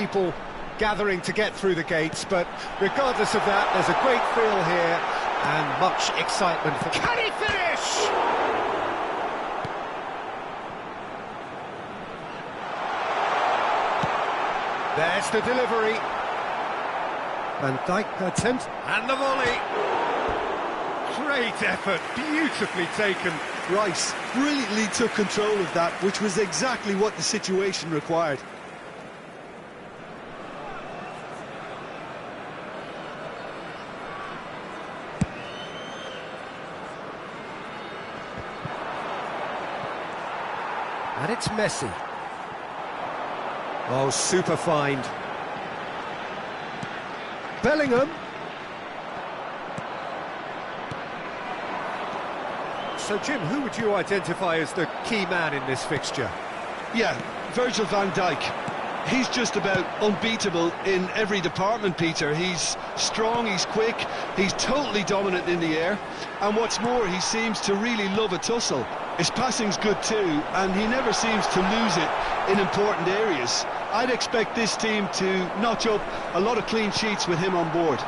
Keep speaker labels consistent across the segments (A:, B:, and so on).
A: people gathering to get through the gates, but regardless of that, there's a great feel here and much excitement. Can he finish? There's the delivery. Van Dijk attempts, and the volley. Great effort, beautifully taken.
B: Rice brilliantly took control of that, which was exactly what the situation required.
A: And it's Messi. Oh, super find. Bellingham. So, Jim, who would you identify as the key man in this fixture?
B: Yeah, Virgil van Dijk. He's just about unbeatable in every department, Peter. He's strong, he's quick, he's totally dominant in the air. And what's more, he seems to really love a tussle. His passing's good too, and he never seems to lose it in important areas. I'd expect this team to notch up a lot of clean sheets with him on board.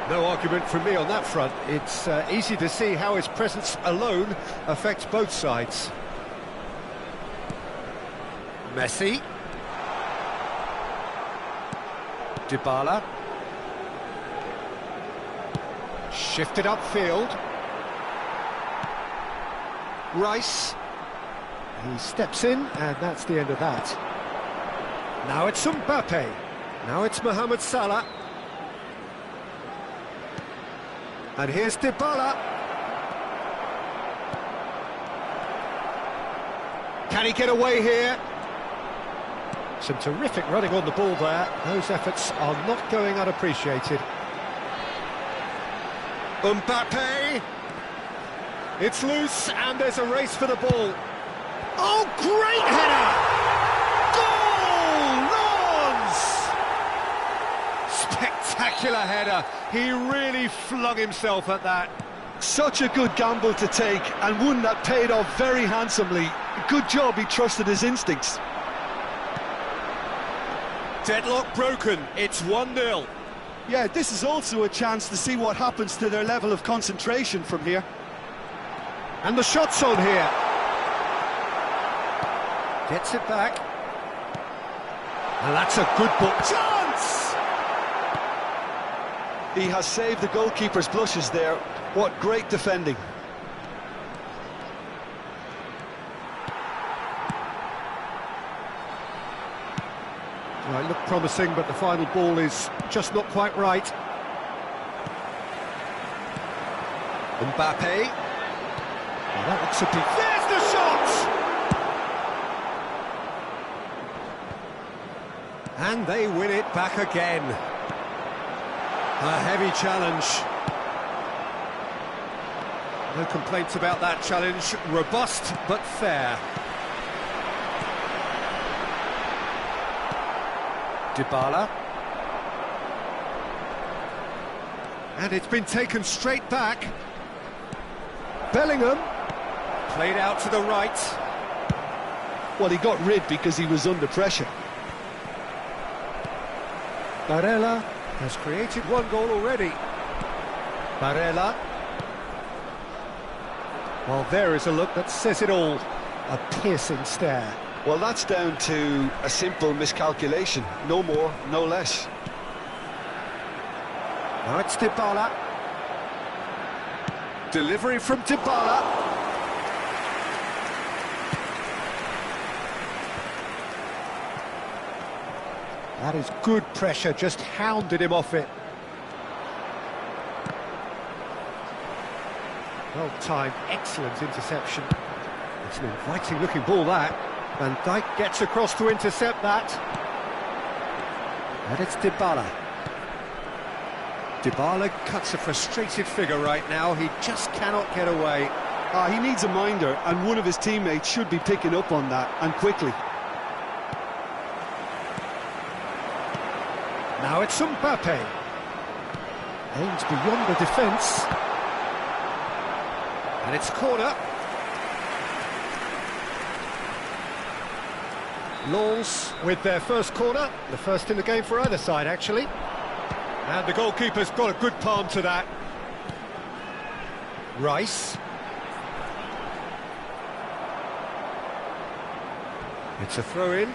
A: No argument from me on that front. It's easy to see how his presence alone affects both sides. Messi. Dybala. Shifted upfield. Rice. He steps in, and that's the end of that. Now it's Mbappe. Now it's Mohamed Salah. And here's Dybala. Can he get away here? Some terrific running on the ball there. Those efforts are not going unappreciated. Mbappe. It's loose, and there's a race for the ball. Oh, great header! Goal! Lawns! Spectacular header. He really flung himself at that.
B: Such a good gamble to take, and one that paid off very handsomely. Good job he trusted his instincts.
A: Deadlock broken, it's 1-0.
B: Yeah, this is also a chance to see what happens to their level of concentration from here.
A: And the shot's on here. Gets it back. And that's a good ball. Chance!
B: He has saved the goalkeeper's blushes there. What great defending.
A: Well, it looked promising, but the final ball is just not quite right. Mbappe. Well, that looks a bit... There's the shot! And they win it back again. A heavy challenge. No complaints about that challenge. Robust, but fair. Dybala. And it's been taken straight back. Bellingham. Played out to the right.
B: Well, he got rid because he was under pressure.
A: Barella has created one goal already. Barella. Well, there is a look that says it all. A piercing stare.
B: Well, that's down to a simple miscalculation. No more, no less.
A: Now it's Dybala. Delivery from Dybala. That is good pressure, just hounded him off it. Well timed, excellent interception. It's an inviting looking ball that. Van Dijk gets across to intercept that. And it's Dybala. Dybala cuts a frustrated figure right now, he just cannot get away.
B: He needs a minder, and one of his teammates should be picking up on that, and quickly.
A: Now it's Mbappe. Aims beyond the defence. And it's corner. Lens with their first corner, the first in the game for either side, actually. And the goalkeeper's got a good palm to that. Rice. It's a throw-in.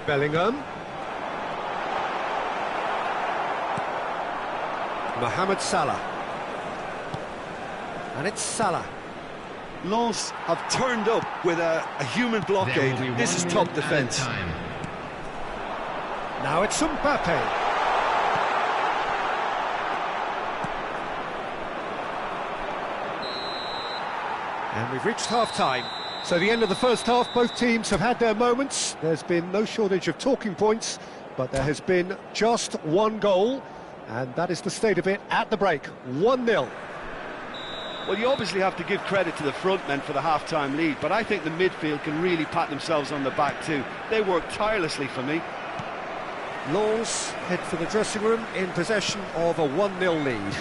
A: Bellingham. Mohamed Salah. And it's Salah.
B: Lens have turned up with a human blockade. This is top defence.
A: Now it's Mbappe. And we've reached half-time. So the end of the first half, both teams have had their moments. There's been no shortage of talking points, but there has been just one goal, and that is the state of it at the break. 1-0.
B: Well, you obviously have to give credit to the front men for the half-time lead, but I think the midfield can really pat themselves on the back too. They work tirelessly for me.
A: Lens head for the dressing room in possession of a 1-0 lead.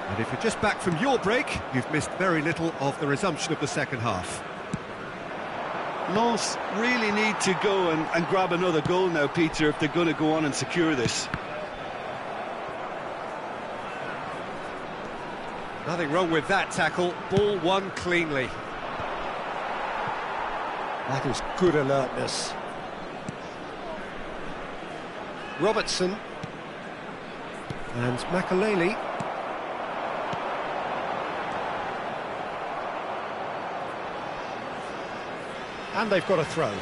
A: And if you're just back from your break, you've missed very little of the resumption of the second half.
B: Lens really need to go and grab another goal now, Peter, if they're going to go on and secure this.
A: Nothing wrong with that tackle, ball won cleanly. That is good alertness. Robertson. And Makaleli. And they've got a throw.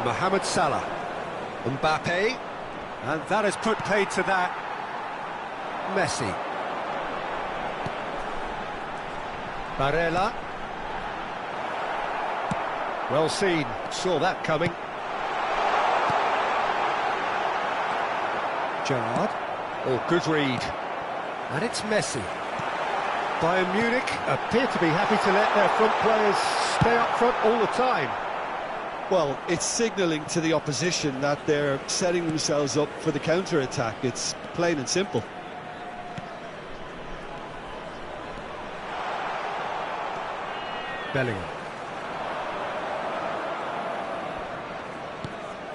A: Mohamed Salah. Mbappe. And that has put paid to that. Messi. Barella. Well seen, saw that coming. Gerrard. Oh, good read. And it's Messi. Bayern Munich appear to be happy to let their front players stay up front all the time.
B: Well, it's signalling to the opposition that they're setting themselves up for the counter-attack. It's plain and simple.
A: Bellingham.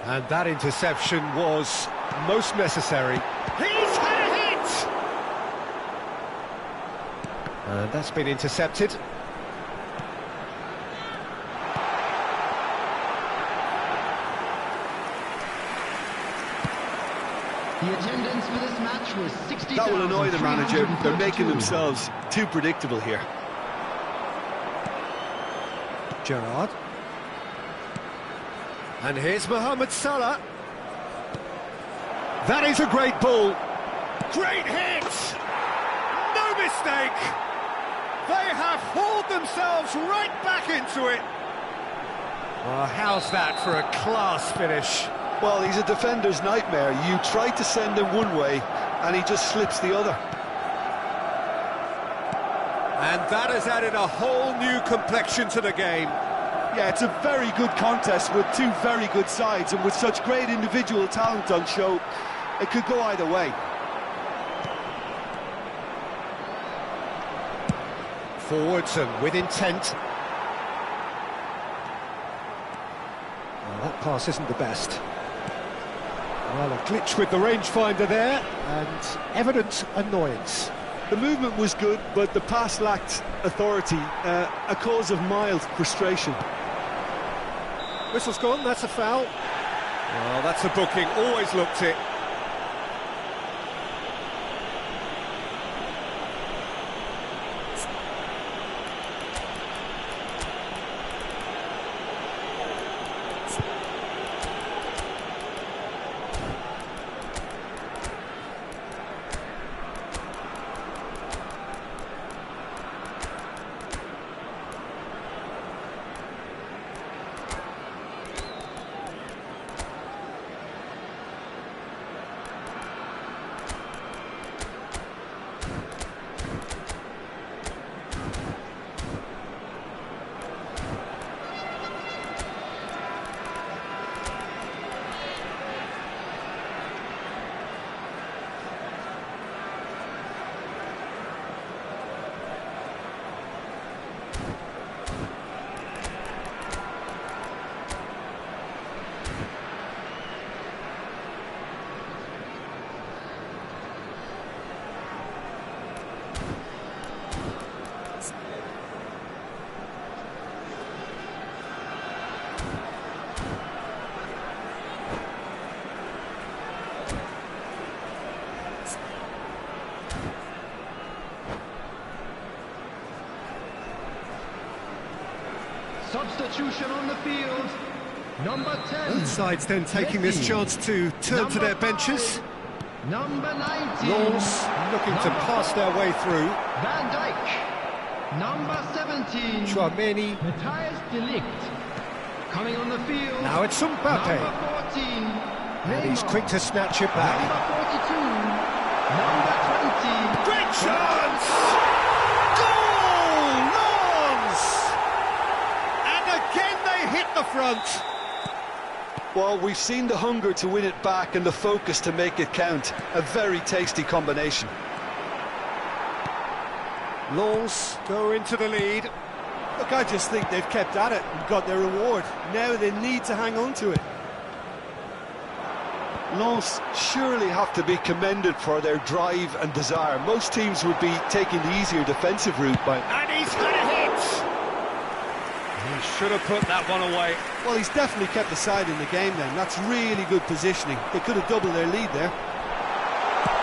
A: And that interception was most necessary. He's had a hit! And that's been intercepted.
C: The attendance for this match was 60,000.
B: That will annoy the manager. They're making themselves too predictable here.
A: Gerrard. And here's Mohamed Salah. That is a great ball. Great hit! No mistake! They have hauled themselves right back into it. Well, how's that for a class finish?
B: Well, he's a defender's nightmare. You try to send him one way, and he just slips the other.
A: And that has added a whole new complexion to the game.
B: Yeah, it's a very good contest with two very good sides, and with such great individual talent on show, it could go either way.
A: Forwards and with intent. Well, that pass isn't the best. Well, a glitch with the rangefinder there, and evident annoyance.
B: The movement was good, but the pass lacked authority, a cause of mild frustration.
A: Whistle's gone, that's a foul. Well, that's a booking, always looked it.
C: Substitution on the field. Number 10.
A: Both sides then taking this
C: Messi.
A: chance to turn to their benches.
C: Number 19.
A: Lawns looking to pass their way through.
C: Van Dijk. Number 17.
A: Chouameni.
C: Matthias de Ligt. Coming on the field.
A: Now it's Mbappe.
C: Number 14.
A: And he's
C: Neymar.
A: quick to snatch it back.
C: Number 42. Number 20.
A: Great chance! Goal! Lawns! And again they hit the front.
B: Well, we've seen the hunger to win it back and the focus to make it count. A very tasty combination.
A: Lawns go into the lead.
D: Look, I just think they've kept at it and got their reward. Now they need to hang on to it.
B: Lens surely have to be commended for their drive and desire. Most teams would be taking the easier defensive route by...
A: And he's had a hit! He should have put that one away.
D: Well, he's definitely kept the side in the game then. That's really good positioning. They could have doubled their lead there.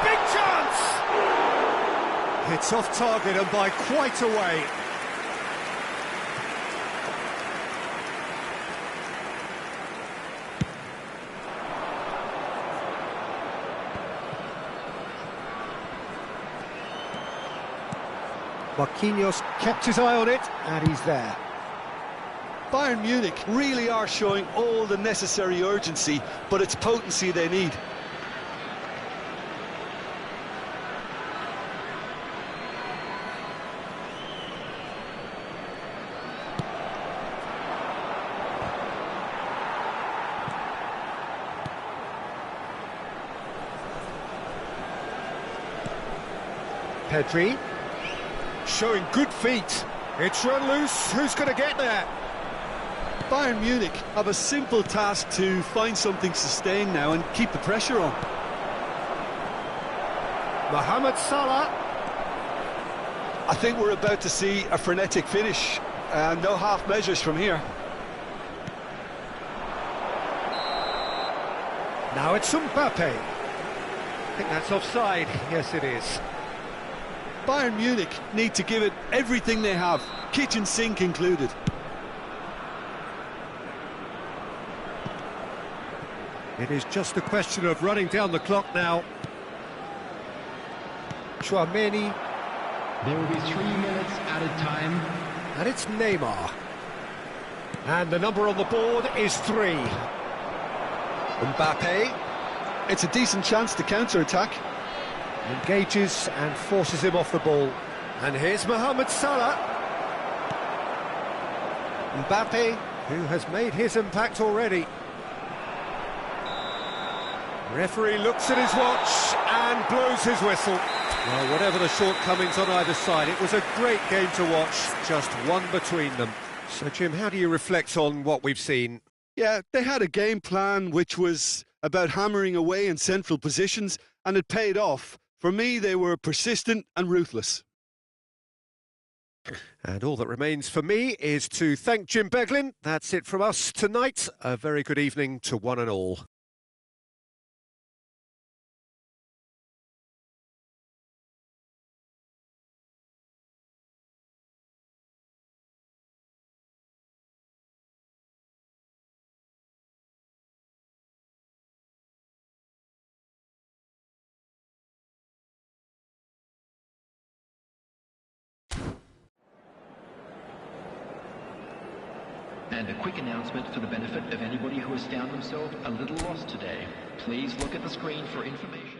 A: Big chance! It's off target and by quite a way. Marquinhos kept his eye on it, and he's there.
B: Bayern Munich really are showing all the necessary urgency, but it's potency they need.
A: Pedri. Showing good feet. It's run loose. Who's going to get there?
B: Bayern Munich have a simple task to find something sustained now and keep the pressure on.
A: Mohamed Salah.
B: I think we're about to see a frenetic finish. No half measures from here.
A: Now it's Mbappe. I think that's offside. Yes, it is.
B: Bayern Munich need to give it everything they have, kitchen sink included.
A: It is just a question of running down the clock now. Chouameni.
C: There will be 3 minutes added time.
A: And it's Neymar. And the number on the board is 3. Mbappe
B: It's a decent chance to counter-attack.
A: engages and forces him off the ball. And here's Mohamed Salah. Mbappe, who has made his impact already. Referee looks at his watch and blows his whistle. Well, whatever the shortcomings on either side, it was a great game to watch, just one between them. So, Jim, how do you reflect on what we've seen?
B: Yeah, they had a game plan which was about hammering away in central positions, and it paid off. For me, they were persistent and ruthless.
A: And all that remains for me is to thank Jim Beglin. That's it from us tonight. A very good evening to one and all.
C: And a quick announcement for the benefit of anybody who has found themselves a little lost today. Please look at the screen for information.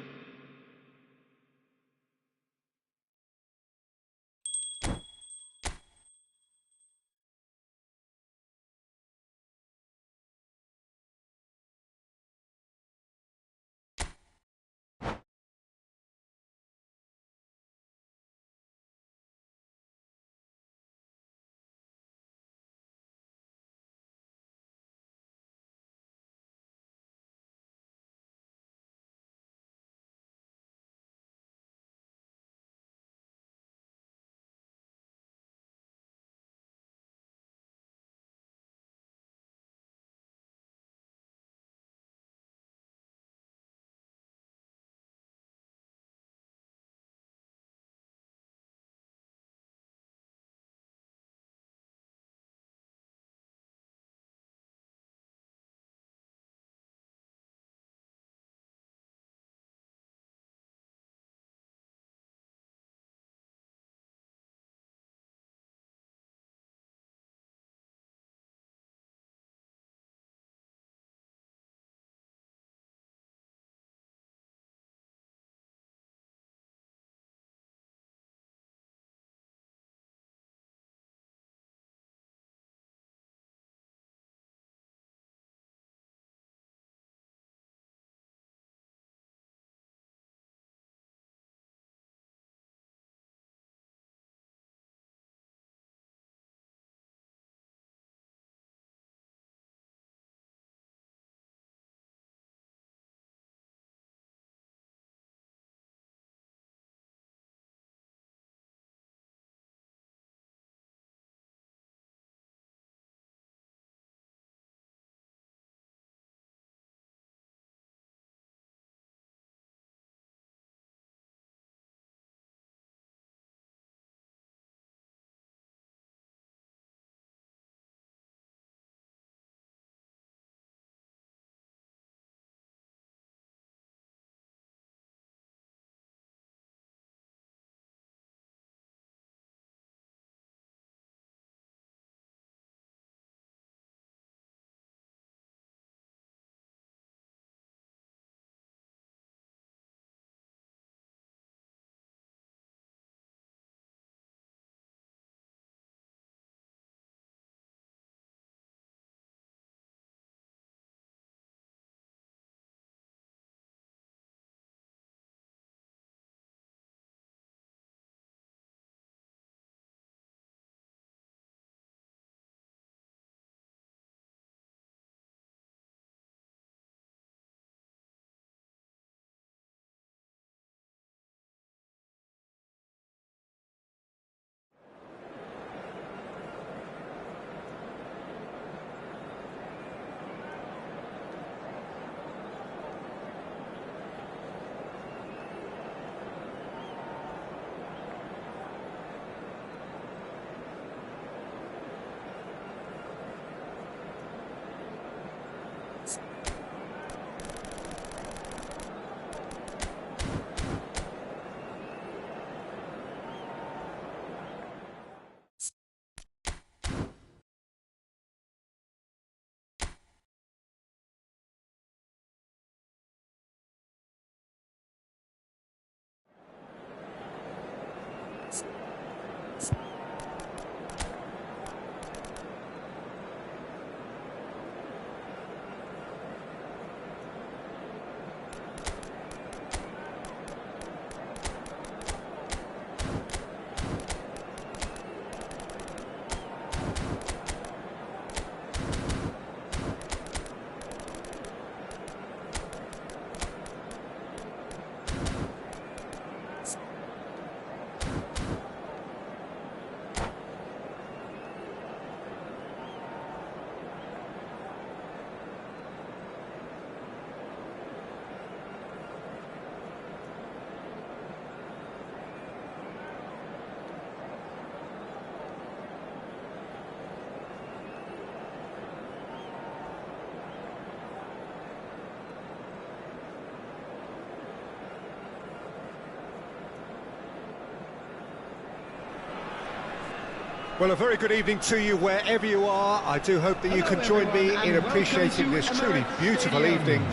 A: Well, a very good evening to you wherever you are. I do hope that you can join me in appreciating this truly beautiful evening.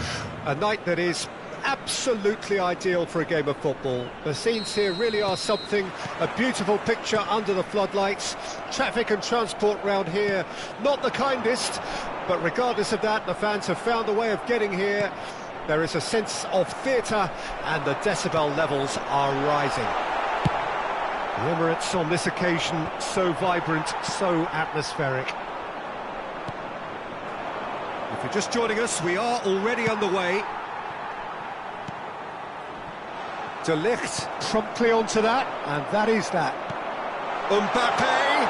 A: A night that is absolutely ideal for a game of football. The scenes here really are something. A beautiful picture under the floodlights. Traffic and transport round here, not the kindest. But regardless of that, the fans have found a way of getting here. There is a sense of theatre and the decibel levels are rising. The Emirates on this occasion, so vibrant, so atmospheric. If you're just joining us, we are already underway. De Ligt promptly onto that, and that is that. Mbappe!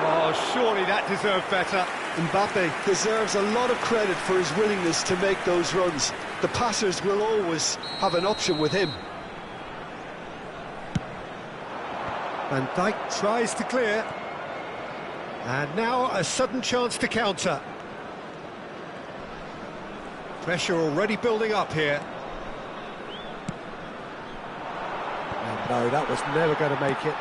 A: Oh, surely that deserved better.
B: Mbappe deserves a lot of credit for his willingness to make those runs. The passers will always have an option with him.
A: Van Dijk tries to clear. And now a sudden chance to counter. Pressure already building up here. And no, that was never going to make it.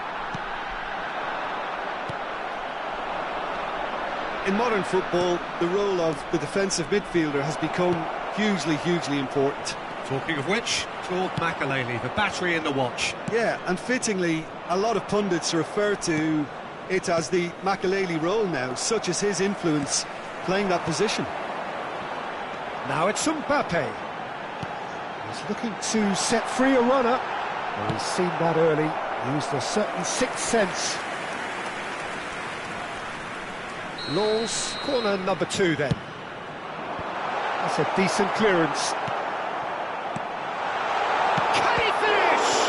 D: In modern football, the role of the defensive midfielder has become hugely important.
A: Talking of which, Claude Makélélé, the battery in the watch.
D: Yeah, and fittingly, a lot of pundits refer to it as the Makélélé role now, such as his influence playing that position.
A: Now it's Mbappe. He's looking to set free a runner. Well, he's seen that early, used a certain sixth sense. Lens, corner number 2 then. That's a decent clearance. Can he finish?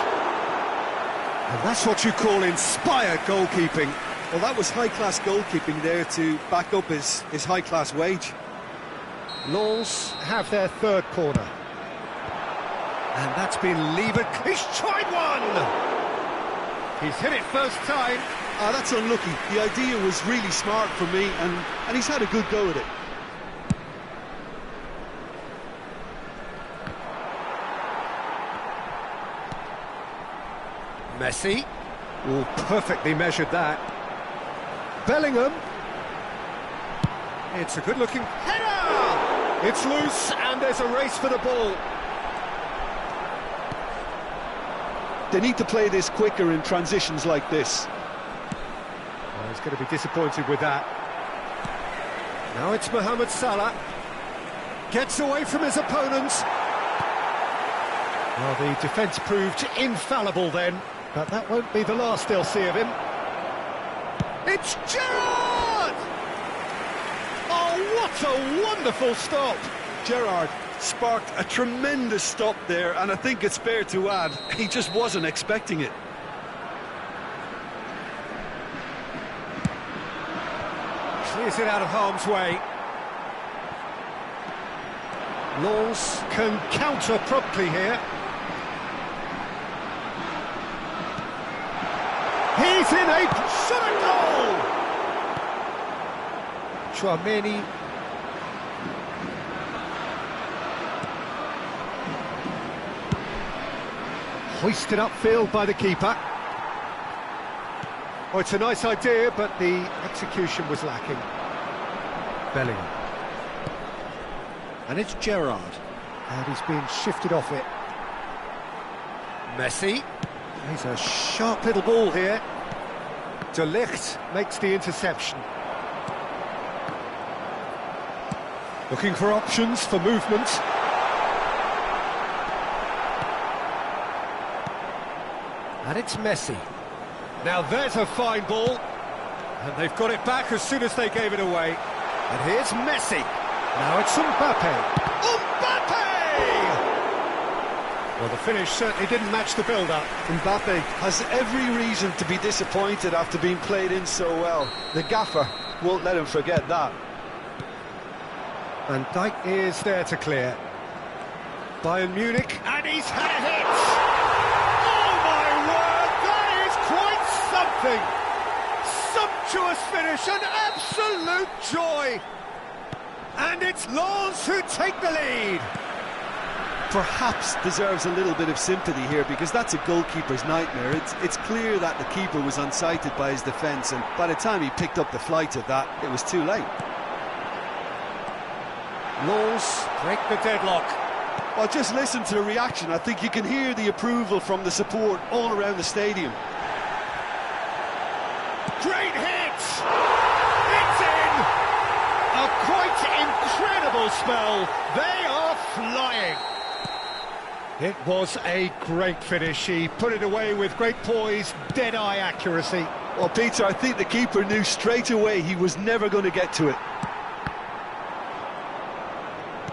A: And that's what you call inspired goalkeeping.
D: Well, that was high-class goalkeeping there to back up his high-class wage.
A: Lens have their third corner. And that's been levered. He's tried one! He's hit it first time.
D: That's unlucky. The idea was really smart for me, and he's had a good go at it.
A: Messi. Oh, perfectly measured that. Bellingham. It's a good-looking header! It's loose, and there's a race for the ball.
B: They need to play this quicker in transitions like this.
A: Oh, he's going to be disappointed with that. Now it's Mohamed Salah. Gets away from his opponents. Well, the defence proved infallible then, but that won't be the last they'll see of him. It's Gerrard! Oh, what a wonderful stop!
B: Gerrard sparked a tremendous stop there, and I think it's fair to add, he just wasn't expecting it.
A: Clears it out of harm's way. Lens can counter promptly here. He's in a shot goal! Tchouaméni. Hoisted upfield by the keeper. Oh, it's a nice idea, but the execution was lacking. Bellingham. And it's Gerrard. And he's being shifted off it. Messi. He's a sharp little ball here. De Ligt makes the interception. Looking for options for movement. And it's Messi. Now there's a fine ball. And they've got it back as soon as they gave it away. And here's Messi. Now it's Mbappe. Mbappe! Well, the finish certainly didn't match the build-up.
B: Mbappe has every reason to be disappointed after being played in so well. The gaffer won't let him forget that.
A: And Dijk is there to clear. Bayern Munich, and he's had a hit! Oh my word, that is quite something! Sumptuous finish, an absolute joy! And it's Lens who take the lead!
D: perhaps deserves a little bit of sympathy here, because that's a goalkeeper's nightmare. It's clear that the keeper was unsighted by his defence, and by the time he picked up the flight of that, it was too late.
A: Lens break the deadlock.
D: Well, just listen to the reaction. I think you can hear the approval from the support all around the stadium.
A: Great hit! It's in! A quite incredible spell. They are flying. It was a great finish. He put it away with great poise, dead-eye accuracy.
D: Well, Peter, I think the keeper knew straight away he was never going to get to it.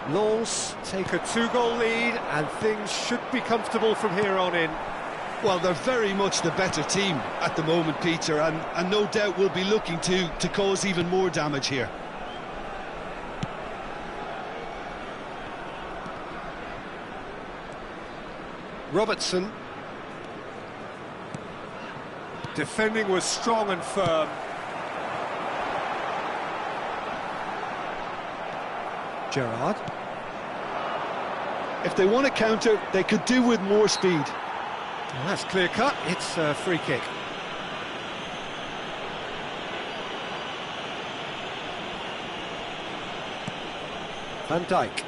A: Lens take a 2-goal lead, and things should be comfortable from here on in.
B: Well, they're very much the better team at the moment, Peter, and no doubt will be looking to cause even more damage here.
A: Robertson. Defending was strong and firm. Gerrard.
D: If they want to counter, they could do with more speed.
A: Well, that's clear cut. It's a free kick. Van Dijk.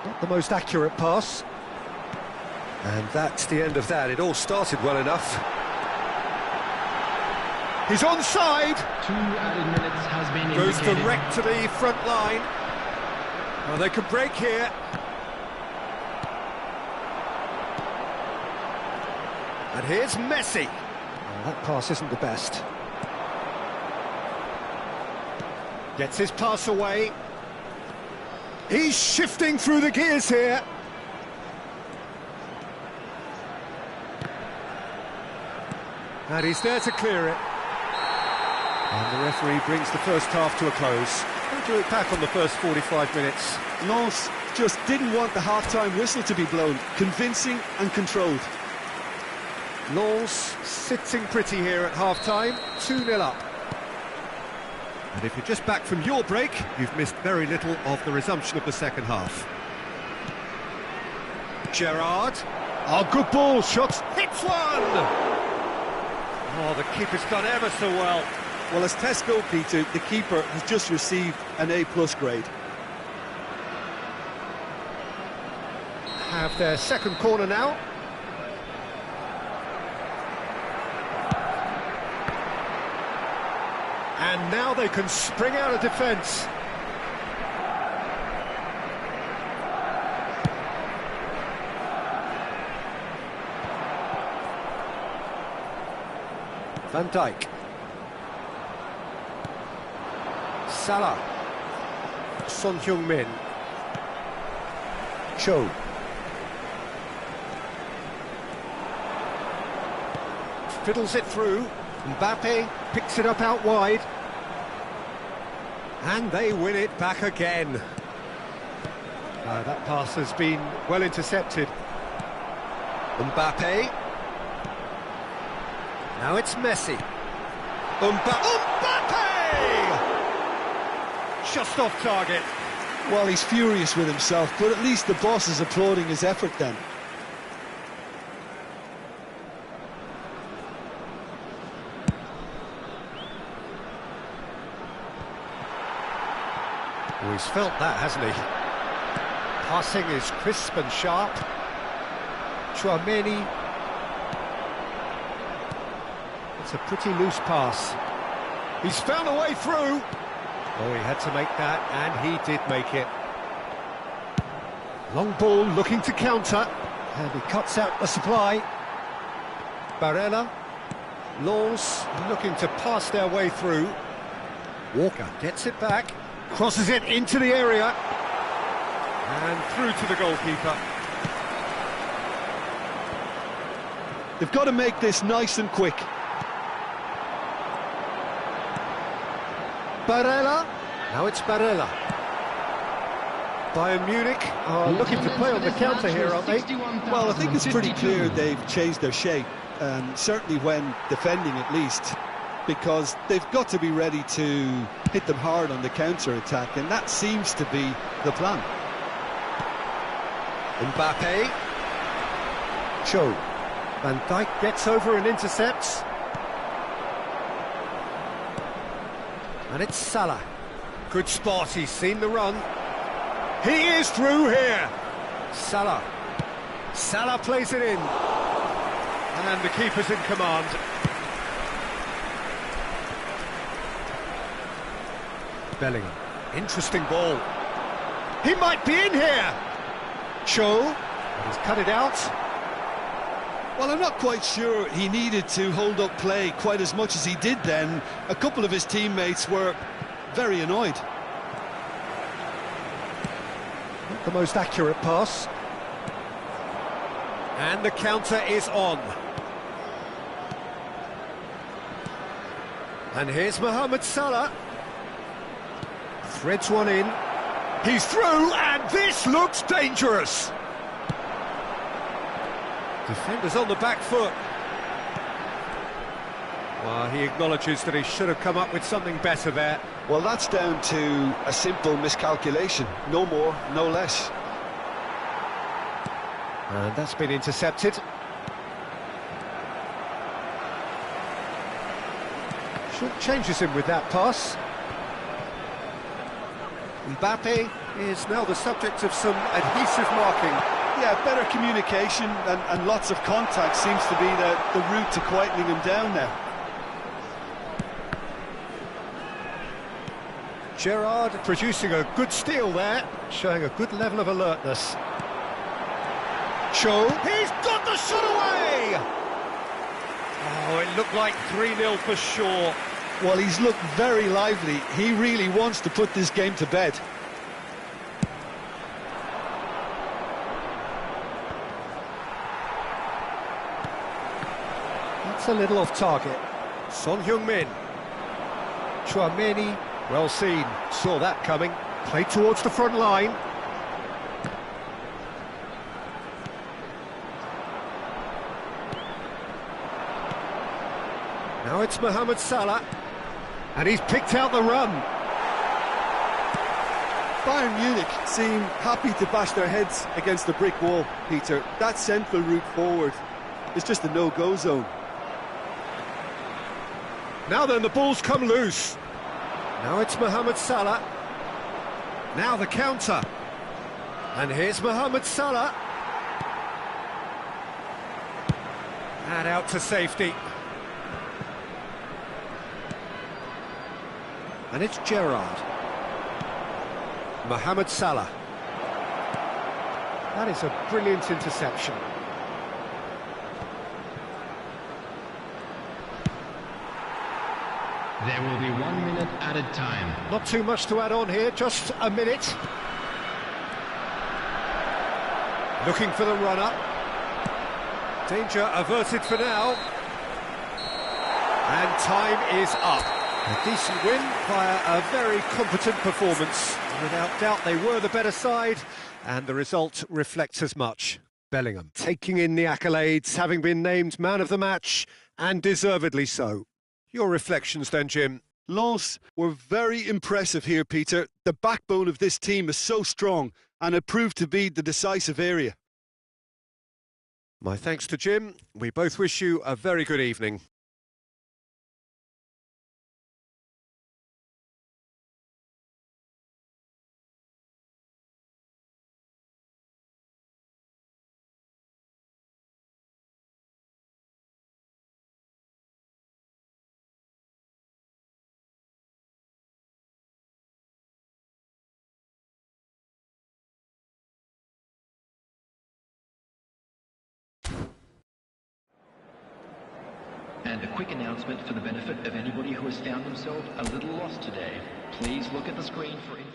A: Not the most accurate pass. And that's the end of that. It all started well enough. He's onside.
C: 2 added minutes has been
A: Goes
C: indicated.
A: direct to the front line. Well, they could break here. And here's Messi. Oh, that pass isn't the best. Gets his pass away. He's shifting through the gears here. And he's there to clear it. And the referee brings the first half to a close. We'll do it back on the first 45 minutes.
D: Lens just didn't want the half-time whistle to be blown. Convincing and controlled.
A: Lens sitting pretty here at half-time, 2-0 up. And if you're just back from your break, you've missed very little of the resumption of the second half. Gerrard. Oh, good ball, shots, hits one! Oh, the keeper's done ever so well.
D: Well, as test goalkeeper, the keeper has just received an A+ grade.
A: Have their second corner now. And now they can spring out of defence. Van Dijk. Salah. Son Heung-min. Cho. Fiddles it through. Mbappe picks it up out wide. And they win it back again. That pass has been well intercepted. Mbappe. Now it's Messi. Mbappe! Just off target.
D: Well, he's furious with himself, but at least the boss is applauding his effort then.
A: Oh, he's felt that, hasn't he? Passing is crisp and sharp. Tchouaméni. It's a pretty loose pass. He's found a way through. Oh, he had to make that, and he did make it. Long ball looking to counter, and he cuts out the supply. Barella. Lens looking to pass their way through. Walker gets it back. Crosses it into the area. And through to the goalkeeper.
D: They've got to make this nice and quick.
A: Barella. Now it's Barella. Bayern Munich are looking to play on the counter here, aren't they?
D: Well, I think it's pretty clear they've changed their shape, certainly when defending at least. because they've got to be ready to hit them hard on the counter-attack, and that seems to be the plan.
A: Mbappe. Cho. Van Dijk gets over and intercepts. And it's Salah. Good spot, he's seen the run. He is through here. Salah. Salah plays it in. And the keeper's in command. Bellingham. Interesting ball. He might be in here. Cho. But he's cut it out.
B: Well, I'm not quite sure he needed to hold up play quite as much as he did then. A couple of his teammates were very annoyed.
A: Not the most accurate pass. And the counter is on. And here's Mohamed Salah. Threads one in. He's through, and this looks dangerous. Defenders on the back foot. Well, he acknowledges that he should have come up with something better there.
B: Well, that's down to a simple miscalculation. No more, no less.
A: And that's been intercepted. Short changes him with that pass. Mbappe is now the subject of some adhesive marking.
D: Yeah, better communication and lots of contact seems to be the route to quietening him down now.
A: Gerrard producing a good steal there, showing a good level of alertness. Cho, he's got the shot away! Oh, it looked like 3-0 for sure.
B: Well, he's looked very lively. He really wants to put this game to bed.
A: That's a little off target. Son Heung-min. Chouameni, well seen, saw that coming. Played towards the front line. Now it's Mohamed Salah. And he's picked out the run.
D: Bayern Munich seem happy to bash their heads against the brick wall, Peter. That central route forward is just a no-go zone.
A: Now then, the ball's come loose. Now it's Mohamed Salah. Now the counter. And here's Mohamed Salah. And out to safety. And it's Gerrard. Mohamed Salah. That is a brilliant interception.
C: There will be 1 minute added time.
A: Not too much to add on here, just a minute. Looking for the run-up. Danger averted for now. And time is up. A decent win via a very competent performance. Without doubt, they were the better side, and the result reflects as much. Bellingham taking in the accolades, having been named man of the match, and deservedly so. Your reflections then, Jim?
B: Lens were very impressive here, Peter. The backbone of this team is so strong, and it proved to be the decisive area.
A: My thanks to Jim. We both wish you a very good evening.
C: And a quick announcement for the benefit of anybody who has found themselves a little lost today. Please look at the screen for information.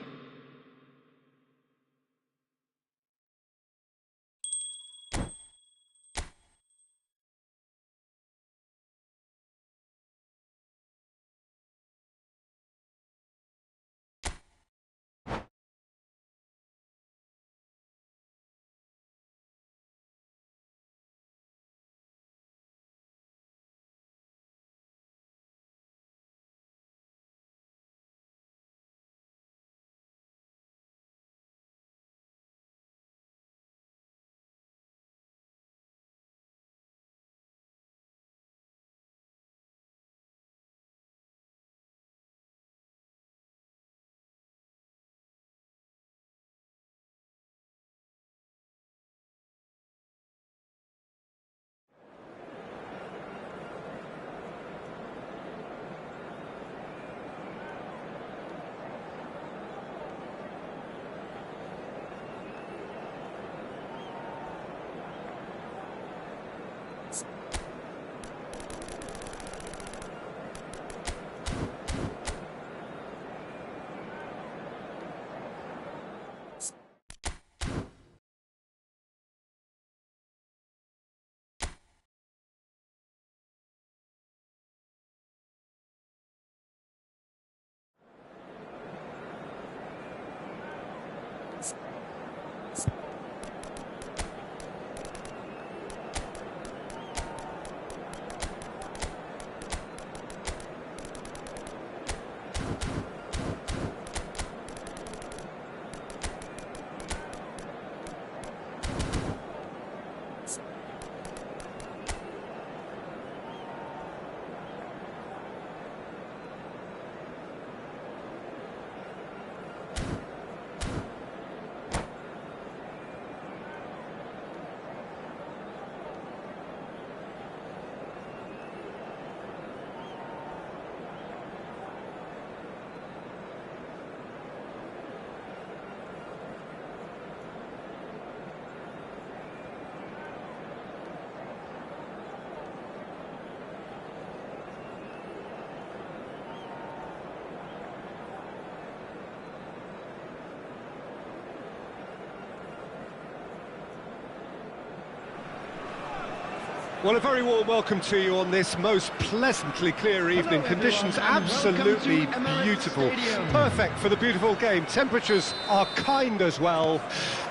A: Well, a very warm welcome to you on this most pleasantly clear evening. Conditions absolutely beautiful. Perfect for the beautiful game. Temperatures are kind as well.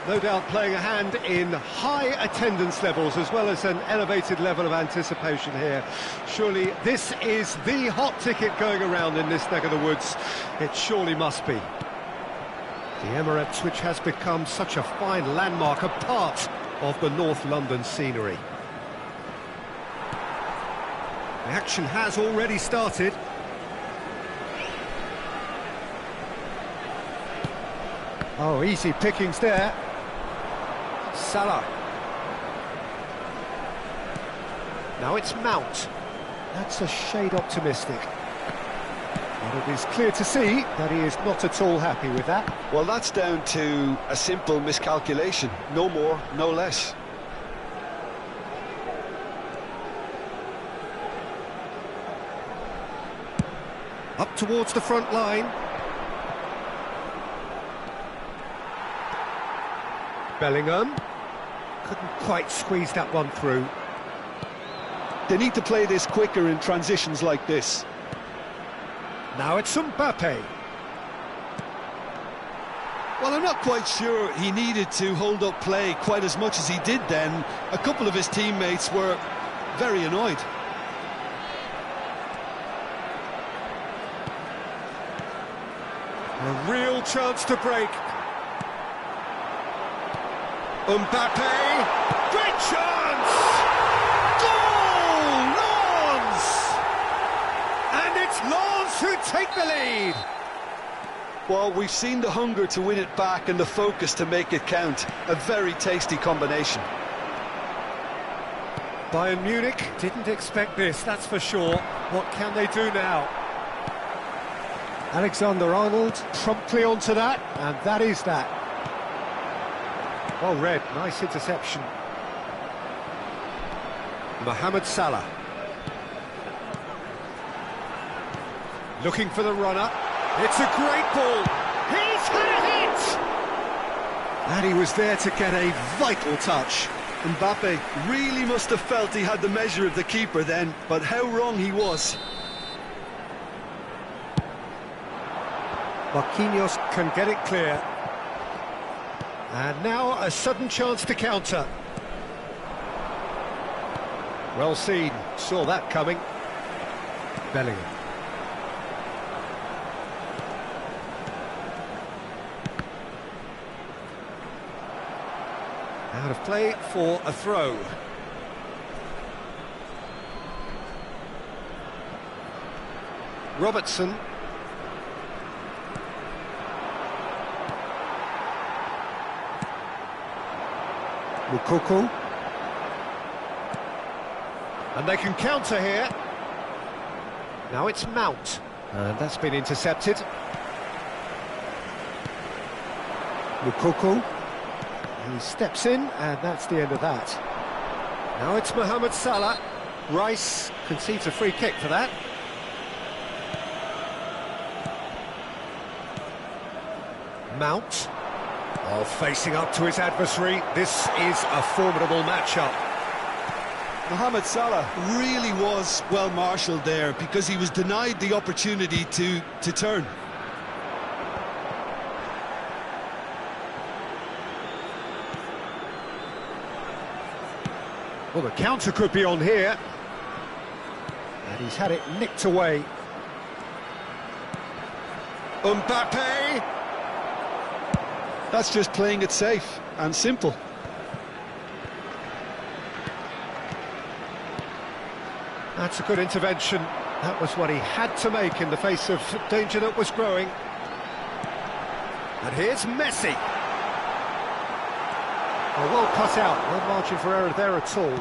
A: No doubt playing a hand in high attendance levels as well as an elevated level of anticipation here. Surely this is the hot ticket going around in this neck of the woods. It surely must be. The Emirates, which has become such a fine landmark, a part of the North London scenery. The action has already started. Oh, easy pickings there. Salah. Now it's Mount. That's a shade optimistic. But it is clear to see that he is not at all happy with that.
D: Well, that's down to a simple miscalculation. No more, no less.
A: Up towards the front line. Bellingham. Couldn't quite squeeze that one through.
D: They need to play this quicker in transitions like this.
A: Now it's Mbappe.
B: Well, I'm not quite sure he needed to hold up play quite as much as he did then. A couple of his teammates were very annoyed.
A: A real chance to break. Mbappe, great chance! Goal! Lens! And it's Lens who take the lead.
D: Well, we've seen the hunger to win it back and the focus to make it count. A very tasty combination.
A: Bayern Munich didn't expect this, that's for sure. What can they do now? Alexander-Arnold promptly onto that, and that is that. Well read, nice interception. Mohamed Salah. Looking for the runner. It's a great ball. He's had a hit! And he was there to get a vital touch.
D: Mbappe really must have felt he had the measure of the keeper then, but how wrong he was.
A: Marquinhos can get it clear. And now a sudden chance to counter. Well seen, saw that coming. Bellingham. Out of play for a throw. Robertson. Moukoko. And they can counter here. Now it's Mount. And that's been intercepted. Moukoko. He steps in, and that's the end of that. Now it's Mohamed Salah. Rice concedes a free kick for that. Mount. Oh, facing up to his adversary. This is a formidable matchup.
B: Mohamed Salah really was well marshalled there because he was denied the opportunity to turn.
A: Well, the counter could be on here. And he's had it nicked away. Mbappe!
D: That's just playing it safe and simple.
A: That's a good intervention. That was what he had to make in the face of danger that was growing. And here's Messi. Oh, well cut out, no margin for error there at all.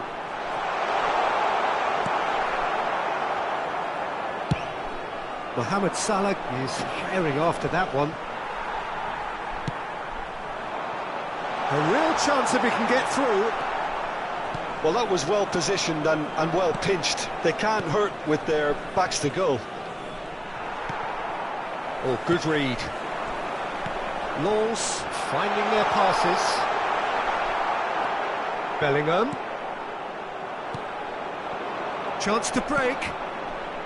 A: Mohamed Salah is herring after that one. A real chance if he can get through.
D: Well, that was well positioned and well pinched. They can't hurt with their backs to goal.
A: Oh, good read. Lens finding their passes. Bellingham. Chance to break.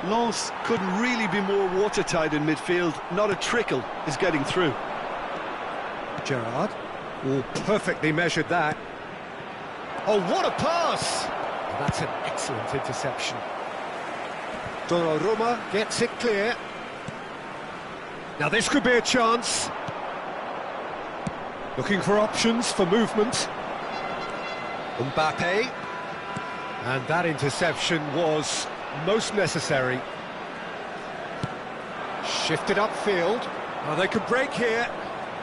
B: Lens couldn't really be more watertight in midfield. Not a trickle is getting through.
A: Gerrard. Oh, perfectly measured that. Oh, what a pass! That's an excellent interception. Donnarumma gets it clear. Now this could be a chance. Looking for options for movement. Mbappe. And that interception was most necessary. Shifted upfield. Oh, they could break here.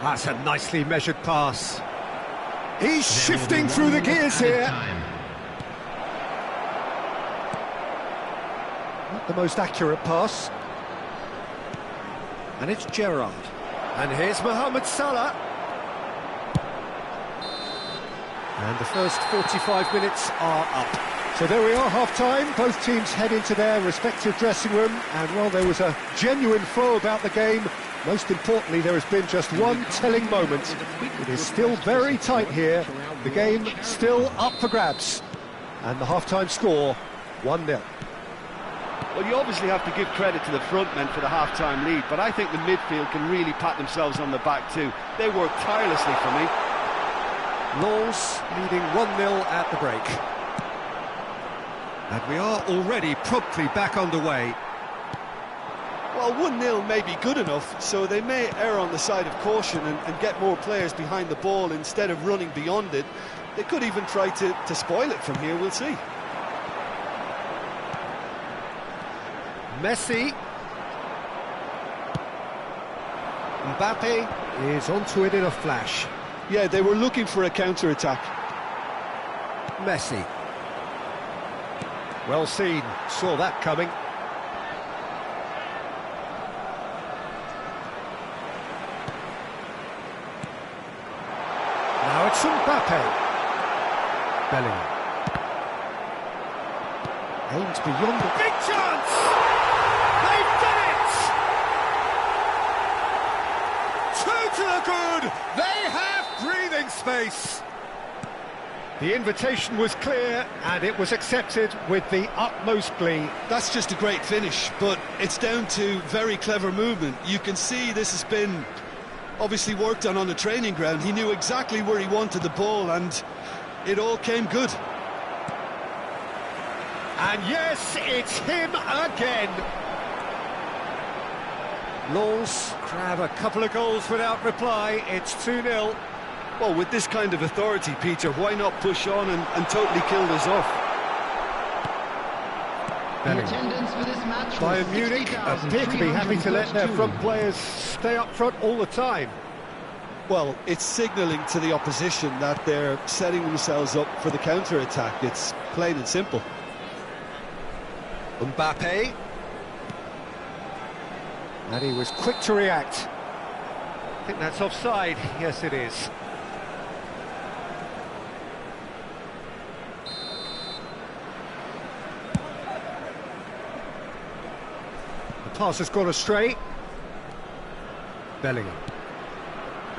A: That's a nicely measured pass. He's shifting through the gears here. Not the most accurate pass. And it's Gerrard. And here's Mohamed Salah. And the first 45 minutes are up. So there we are, half-time. Both teams head into their respective dressing room. And while there was a genuine flow about the game, most importantly, there has been just one telling moment. It is still very tight here. The game still up for grabs. And the half-time score, 1-0.
D: Well, you obviously have to give credit to the front men for the half-time lead, but I think the midfield can really pat themselves on the back too. They worked tirelessly for me.
A: Lens leading 1-0 at the break. And we are already promptly back underway.
D: Well, 1-0 may be good enough, so they may err on the side of caution and get more players behind the ball instead of running beyond it. They could even try to spoil it from here, we'll see.
A: Messi. Mbappe is onto it in a flash.
B: Yeah, they were looking for a counter-attack.
A: Messi. Well seen, saw that coming. Now it's Mbappe. Bellingham. Aims beyond the big chance! They've done it! Two to the good! They have breathing space! The invitation was clear and it was accepted with the utmost glee.
B: That's just a great finish, but it's down to very clever movement. You can see this has been obviously worked on the training ground. He knew exactly where he wanted the ball and it all came good.
A: And yes, it's him again. Lens grab a couple of goals without reply. It's 2-0.
B: Well, with this kind of authority, Peter, why not push on and totally kill this off?
A: Bayern Munich appear to be happy to let their front players stay up front all the time.
D: Well, it's signalling to the opposition that they're setting themselves up for the counter-attack. It's plain and simple.
A: Mbappe. And he was quick to react. I think that's offside. Yes, it is. The pass has gone astray. Bellingham.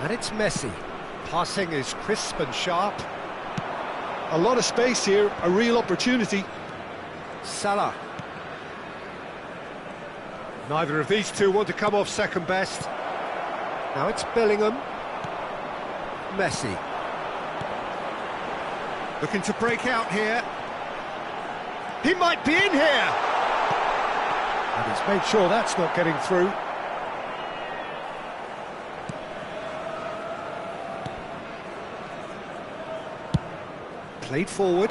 A: And it's Messi. Passing is crisp and sharp.
B: A lot of space here, a real opportunity.
A: Salah. Neither of these two want to come off second best. Now it's Bellingham. Messi. Looking to break out here. He might be in here! And he's made sure that's not getting through. Played forward.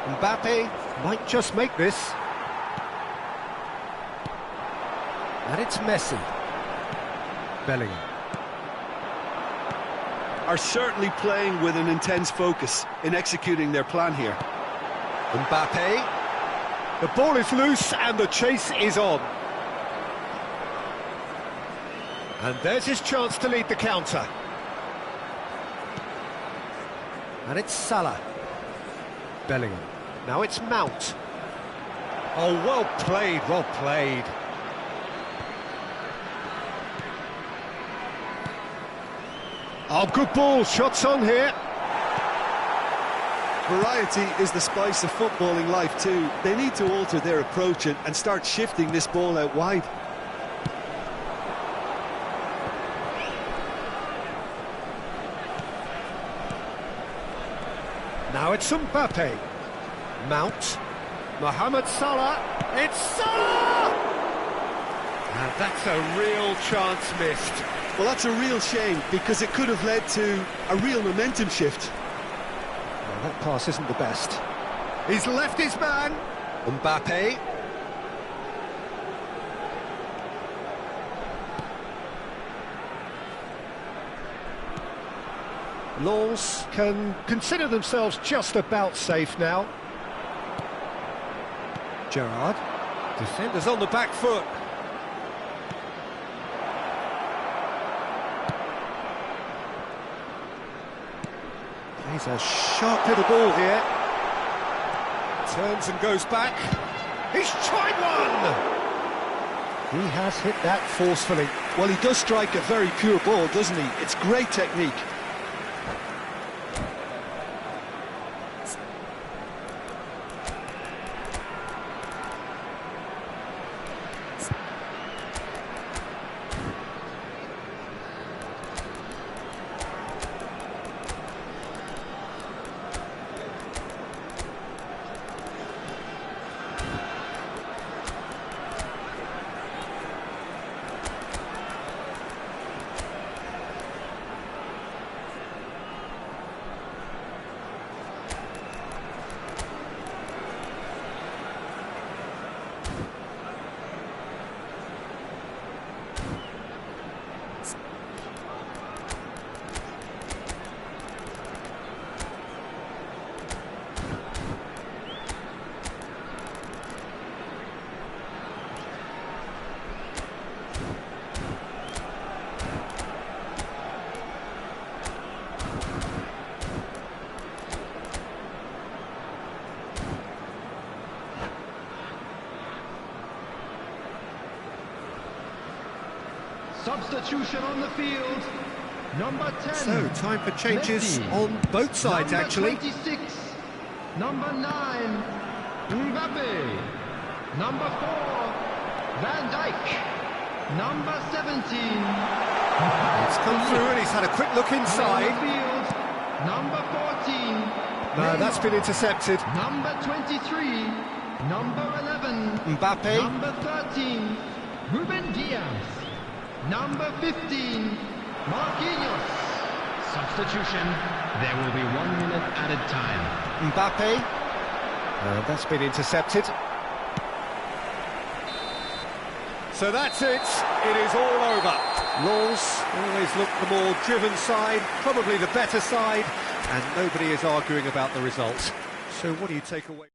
A: Mbappe might just make this. And it's Messi. Bellingham.
B: Are certainly playing with an intense focus in executing their plan here.
A: Mbappe. The ball is loose and the chase is on. And there's his chance to lead the counter. And it's Salah. Bellingham. Now it's Mount. Oh, well played, well played. Oh, good ball, shots on here.
D: Variety is the spice of footballing life too. They need to alter their approach and start shifting this ball out wide.
A: Now it's Mbappe. Mount. Mohamed Salah. It's Salah! And that's a real chance missed.
D: Well, that's a real shame because it could have led to a real momentum shift.
A: Well, that pass isn't the best. He's left his man. Mbappe. Lens can consider themselves just about safe now. Gerrard. Defenders on the back foot. Plays a sharp little ball here. Turns and goes back. He's tried one! He has hit that forcefully.
D: Well, he does strike a very pure ball, doesn't he? It's great technique.
C: Substitution on the field. Number 10.
A: So, time for changes
C: Messi.
A: on both sides,
C: Number
A: actually.
C: 26. Number 9. Mbappe. Number 4. Van Dijk. Number 17.
A: It's come through and he's had a quick look
C: On the
A: inside.
C: field. Number 14.
A: No, that's been intercepted.
C: Number 23. Number 11.
A: Mbappe.
C: Number 13. Ruben Diaz. Number 15. Marquinhos. Substitution. There will be 1 minute added time.
A: Mbappe. That's been intercepted. So that's it. It is all over. Lens always looked the more driven side, probably the better side, and nobody is arguing about the result. So what do you take away?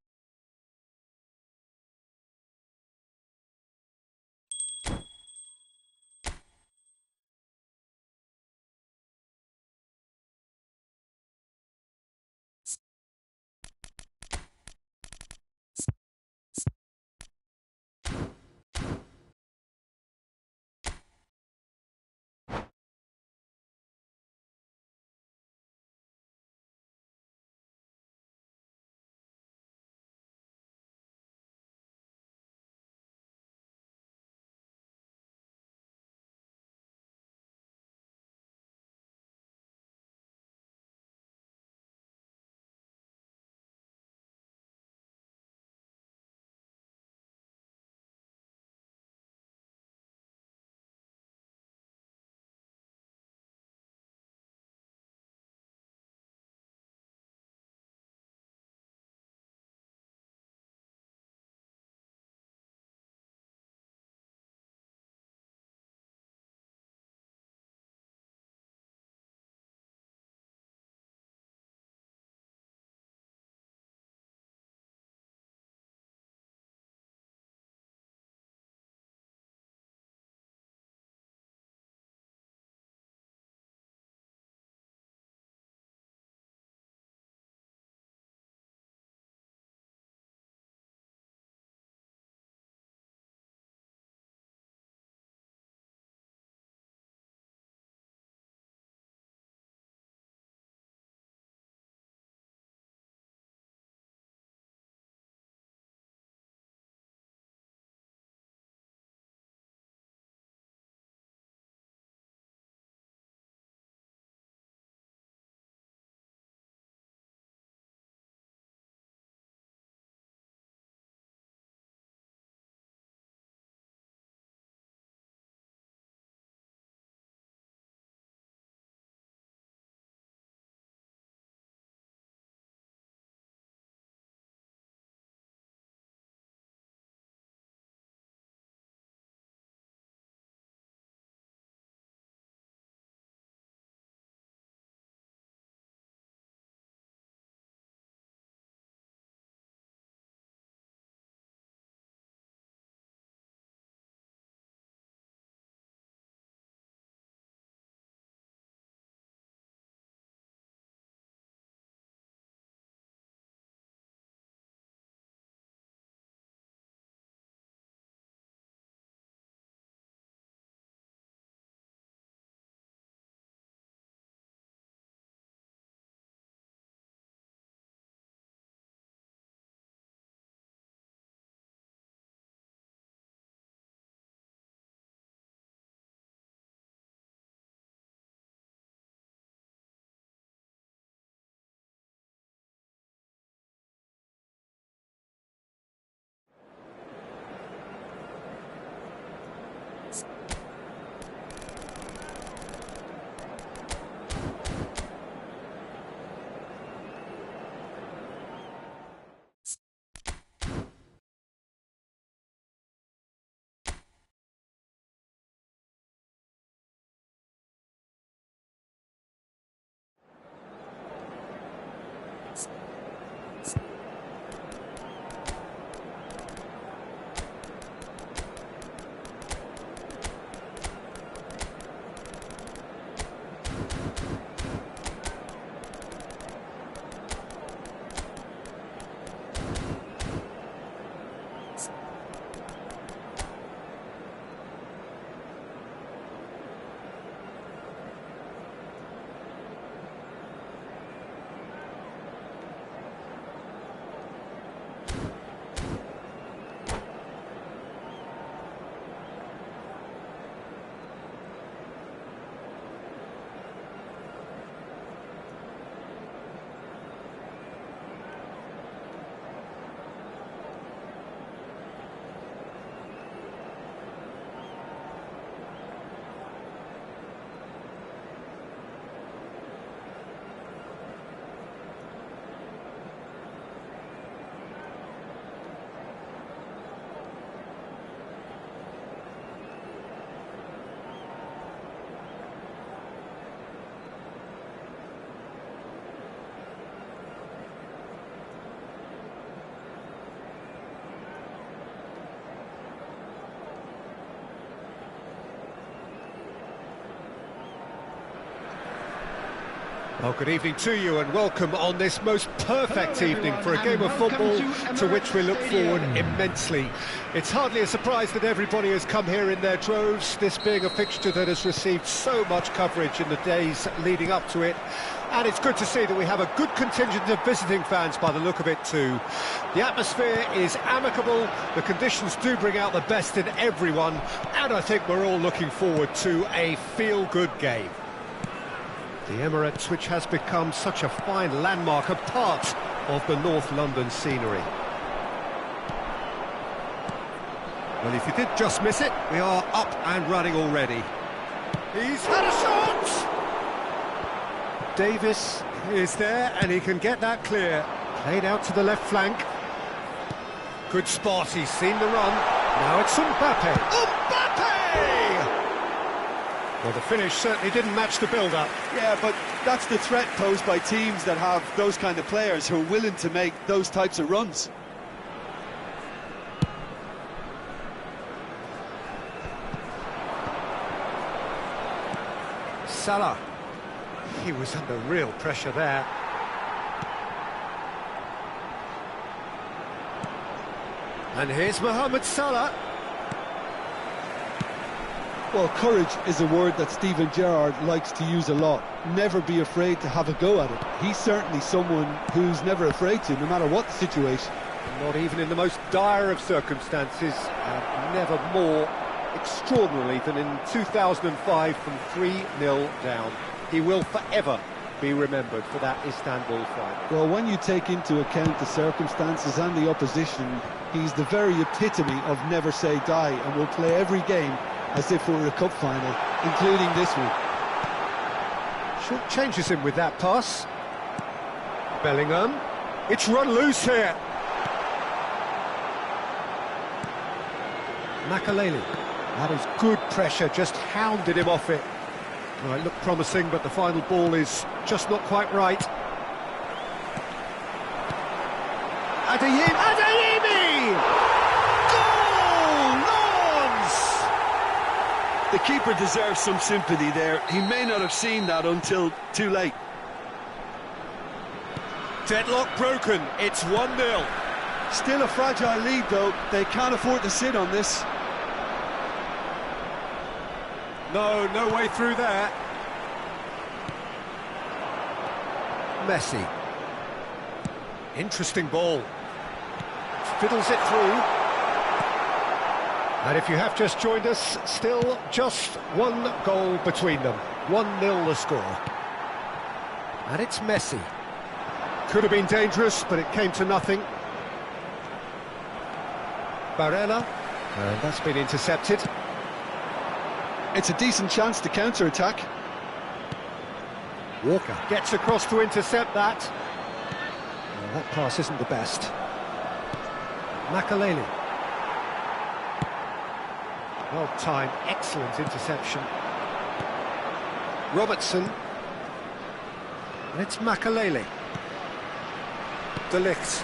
A: Well, good evening to you and welcome on this most perfect
C: Hello,
A: evening
C: everyone,
A: for a game
C: and
A: of football
C: welcome
A: to
C: to
A: which we look
C: Emirates
A: forward
C: Stadium.
A: immensely. It's hardly a surprise that everybody has come here in their droves, this being a fixture that has received so much coverage in the days leading up to it. And it's good to see that we have a good contingent of visiting fans by the look of it too. The atmosphere is amicable, the conditions do bring out the best in everyone, and I think we're all looking forward to a feel-good game. The Emirates, which has become such a fine landmark, a part of the North London scenery. Well, if you did just miss it, we are up and running already. He's had a shot! Davis is there, and he can get that clear. Played out to the left flank. Good spot, he's seen the run. Now it's Mbappe. Mbappe! Well, the finish certainly didn't match the build-up.
D: Yeah, but that's the threat posed by teams that have those kind of players who are willing to make those types of runs.
A: Salah. He was under real pressure there. And here's Mohamed Salah.
D: Well, courage is a word that Steven Gerrard likes to use a lot. Never be afraid to have a go at it. He's certainly someone who's never afraid to, no matter what the situation.
A: Not even in the most dire of circumstances, and never more extraordinarily than in 2005 from 3-0 down. He will forever be remembered for that Istanbul final.
D: Well, when you take into account the circumstances and the opposition, he's the very epitome of never say die, and will play every game as if it were a cup final, including this one.
A: Short changes him with that pass. Bellingham. It's run loose here. Makaleli. That is good pressure, just hounded him off it. Well, it looked promising, but the final ball is just not quite right. Adeyemi! Goal! Lawns!
B: The keeper deserves some sympathy there. He may not have seen that until too late.
A: Deadlock broken, it's 1-0.
D: Still a fragile lead, though. They can't afford to sit on this.
A: No way through there. Messi. Interesting ball. Fiddles it through. And if you have just joined us, still just one goal between them. 1-0 the score. And it's Messi. Could have been dangerous, but it came to nothing. Barella. And that's been intercepted.
D: It's a decent chance to counter-attack.
A: Walker gets across to intercept that. Well, that pass isn't the best. Makaleli. Well timed, excellent interception. Robertson. And it's Makaleli. De Ligt.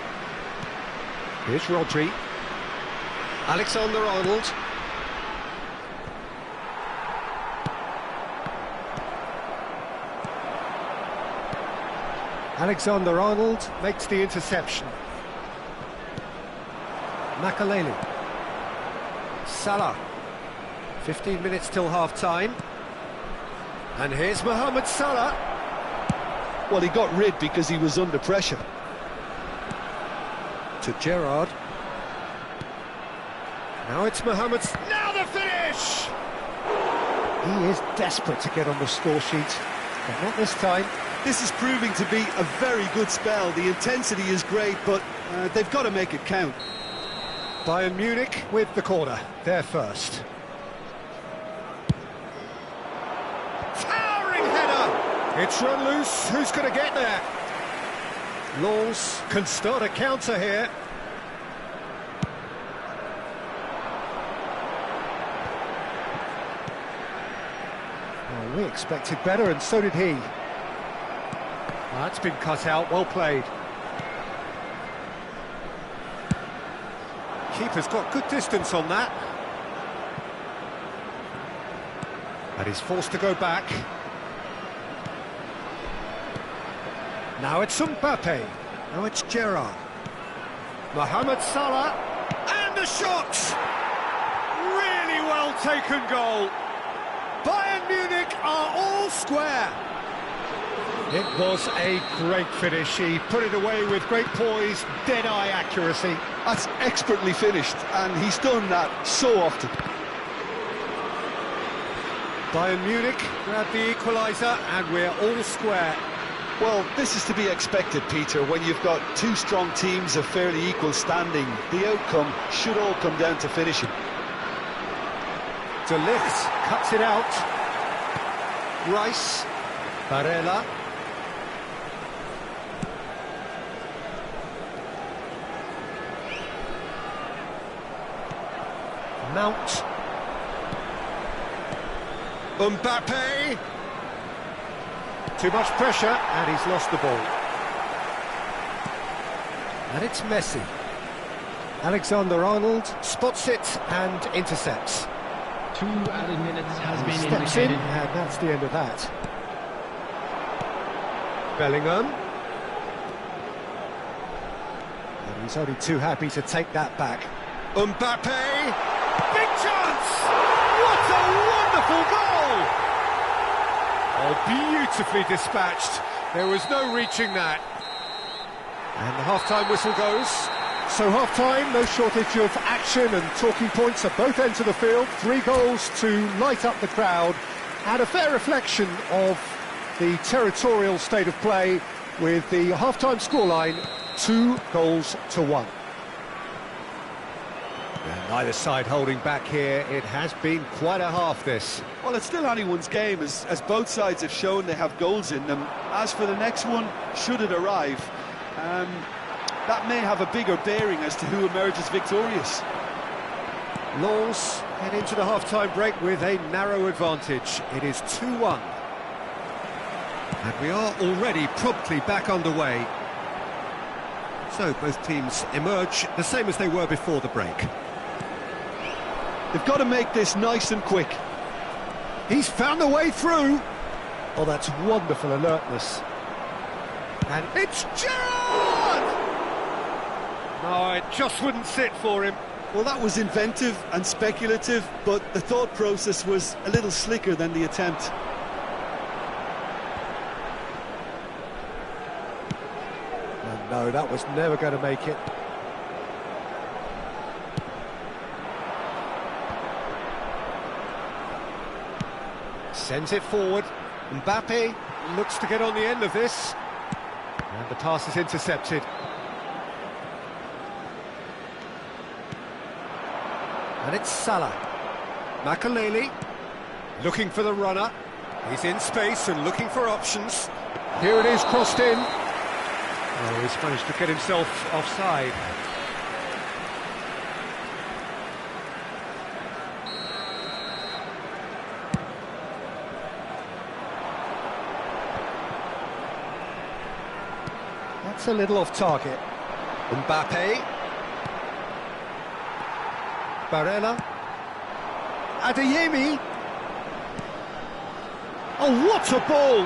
A: Here's Rodri. Alexander-Arnold. Alexander-Arnold makes the interception. Makaleli. Salah. 15 minutes till half-time. And here's Mohamed Salah.
D: Well, he got rid because he was under pressure.
A: To Gerrard. Now it's Mohamed. Now the finish! He is desperate to get on the score sheet, but not this time.
D: This is proving to be a very good spell. The intensity is great, but they've got to make it count.
A: Bayern Munich with the corner, they're first. Towering header! It's run loose, who's going to get there? Lawns can start a counter here. Well, we expected better, and so did he. That's been cut out, well played. Keeper's got good distance on that. And he's forced to go back. Now it's Mbappe. Now it's Gerrard. Mohamed Salah. And the shot! Really well taken goal. Bayern Munich are all square. It was a great finish. He put it away with great poise, dead-eye accuracy.
D: That's expertly finished, and he's done that so often.
A: Bayern Munich grab the equaliser, and we're all square.
D: Well, this is to be expected, Peter. When you've got two strong teams of fairly equal standing, the outcome should all come down to finishing.
A: De Ligt cuts it out. Rice. Barella. Mount. Mbappe. Too much pressure, and he's lost the ball. And it's Messi. Alexander-Arnold spots it and intercepts.
C: 2 added minutes has been
A: Steps in,
C: indicated.
A: and that's the end of that. Bellingham. And he's only too happy to take that back. Mbappe! Big chance! What a wonderful goal! Oh, beautifully dispatched. There was no reaching that. And the half-time whistle goes. So half-time, no shortage of action and talking points at both ends of the field. 3 goals to light up the crowd, and a fair reflection of the territorial state of play with the half-time scoreline 2-1. And neither side holding back here. It has been quite a half, this.
D: Well, it's still anyone's game, as both sides have shown they have goals in them. As for the next one, should it arrive, that may have a bigger bearing as to who emerges victorious.
A: Lens head into the half-time break with a narrow advantage. It is 2-1. And we are already promptly back underway. So both teams emerge the same as they were before the break.
D: They've got to make this nice and quick.
A: He's found a way through. Oh, that's wonderful alertness. And it's Gerrard! No, it just wouldn't sit for him.
D: Well, that was inventive and speculative, but the thought process was a little slicker than the attempt.
A: And no, that was never going to make it. Sends it forward. Mbappe looks to get on the end of this. And the pass is intercepted. And it's Salah. Makelele looking for the runner. He's in space and looking for options. Here it is, crossed in. Oh, he's managed to get himself offside. That's a little off target. Mbappe. Barella. Adeyemi. Oh, what a ball!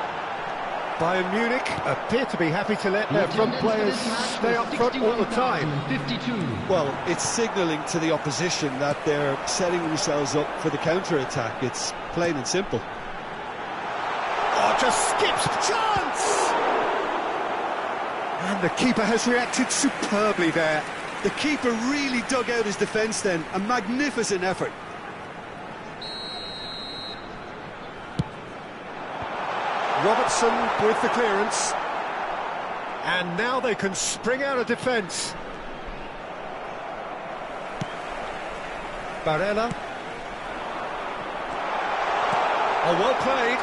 A: Bayern Munich appear to be happy to let their front players stay up front all the time.
C: 52.
D: Well, it's signalling to the opposition that they're setting themselves up for the counter-attack. It's plain and simple.
A: Oh, just skips chance! And the keeper has reacted superbly there.
D: The keeper really dug out his defence then. A magnificent effort.
A: Robertson with the clearance. And now they can spring out of defence. Barella. Oh, well played.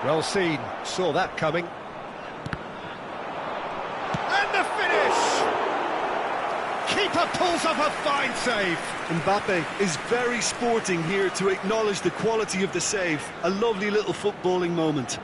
A: Well seen. Saw that coming. And the finish! Keeper pulls up a fine save.
D: Mbappe is very sporting here to acknowledge the quality of the save. A lovely little footballing moment.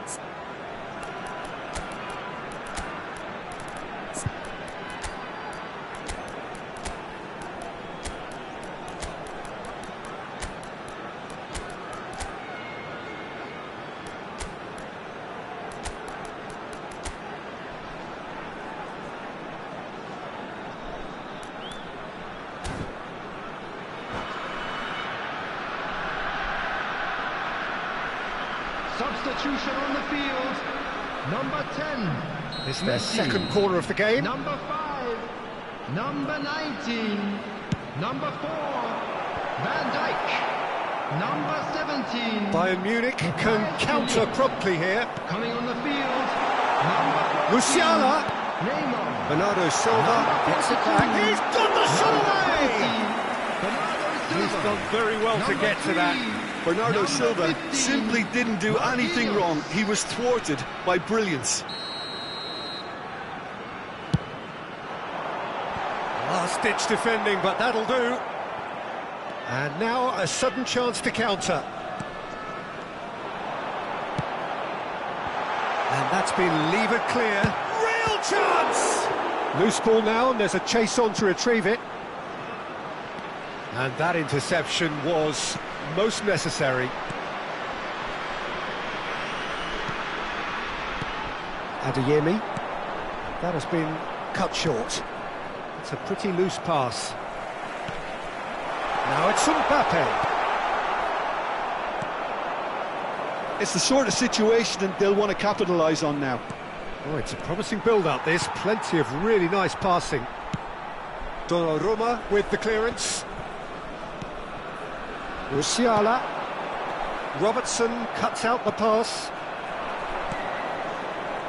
C: Substitution on the field. Number 10.
A: It's their
C: Messi.
A: second corner of the game.
C: Number 5. Number 19. Number 4. Van Dijk. Number 17.
A: Bayern Munich can counter promptly here.
C: Coming on the field. Number 14.
A: Musiala.
C: Neymar.
A: Bernardo Silva gets it back. He's got the shot away!
C: Bernardo Silva.
A: He's done very well to
C: Number
A: get to that.
C: 3.
B: Bernardo
C: Number
B: Silva
C: 15.
B: simply didn't do anything wrong. He was thwarted by brilliance.
A: Last-ditch defending, but that'll do. And now a sudden chance to counter. And that's been levered clear. Real chance! Loose ball now, and there's a chase on to retrieve it. And that interception was most necessary. Adeyemi. That has been cut short. It's a pretty loose pass. Now it's Mbappe.
B: It's the sort of situation that they'll want to capitalise on now.
A: Oh, it's a promising build-up, this. Plenty of really nice passing. Donnarumma with the clearance. Musiala. Robertson cuts out the pass.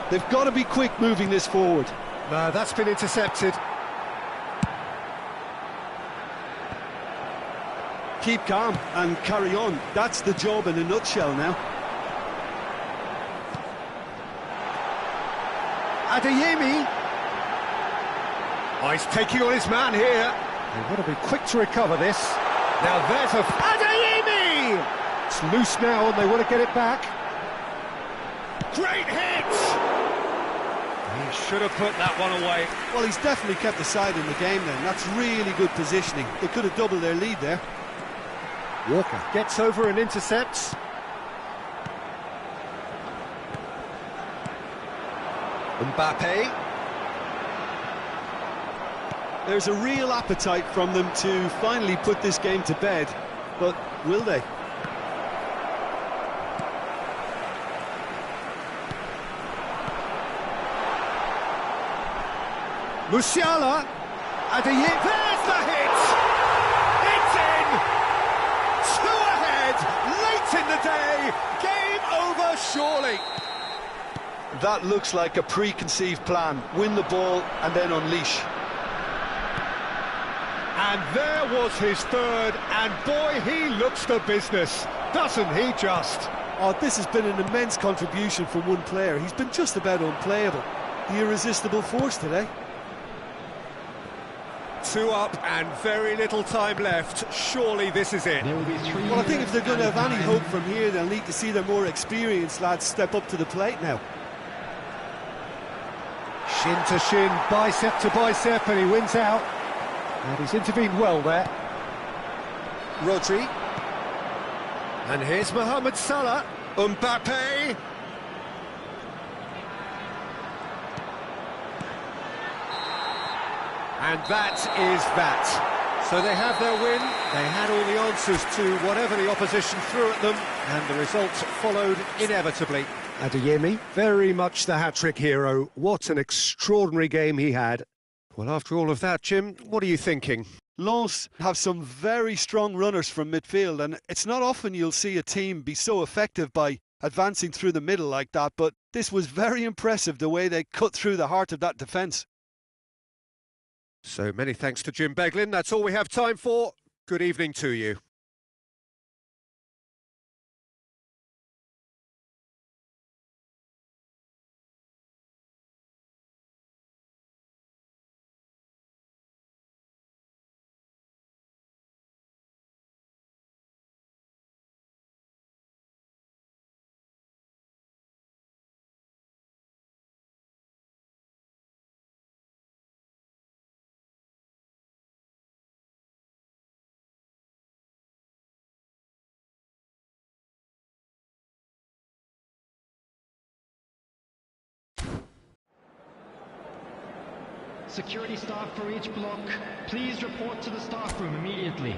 B: They've got to be quick moving this forward.
A: No, that's been intercepted.
B: Keep calm and carry on. That's the job in a nutshell now.
A: Adeyemi. Oh, he's taking on his man here. They've got to be quick to recover this. Now there's a... Adeyemi! It's loose now and they want to get it back. Great hit! He should have put that one away.
B: Well, he's definitely kept the side in the game then. That's really good positioning. They could have doubled their lead there.
A: Walker gets over and intercepts. Mbappe.
B: There's a real appetite from them to finally put this game to bed, but will they?
A: Musiala. Adeyemi. There's the hit! It's in! Two ahead, late in the day. Game over, surely.
B: That looks like a preconceived plan. Win the ball and then unleash.
A: And there was his third, and boy, he looks the business, doesn't he just?
B: Oh, this has been an immense contribution from one player. He's been just about unplayable. The irresistible force today.
A: 2 up and very little time left. Surely this is it.
C: There will be 3
B: Well, I think if they're going to have any
C: minutes
B: hope from here, they'll need to see their more experienced lads step up to the plate now.
A: Shin to shin, bicep to bicep, and he wins out. And he's intervened well there. Rodri. And here's Mohamed Salah. Mbappe. And that is that. So they have their win. They had all the answers to whatever the opposition threw at them, and the results followed inevitably. Adeyemi, very much the hat-trick hero. What an extraordinary game he had. Well, after all of that, Jim, what are you thinking?
B: Lens have some very strong runners from midfield, and it's not often you'll see a team be so effective by advancing through the middle like that, but this was very impressive, the way they cut through the heart of that defence.
A: So many thanks to Jim Beglin. That's all we have time for. Good evening to you.
C: Security staff for each block, please report to the staff room immediately.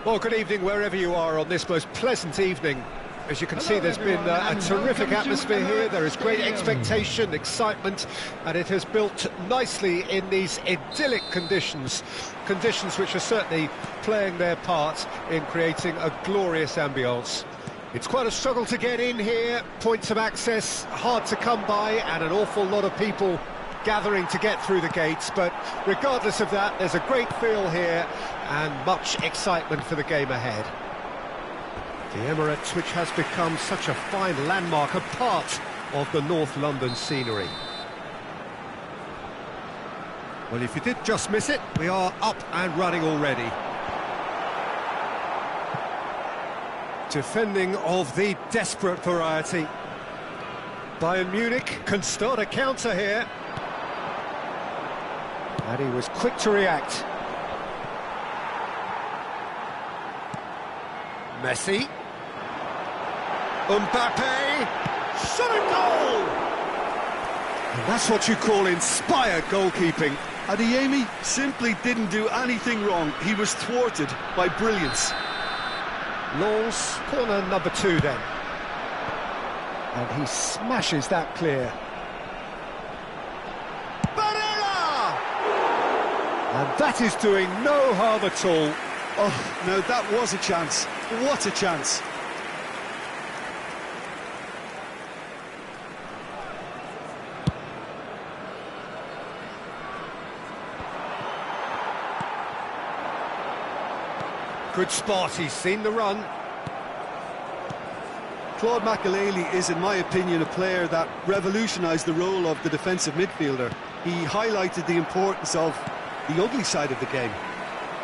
A: Well, good evening wherever you are on this most pleasant evening. As you can see, there's been a terrific atmosphere here. There is great expectation, excitement, and it has built nicely in these idyllic conditions. Conditions which are certainly playing their part in creating a glorious ambience. It's quite a struggle to get in here, points of access hard to come by, and an awful lot of people gathering to get through the gates, but regardless of that, there's a great feel here and much excitement for the game ahead. The Emirates, which has become such a fine landmark, a part of the North London scenery. Well, if you did just miss it, we are up and running already. Defending of the desperate variety. Bayern Munich can start a counter here. And he was quick to react. Messi. Mbappe. Shot a goal! And that's what you call inspired goalkeeping.
D: Adeyemi simply didn't do anything wrong. He was thwarted by brilliance.
A: Lens, corner number 2 then. And he smashes that clear. And that is doing no harm at all.
D: Oh, no, that was a chance. What a chance.
A: Good spot, he's seen the run.
D: Claude Makélélé is, in my opinion, a player that revolutionised the role of the defensive midfielder. He highlighted the importance of the ugly side of the game.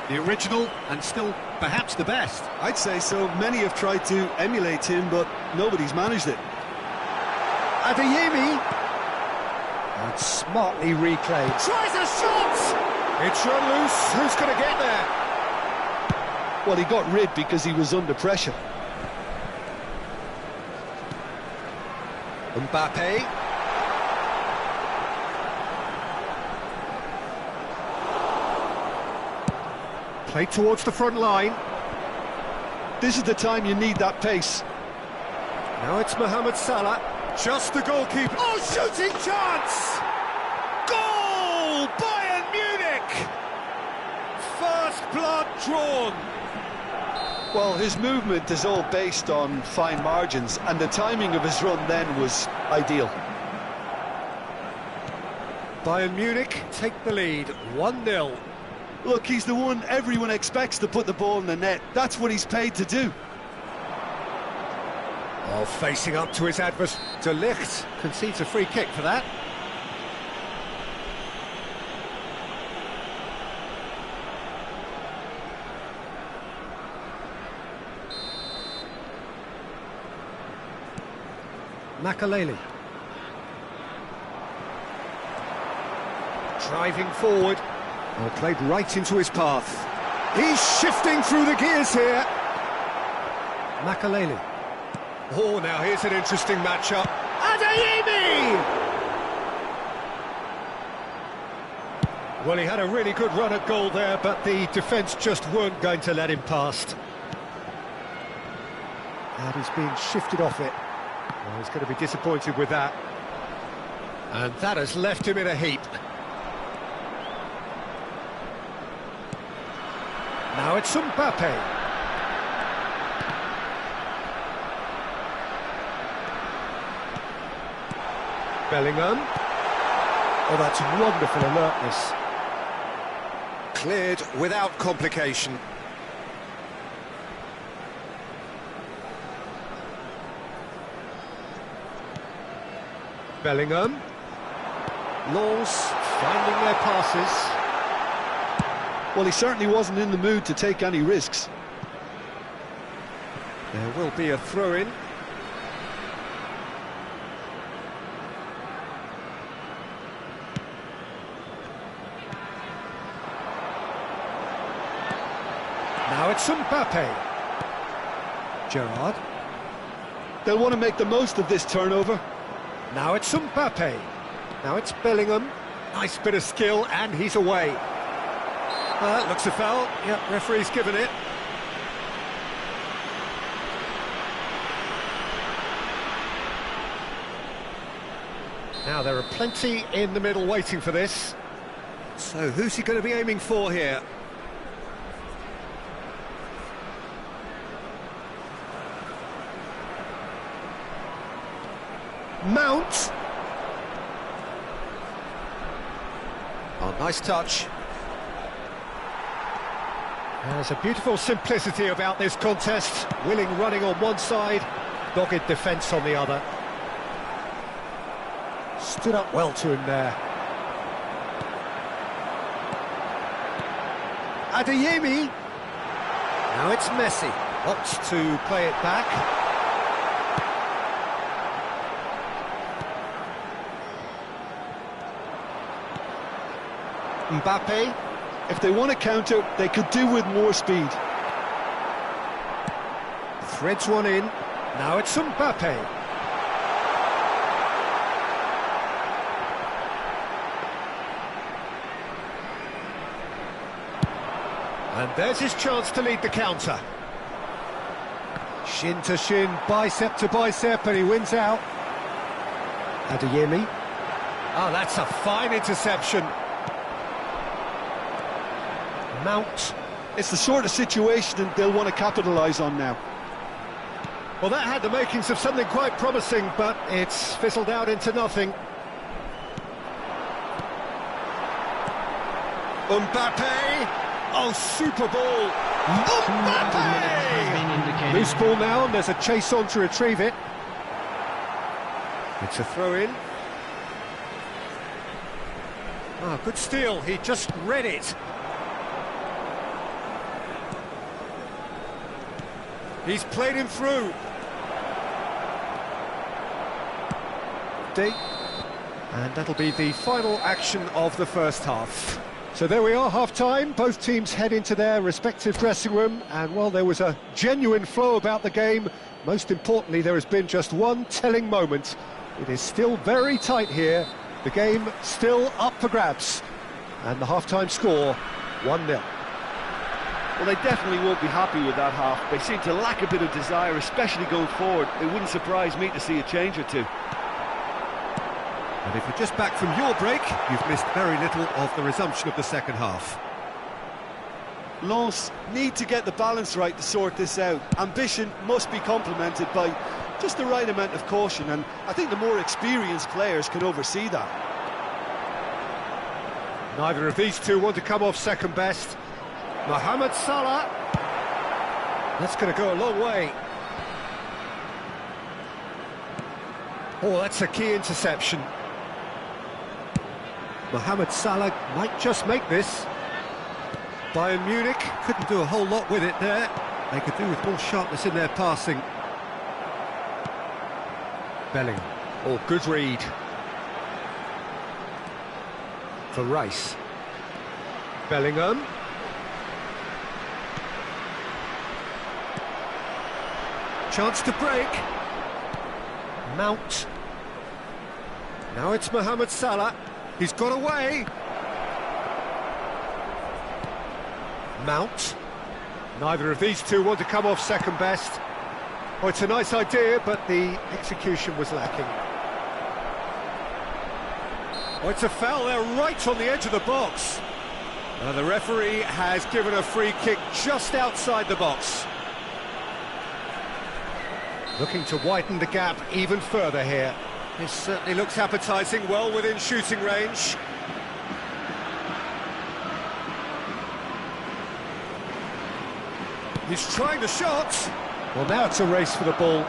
A: The original and still perhaps the best.
D: I'd say so. Many have tried to emulate him, but nobody's managed it.
A: Adeyemi. And smartly reclaimed. Tries a shot! It's run loose. Who's going to get there?
D: Well, he got rid because he was under pressure.
A: Mbappe. Played towards the front line.
D: This is the time you need that pace.
A: Now it's Mohamed Salah. Just the goalkeeper. Oh, shooting chance! Goal! Bayern Munich! First blood drawn.
D: Well, his movement is all based on fine margins, and the timing of his run then was ideal.
A: Bayern Munich take the lead, 1-0.
D: Look, he's the one everyone expects to put the ball in the net. That's what he's paid to do.
A: Oh, facing up to his adversary. De Ligt concedes a free kick for that. Makélélé. Driving forward. Oh, played right into his path. He's shifting through the gears here. Makélélé. Oh, now here's an interesting matchup. Adeyemi! Well, he had a really good run at goal there, but the defence just weren't going to let him past. And he's being shifted off it. Well, he's going to be disappointed with that. And that has left him in a heap. Now it's Mbappe. Bellingham. Oh, that's wonderful alertness. Cleared without complication. Bellingham. Lens finding their passes.
D: Well, he certainly wasn't in the mood to take any risks.
A: There will be a throw-in. Now it's Mbappe. Gerrard.
D: They'll want to make the most of this turnover.
A: Now it's Mbappe. Now it's Bellingham. Nice bit of skill, and he's away. Looks a foul. Yep, referee's given it. Now, there are plenty in the middle waiting for this. So, who's he going to be aiming for here? Mount. Oh, nice touch. There's a beautiful simplicity about this contest. Willing running on one side, dogged defence on the other. Stood up well to him there. Adeyemi. Now it's Messi. Opts to play it back. Mbappe.
B: If they want to counter, they could do with more speed.
A: Threads one in. Now it's Mbappe. And there's his chance to lead the counter. Shin to shin, bicep to bicep, and he wins out. Adeyemi. Oh, that's a fine interception. Mount.
B: It's the sort of situation they'll want to capitalise on now.
A: Well, that had the makings of something quite promising, but it's fizzled out into nothing. Mbappe! Oh, super ball! Mbappe! Loose ball now, and there's a chase on to retrieve it. It's a throw-in. Oh, good steal, he just read it. He's played him through. And that'll be the final action of the first half. So there we are, half-time. Both teams head into their respective dressing room, and while there was a genuine flow about the game, most importantly, there has been just one telling moment. It is still very tight here. The game still up for grabs. And the half-time score, 1-0.
D: Well, they definitely won't be happy with that half. They seem to lack a bit of desire, especially going forward. It wouldn't surprise me to see a change or two.
A: And if you're just back from your break, you've missed very little of the resumption of the second half.
B: Lens need to get the balance right to sort this out. Ambition must be complemented by just the right amount of caution, and I think the more experienced players can oversee that.
A: Neither of these two want to come off second best. Mohamed Salah. That's going to go a long way. Oh, that's a key interception. Mohamed Salah might just make this. Bayern Munich couldn't do a whole lot with it there. They could do with more sharpness in their passing. Bellingham. Oh, good read. For Rice. Bellingham. Chance to break. Mount. Now it's Mohamed Salah. He's got away. Mount. Neither of these two want to come off second best. Oh, it's a nice idea, but the execution was lacking. Oh, it's a foul there right on the edge of the box. The referee has given a free kick just outside the box. Looking to widen the gap even further here. This certainly looks appetising, well within shooting range. He's trying the shot. Well, now it's a race for the ball.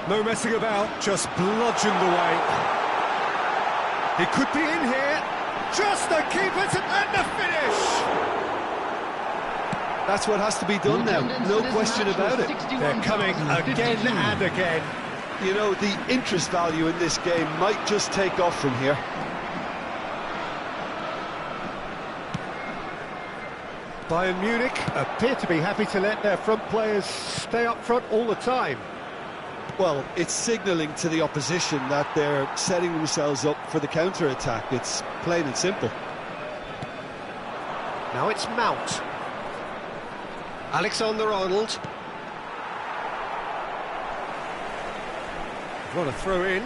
A: No messing about, just bludgeoned away. He could be in here. Just the keeper and the finish.
B: That's what has to be done now, no question about it.
A: They're coming again and again.
B: You know, the interest value in this game might just take off from here.
A: Bayern Munich appear to be happy to let their front players stay up front all the time.
B: Well, it's signalling to the opposition that they're setting themselves up for the counter-attack. It's plain and simple.
A: Now it's Mount. Alexander-Arnold. What a throw in.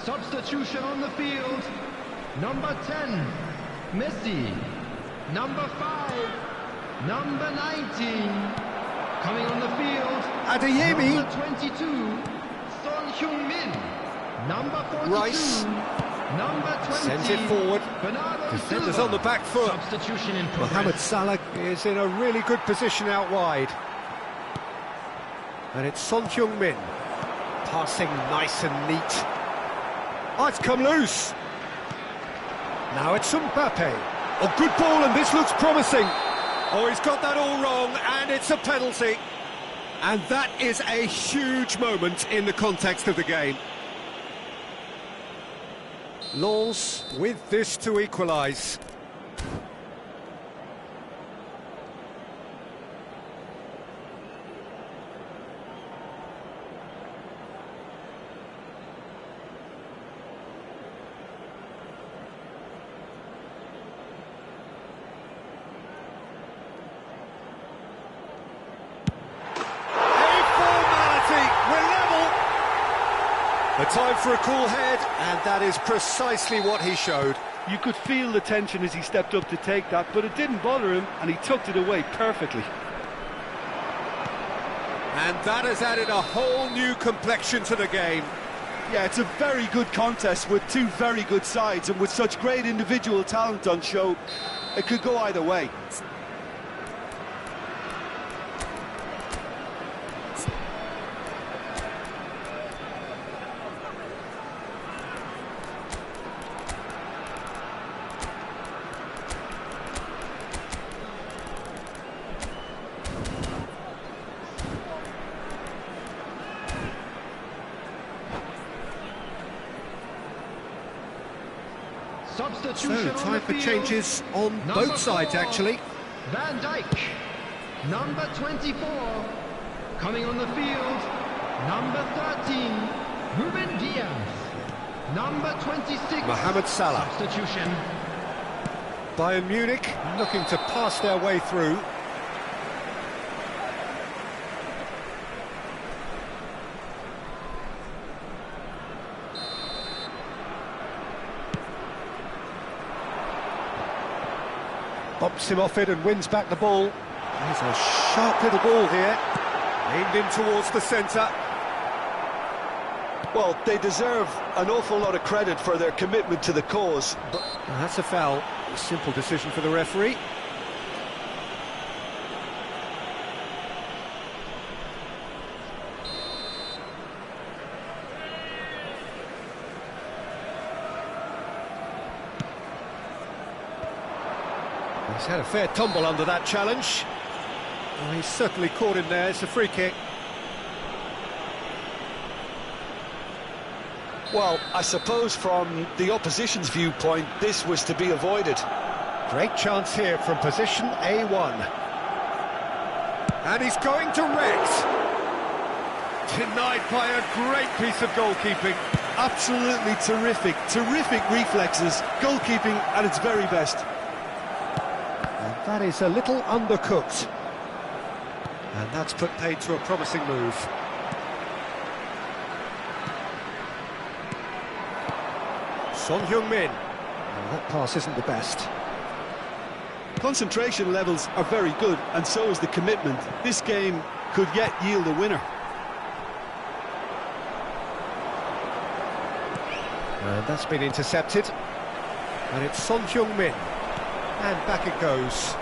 C: Substitution on the field. Number 10, Messi. Number 5, number 19. Coming on the field,
A: Adeyemi.
C: number 22, Son Heung-min. Number 42,
A: Rice.
C: number 20.
A: Sends it forward.
C: Bernardo
A: Defenders
C: Silva.
A: on the back foot.
C: Substitution in progress.
A: Mohamed Salah is in a really good position out wide. And it's Son Heung-min. Passing nice and neat. Oh, it's come loose. Now it's Mbappe. Oh, good ball, and this looks promising. Oh, he's got that all wrong, and it's a penalty. And that is a huge moment in the context of the game. Lens with this to equalise. A time for a cool head, and that is precisely what he showed.
B: You could feel the tension as he stepped up to take that, but it didn't bother him, and he tucked it away perfectly.
A: And that has added a whole new complexion to the game.
D: Yeah, it's a very good contest with two very good sides, and with such great individual talent on show, it could go either way.
C: Substitution
A: So, time
C: on
A: for
C: the field.
A: changes on
C: Number
A: both sides,
C: 4,
A: actually.
C: Van Dijk. Number 24. Coming on the field. Number 13. Ruben Diaz. Number 26.
A: Mohamed Salah.
C: Substitution.
A: Bayern Munich looking to pass their way through. Bumps him off it and wins back the ball. There's a sharp little ball here. Aimed in towards the centre.
D: Well, they deserve an awful lot of credit for their commitment to the cause. But
A: That's a foul. A simple decision for the referee. He's had a fair tumble under that challenge. Oh, he's certainly caught him there. It's a free kick.
D: well, I suppose from the opposition's viewpoint, this was to be avoided.
A: Great chance here from position A1. And he's going direct. Denied by a great piece of goalkeeping.
D: Absolutely terrific reflexes, goalkeeping at its very best.
A: And that is a little undercooked. And that's put paid to a promising move. Son Heung-min. Well, that pass isn't the best.
D: Concentration levels are very good, and so is the commitment. This game could yet yield a winner.
A: And that's been intercepted. And it's Son Heung-min. And back it goes.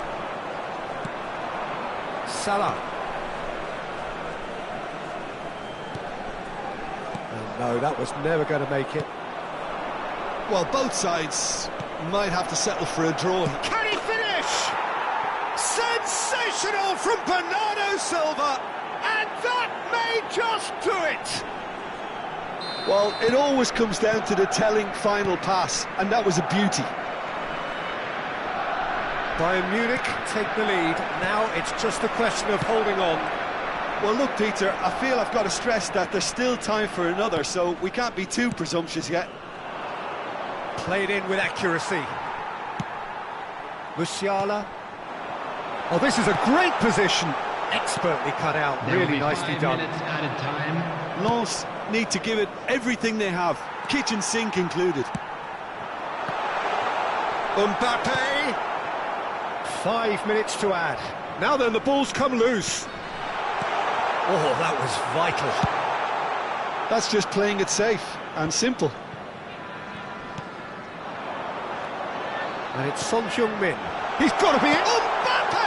A: Salah. And no, that was never going to make it.
D: Well, both sides might have to settle for a draw.
A: Can he finish? Sensational from Bernardo Silva. And that may just do it.
D: Well, it always comes down to the telling final pass, and that was a beauty.
A: Bayern Munich take the lead. Now it's just a question of holding on.
D: Well, look, Peter, I feel I've got to stress that there's still time for another, so we can't be too presumptuous yet.
A: Played in with accuracy. Musiala. Oh, this is a great position. Expertly cut out,
C: There will
A: really
C: be
A: nicely
C: 5
A: done.
C: minutes added time.
D: Lens need to give it everything they have. kitchen sink included.
A: Mbappe! 5 minutes to add. Now then, the ball's come loose. Oh, that was vital.
D: That's just playing it safe and simple.
A: And it's Son Heung-min. He's got to be it. Mbappe!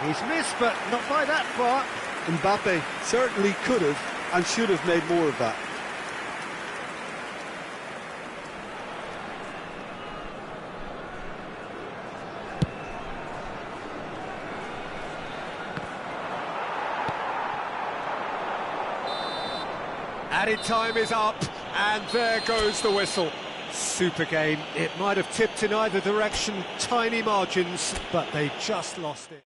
A: He's missed, but not by that far.
D: Mbappe certainly could have and should have made more of that.
A: Added time is up, and there goes the whistle. Super game. It might have tipped in either direction, tiny margins, but they just lost it.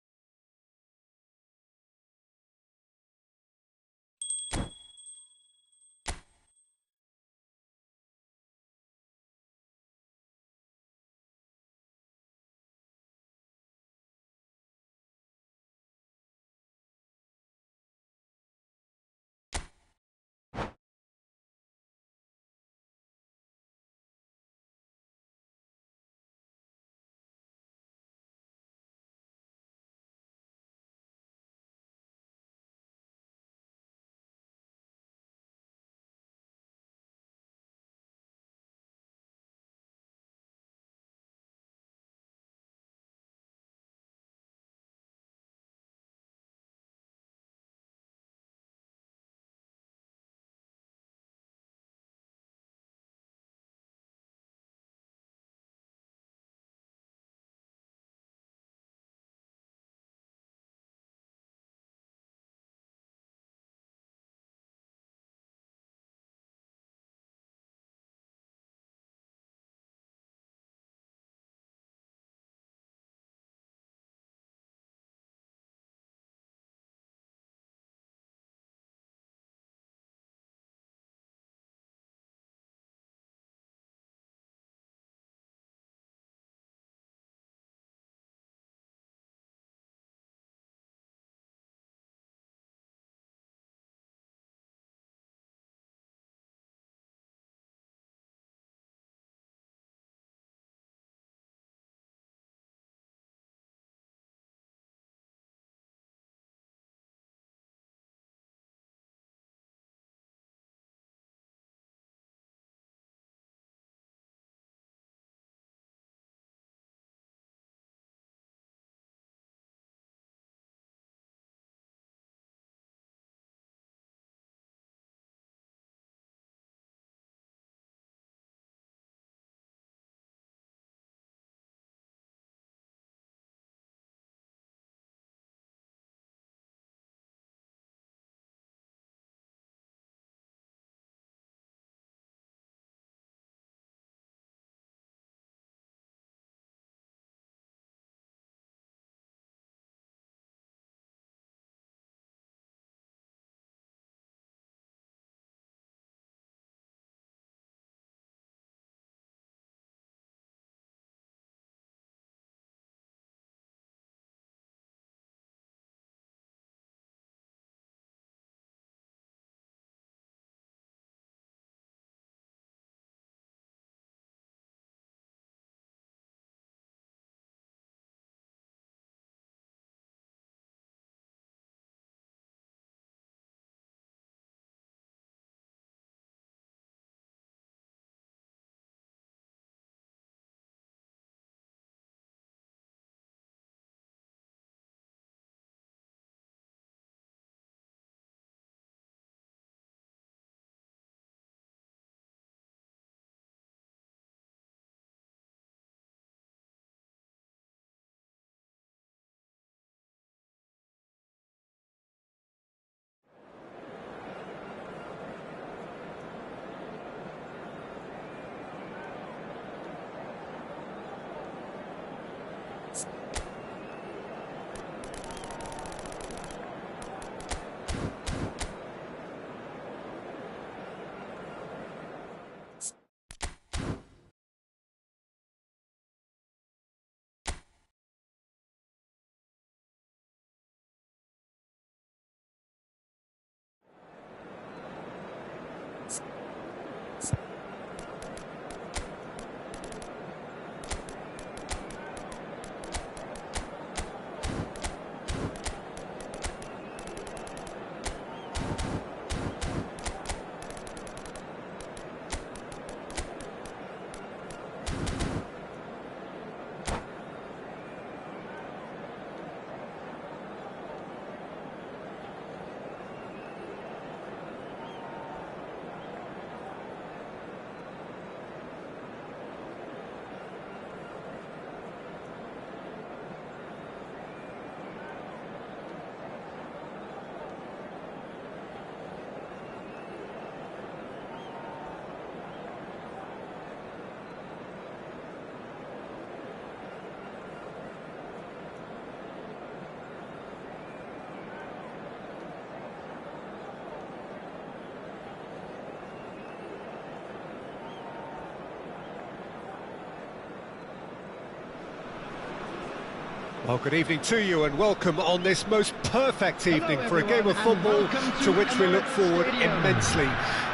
A: Well, good evening to you and welcome on this most perfect evening for a game of football to which we look forward immensely.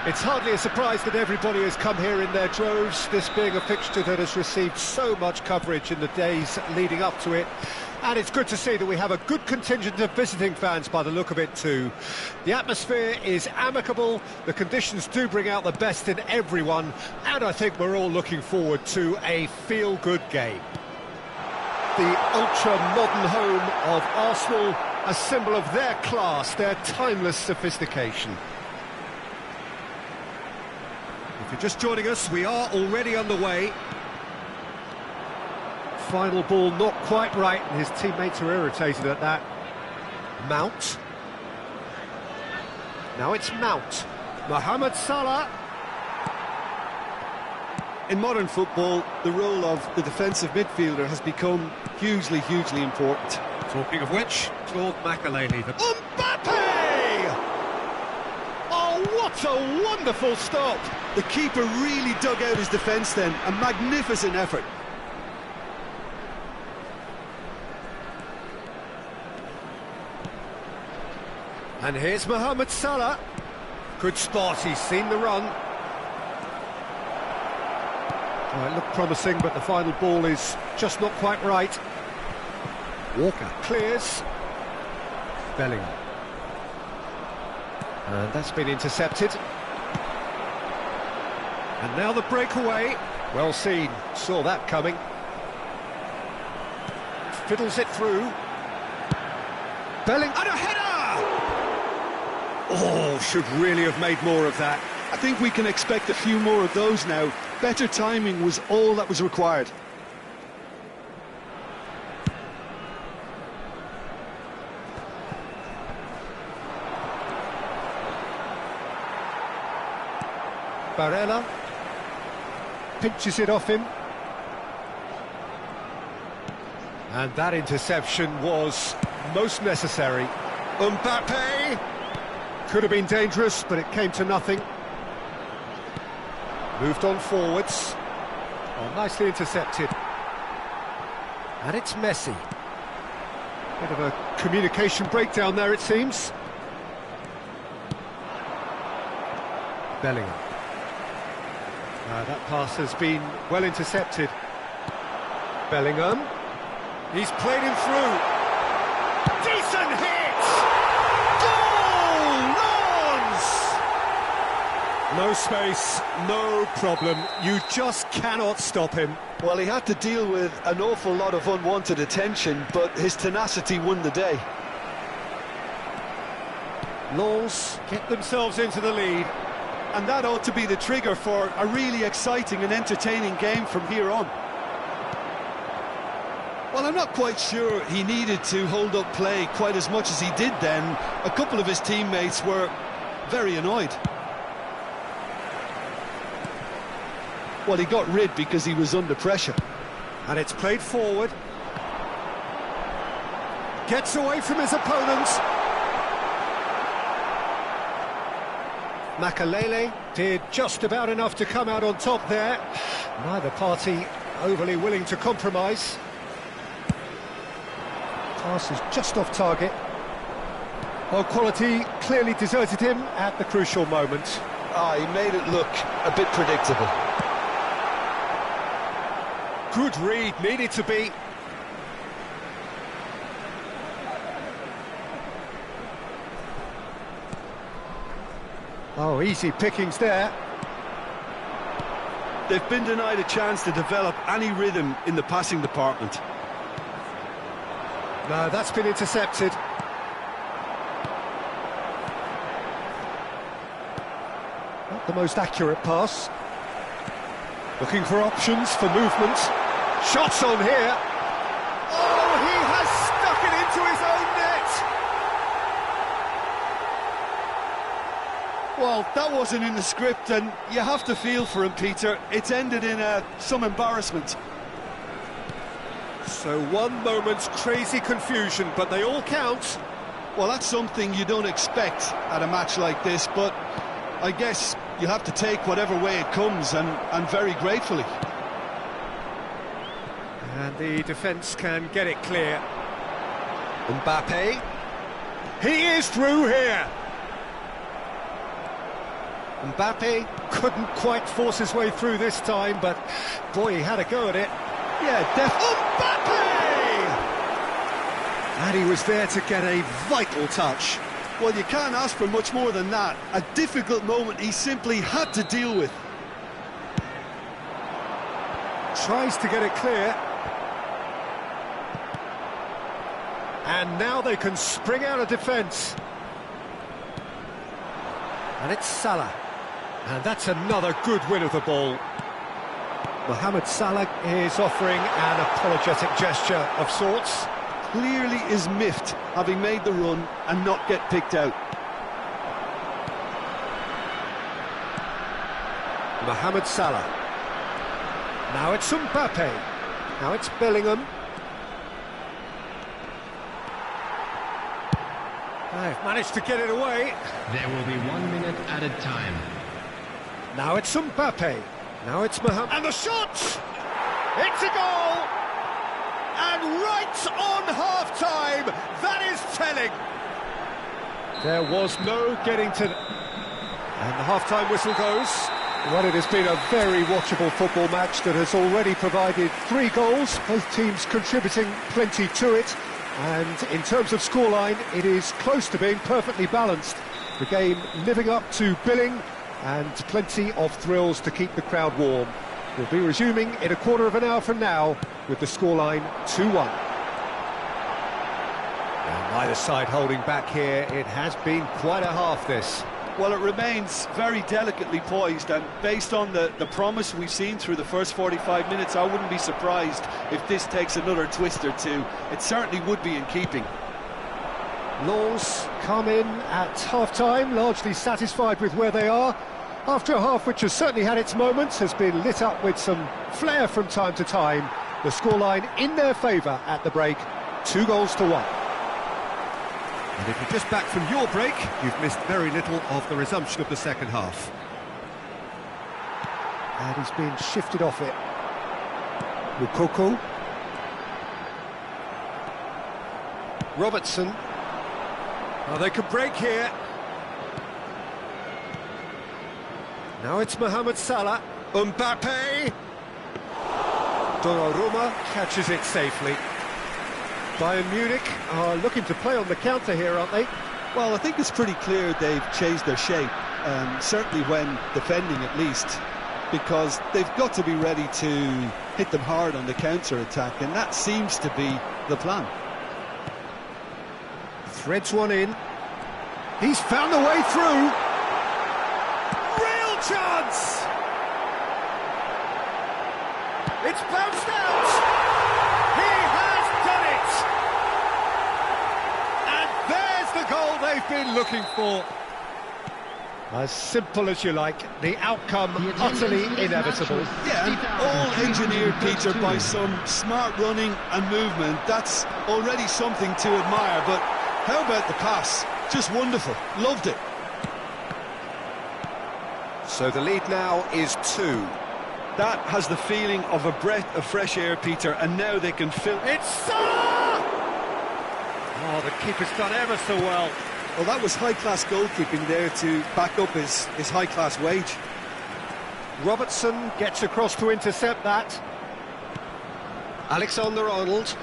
A: It's hardly a surprise that everybody has come here in their droves, this being a fixture that has received so much coverage in the days leading up to it. And it's good to see that we have a good contingent of visiting fans by the look of it too. The atmosphere is amicable, the conditions do bring out the best in everyone, and I think we're all looking forward to a feel-good game. The ultra-modern home of Arsenal, a symbol of their class, their timeless sophistication. If you're just joining us, we are already underway. Final ball not quite right, and his teammates are irritated at that. Mount. Now it's Mount. Mohamed Salah.
D: In modern football, the role of the defensive midfielder has become hugely important.
A: Talking of which, Claude Makélélé. Mbappe! Oh, what a wonderful stop!
D: The keeper really dug out his defence then, a magnificent effort.
A: And here's Mohamed Salah. Good spot, he's seen the run. Oh, it looked promising, but the final ball is just not quite right. Walker clears. Bellingham. And that's been intercepted. And now the breakaway. Well seen, saw that coming. Fiddles it through. Bellingham, and a header! Oh, should really have made more of that.
D: I think we can expect a few more of those now. Better timing was all that was required.
A: Barella pinches it off him. And that interception was most necessary. Mbappe! Could have been dangerous, but it came to nothing. Moved on forwards. Oh, nicely intercepted. And it's Messi. Bit of a communication breakdown there, it seems. Bellingham. That pass has been well intercepted. Bellingham. He's played him through. Decent hit! Goal! Lawns! No space, no problem. You just cannot stop him.
D: Well, he had to deal with an awful lot of unwanted attention, but his tenacity won the day.
A: Lens get themselves into the lead.
D: And that ought to be the trigger for a really exciting and entertaining game from here on. Well, I'm not quite sure he needed to hold up play quite as much as he did then. A couple of his teammates were very annoyed. Well, he got rid because he was under pressure.
A: And it's played forward. Gets away from his opponents. Makélélé did just about enough to come out on top there. Neither party overly willing to compromise. Pass is just off target. Well, quality clearly deserted him at the crucial moment.
D: He made it look a bit predictable.
A: Good read, needed to be. Oh, easy pickings there.
D: They've been denied a chance to develop any rhythm in the passing department.
A: No, that's been intercepted. Not the most accurate pass. Looking for options for movement. Shots on here. Oh, he has stuck it into his own net.
D: Well, that wasn't in the script, and you have to feel for him, Peter. It's ended in some embarrassment.
A: So one moment's crazy confusion, but they all count.
D: Well, that's something you don't expect at a match like this, but I guess you have to take whatever way it comes, and very gratefully.
A: And the defence can get it clear. Mbappe. He is through here. Mbappe couldn't quite force his way through this time, but boy, he had a go at it.
D: Yeah,
A: Mbappe! And he was there to get a vital touch.
D: Well, you can't ask for much more than that. A difficult moment he simply had to deal with.
A: Tries to get it clear. And now they can spring out of defence. And it's Salah. And that's another good win of the ball. Mohamed Salah is offering an apologetic gesture of sorts.
D: Clearly is miffed, having made the run and not get picked out.
A: Mohamed Salah. Now it's Mbappe. Now it's Bellingham. They've managed to get it away.
C: There will be 1 minute added time.
A: Now it's Mbappe. Now it's Mohamed. And the shot! It's a goal! And right on half-time, that is telling. There was no getting to... And the half-time whistle goes. Well, it has been a very watchable football match that has already provided 3 goals, both teams contributing plenty to it. And in terms of scoreline, it is close to being perfectly balanced. The game living up to billing and plenty of thrills to keep the crowd warm. We'll be resuming in a quarter of an hour from now with the scoreline 2-1. And neither side holding back here. It has been quite a half, this.
D: Well, it remains very delicately poised, and based on the promise we've seen through the first 45 minutes, I wouldn't be surprised if this takes another twist or two. It certainly would be in keeping.
A: Lens come in at half-time, largely satisfied with where they are. After a half which has certainly had its moments, has been lit up with some flair from time to time. The scoreline in their favour at the break, 2-1.
E: And if you're just back from your break, you've missed very little of the resumption of the second half.
A: And he's been shifted off it. Moukoko. Robertson. Oh, they could break here. Now it's Mohamed Salah. Mbappe. Donnarumma catches it safely. Bayern Munich are looking to play on the counter here, aren't they?
D: Well, I think it's pretty clear they've changed their shape, certainly when defending at least, because they've got to be ready to hit them hard on the counter-attack, and that seems to be the plan.
A: Threads one in. He's found the way through. Real chance! It's bounced out! The goal they've been looking for. As simple as you like, the outcome utterly inevitable.
D: Yeah, and all engineered, Peter, by some smart running and movement. That's already something to admire, but how about the pass? Just wonderful, loved it.
A: So the lead now is 2.
B: That has the feeling of a breath of fresh air, Peter, and now they can fill...
A: It's Salah! Oh, the keeper's done ever so well.
D: Well, that was high-class goalkeeping there to back up his high-class wage.
A: Robertson gets across to intercept that. Alexander-Arnold.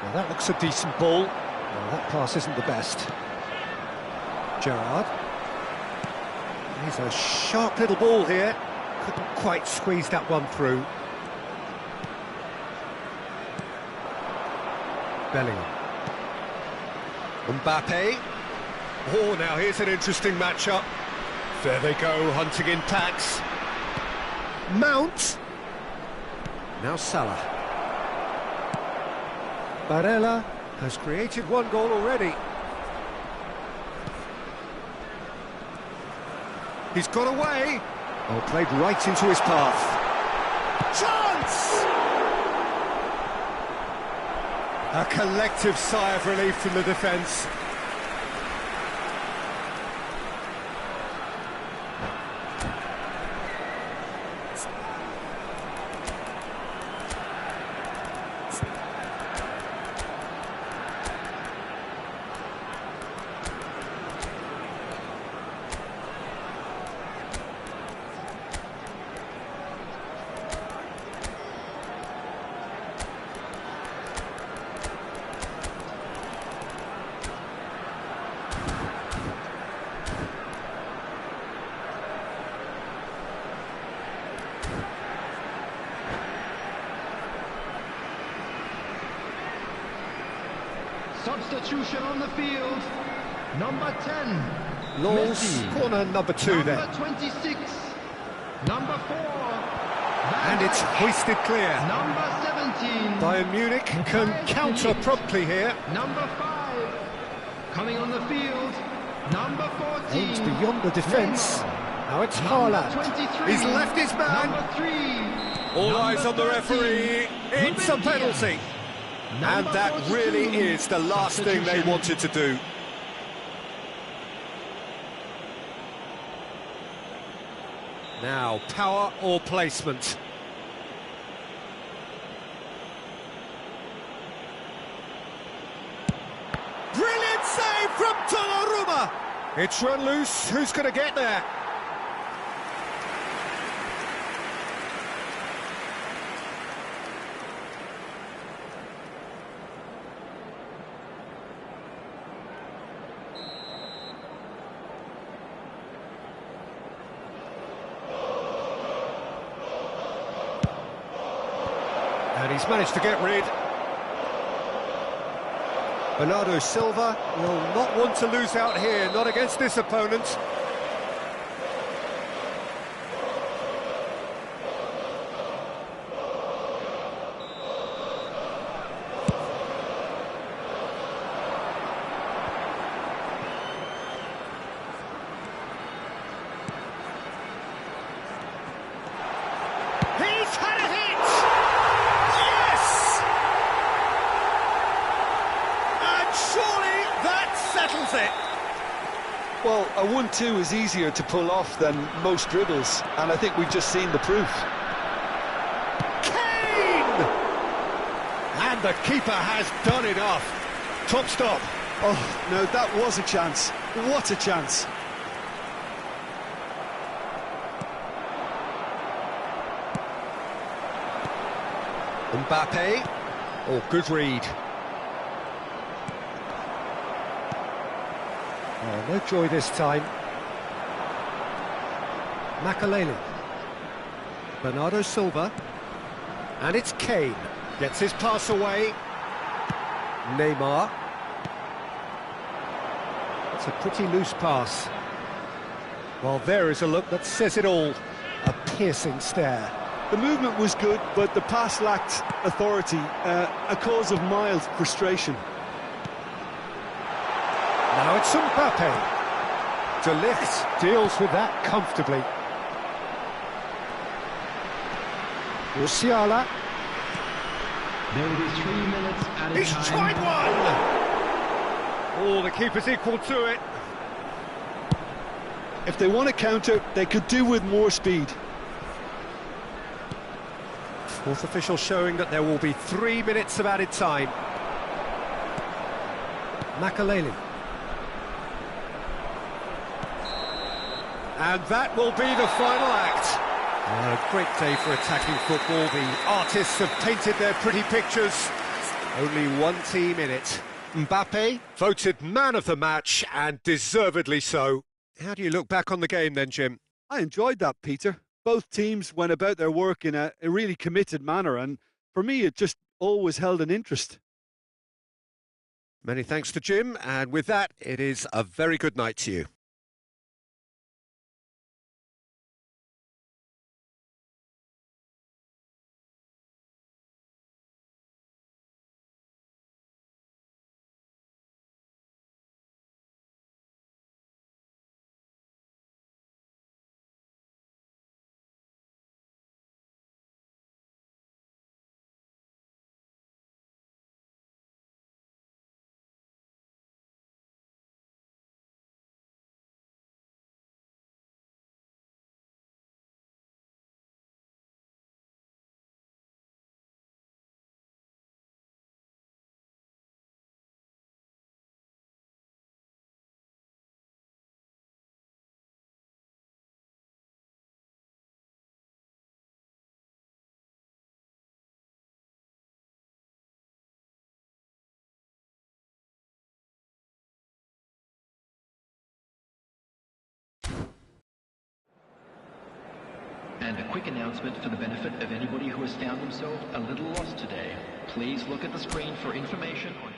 A: Now that looks a decent ball. Well, that pass isn't the best. Gerrard. He's a sharp little ball here. Couldn't quite squeeze that one through. Bellingham. Mbappe. Oh, now here's an interesting matchup. There they go, hunting in packs. Mount. Now Salah. Barella has created 1 goal already. He's got away. Oh, played right into his path. Chance! A collective sigh of relief from the defence.
C: Substitution on the field. Number 10.
A: Law's
C: Messi.
A: corner number 2 there.
C: Number 26. Number 4.
A: And it's hoisted clear.
C: Number 17.
A: Bayern Munich can counter promptly here.
C: Number 5. Coming on the field. Number 14.
A: Aims beyond the defence. Now it's Haaland.
C: 23.
A: He's left his man.
C: Number 3.
A: All
C: Number
A: eyes on the
C: 13.
A: referee. It's a
C: Ruben
A: penalty.
C: Dias.
A: And
C: Number
A: that
C: 42.
A: really is the last thing they
C: Substitution.
A: wanted to do. Now, power or placement? Brilliant save from Donnarumma! It's run loose, who's going to get there? And he's managed to get rid. Bernardo Silva will not want to lose out here, not against this opponent. He's had a hit! Yes! And surely that settles it.
B: Well, a 1-2 is easier to pull off than most dribbles, and I think we've just seen the proof.
A: Kane! And the keeper has done enough. Top stop.
B: Oh, no, that was a chance. What a chance.
A: Mbappe. Oh, good read. Oh, no joy this time. Makaleli. Bernardo Silva. And it's Kane. Gets his pass away. Neymar. It's a pretty loose pass. Well, there is a look that says it all. A piercing stare.
B: The movement was good, but the pass lacked authority, a cause of mild frustration.
A: Now it's Mbappe. De Ligt deals with that comfortably. Musiala.
C: There will be 3 minutes at a
A: He's
C: time.
A: tried one! Oh, the keeper's equal to it.
B: If they want to counter, they could do with more speed.
A: Fourth official showing that there will be 3 minutes of added time. Makaleli. And that will be the final act. A great day for attacking football. The artists have painted their pretty pictures. Only one team in it. Mbappe, voted man of the match, and deservedly so. How do you look back on the game then, Jim?
B: I enjoyed that, Peter. Both teams went about their work in a really committed manner, and for me it just always held an interest.
A: Many thanks to Jim, and with that, it is a very good night to you.
F: And a quick announcement for the benefit of anybody who has found themselves a little lost today. Please look at the screen for information on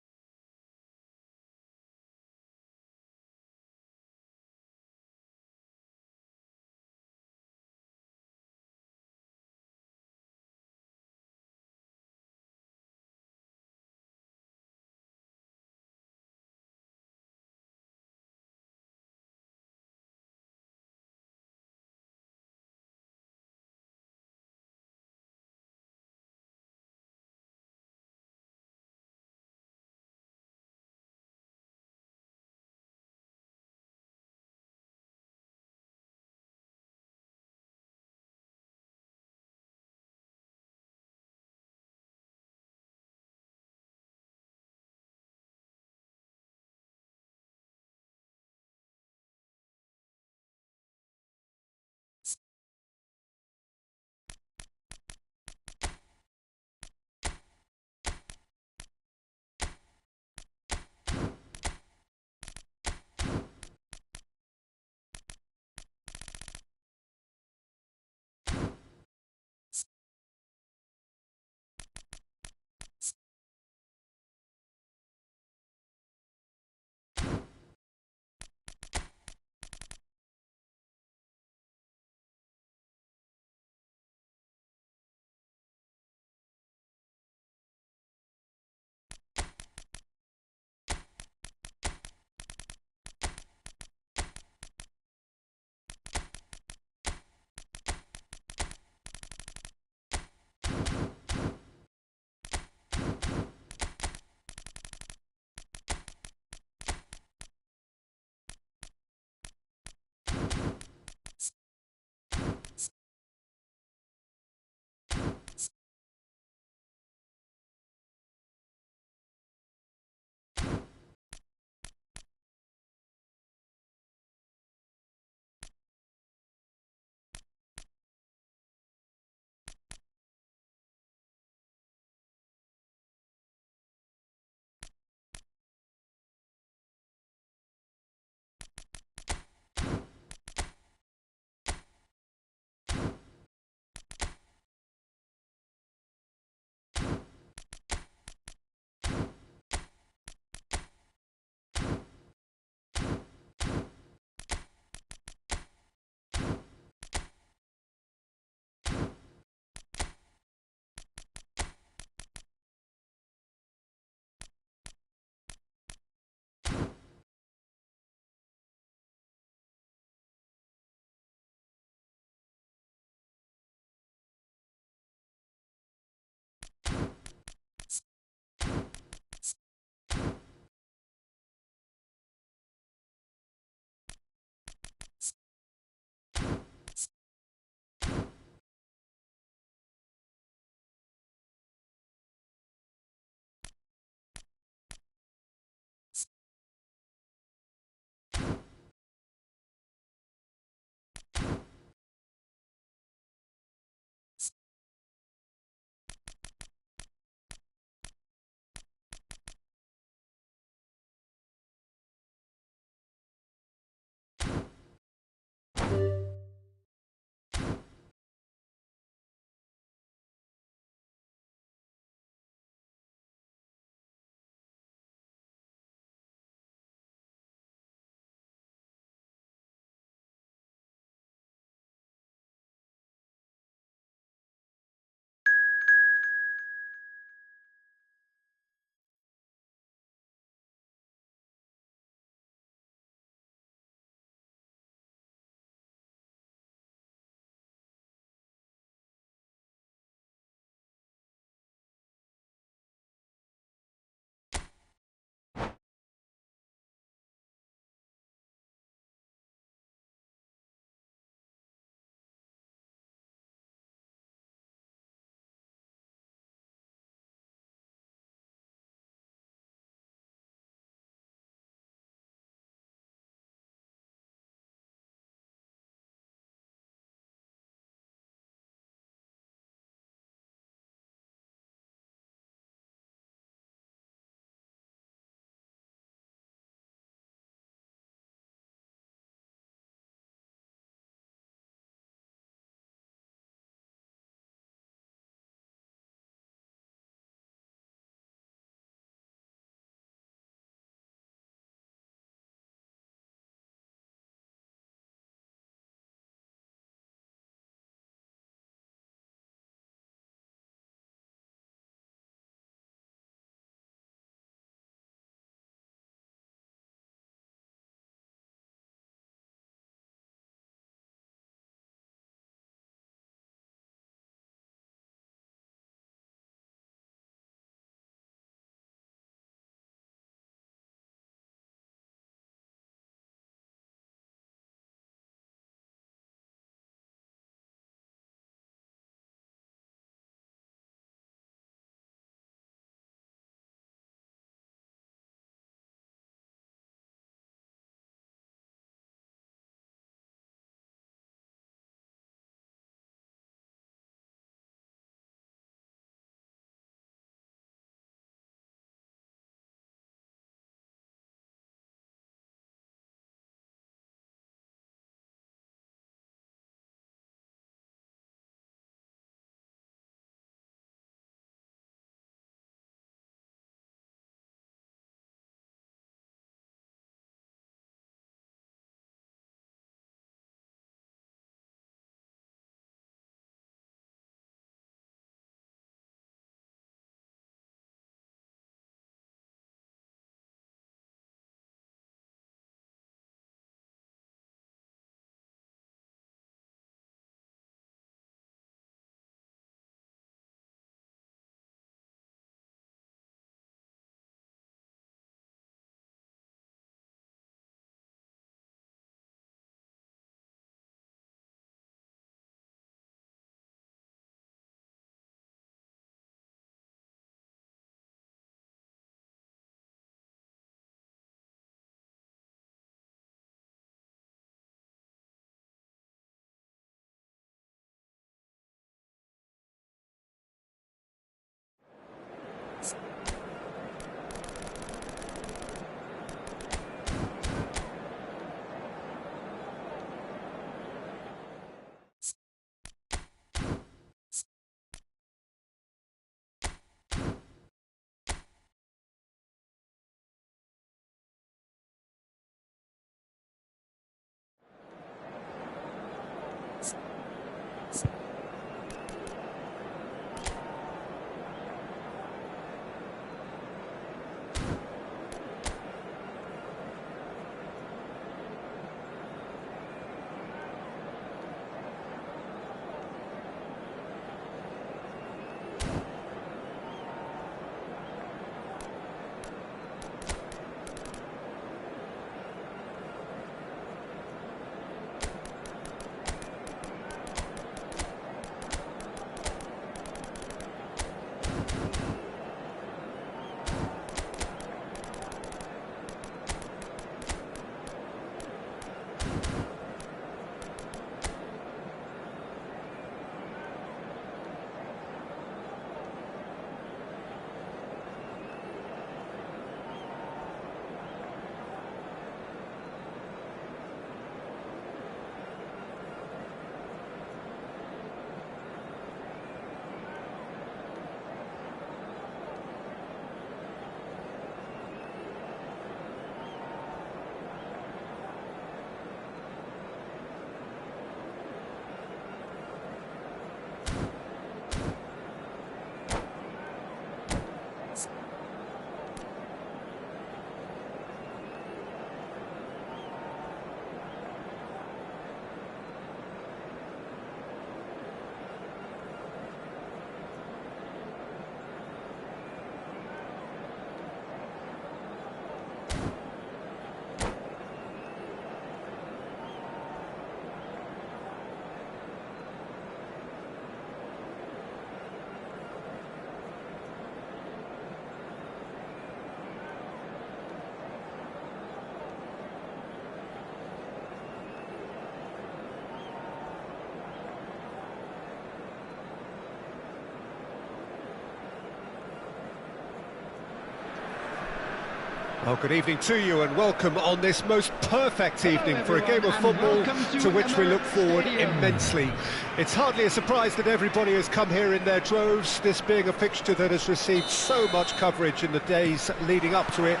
A: Well, good evening to you and welcome on this most perfect evening for a game of football to which we look forward immensely. It's hardly a surprise that everybody has come here in their droves, this being a fixture that has received so much coverage in the days leading up to it.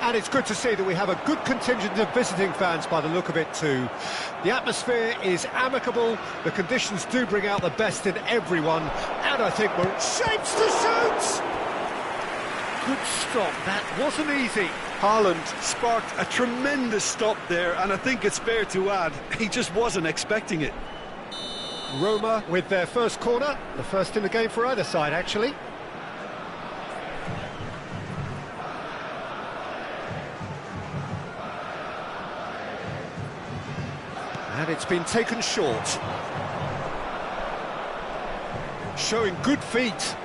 A: And it's good to see that we have a good contingent of visiting fans by the look of it too. The atmosphere is amicable, the conditions do bring out the best in everyone, and I think we're shapes to shoot! Good stop, that wasn't easy.
B: Haaland sparked a tremendous stop there, and I think it's fair to add, he just wasn't expecting it.
A: Roma with their first corner, the first in the game for either side actually. And it's been taken short. Showing good feet.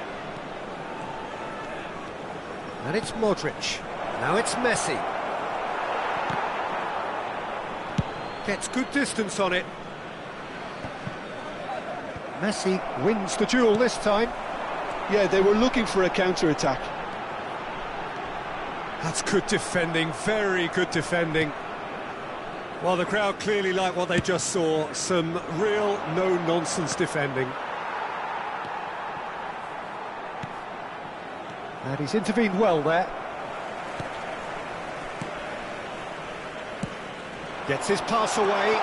A: And it's Modric. Now it's Messi. Gets good distance on it. Messi wins the duel this time.
D: Yeah, they were looking for a counter-attack.
A: That's good defending, very good defending. Well, the crowd clearly like what they just saw. Some real no-nonsense defending. And he's intervened well there. Gets his pass away.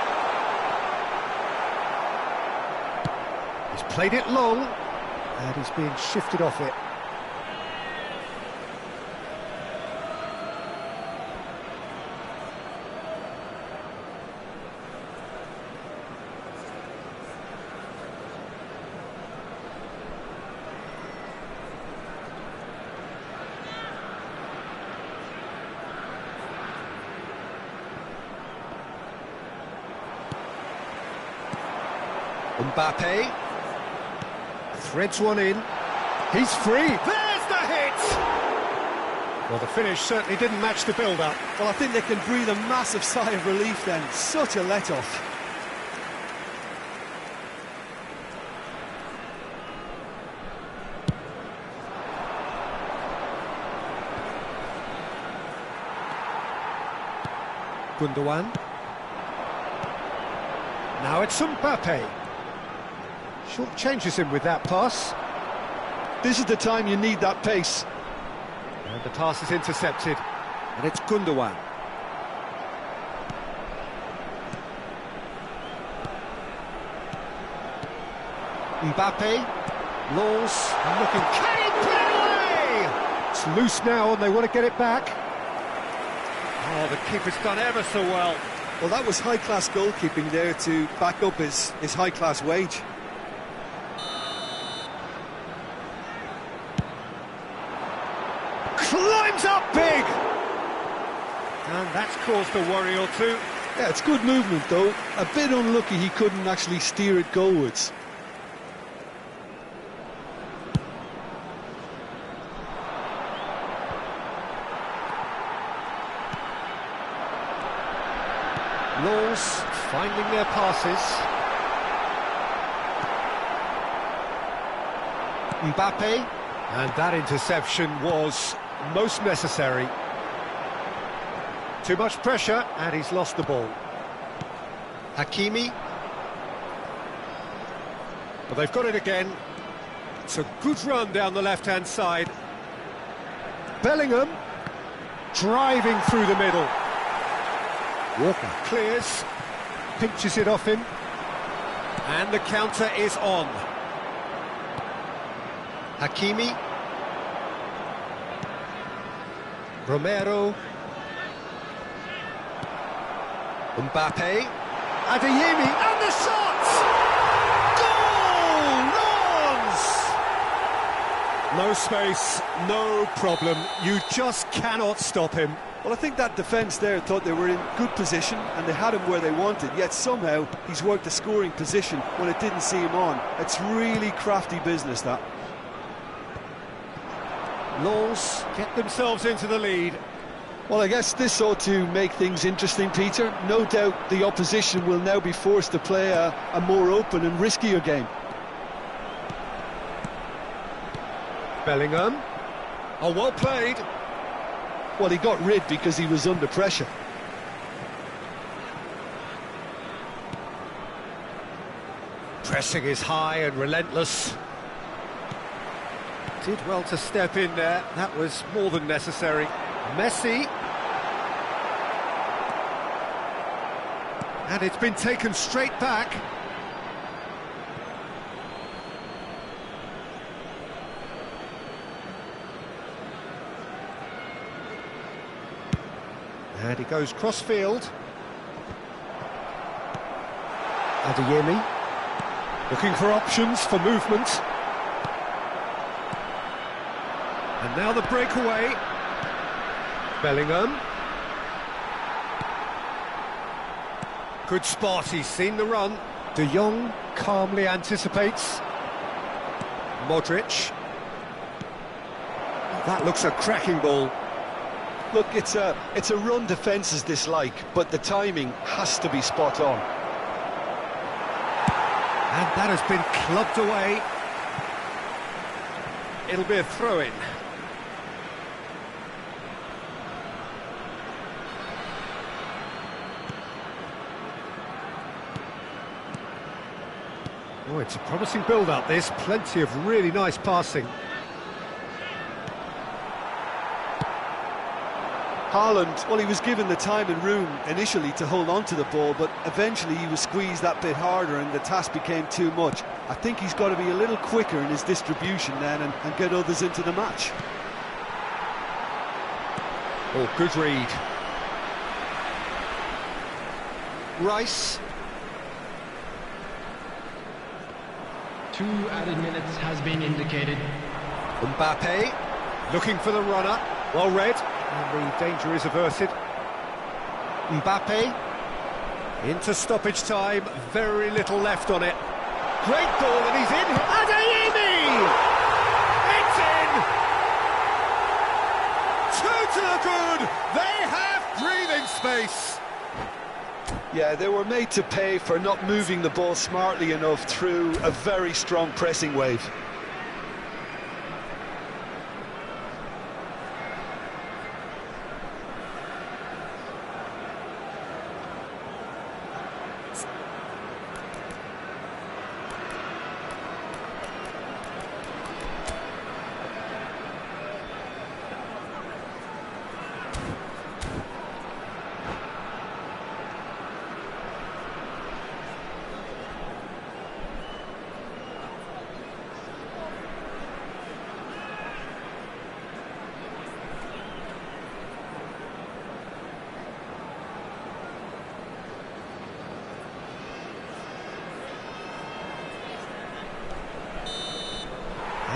A: He's played it long, and he's being shifted off it. Mbappe threads one in. He's free. There's the hit! Well, the finish certainly didn't match the build-up.
D: Well, I think they can breathe a massive sigh of relief then. Such a let-off.
A: Gundogan. Now it's Mbappe. Short changes him with that pass.
D: This is the time you need that pace.
A: And the pass is intercepted. And it's Gundogan. Mbappe. Laws looking. Can he put it away? It's loose now and they want to get it back. Oh, the keeper's done ever so well.
D: Well, that was high-class goalkeeping there to back up his high-class wage.
A: Climbs up big! And that's caused a worry or two.
D: Yeah, it's good movement, though. A bit unlucky he couldn't actually steer it goalwards.
A: Laws finding their passes. Mbappe, and that interception was most necessary. Too much pressure, and he's lost the ball. Hakimi. Well, they've got it again. It's a good run down the left-hand side. Bellingham driving through the middle. Walker clears, pinches it off him, and the counter is on. Hakimi, Romero, Mbappe, Adeyemi, and the shot! Goal! Lawns! No space, no problem. You just cannot stop him.
D: Well, I think that defence there thought they were in good position and they had him where they wanted, yet somehow he's worked a scoring position when it didn't see him on. It's really crafty business, that.
A: Lens get themselves into the lead.
D: Well, I guess this ought to make things interesting, Peter. No doubt the opposition will now be forced to play a more open and riskier game.
A: Bellingham. Oh, well played.
D: Well, he got rid because he was under pressure.
A: Pressing is high and relentless. Did well to step in there. That was more than necessary. Messi. And it's been taken straight back. And he goes cross-field. Adeyemi. Looking for options for movement. And now the breakaway. Bellingham. Good spot, he's seen the run. De Jong calmly anticipates. Modric. That looks a cracking ball.
D: Look, it's a run defences dislike, but the timing has to be spot on.
A: And that has been clubbed away. It'll be a throw-in. Oh, it's a promising build-up, this. Plenty of really nice passing.
D: Haaland, well, he was given the time and room initially to hold on to the ball, but eventually he was squeezed that bit harder and the task became too much. I think he's got to be a little quicker in his distribution then and get others into the match.
A: Oh, good read. Rice.
C: 2 added minutes has been indicated.
A: Mbappe, looking for the runner. Well read, and the danger is averted. Mbappe, into stoppage time, very little left on it. Great ball, and he's in. Adeyemi! It's in! 2 to the good! They have breathing space!
D: Yeah, they were made to pay for not moving the ball smartly enough through a very strong pressing wave.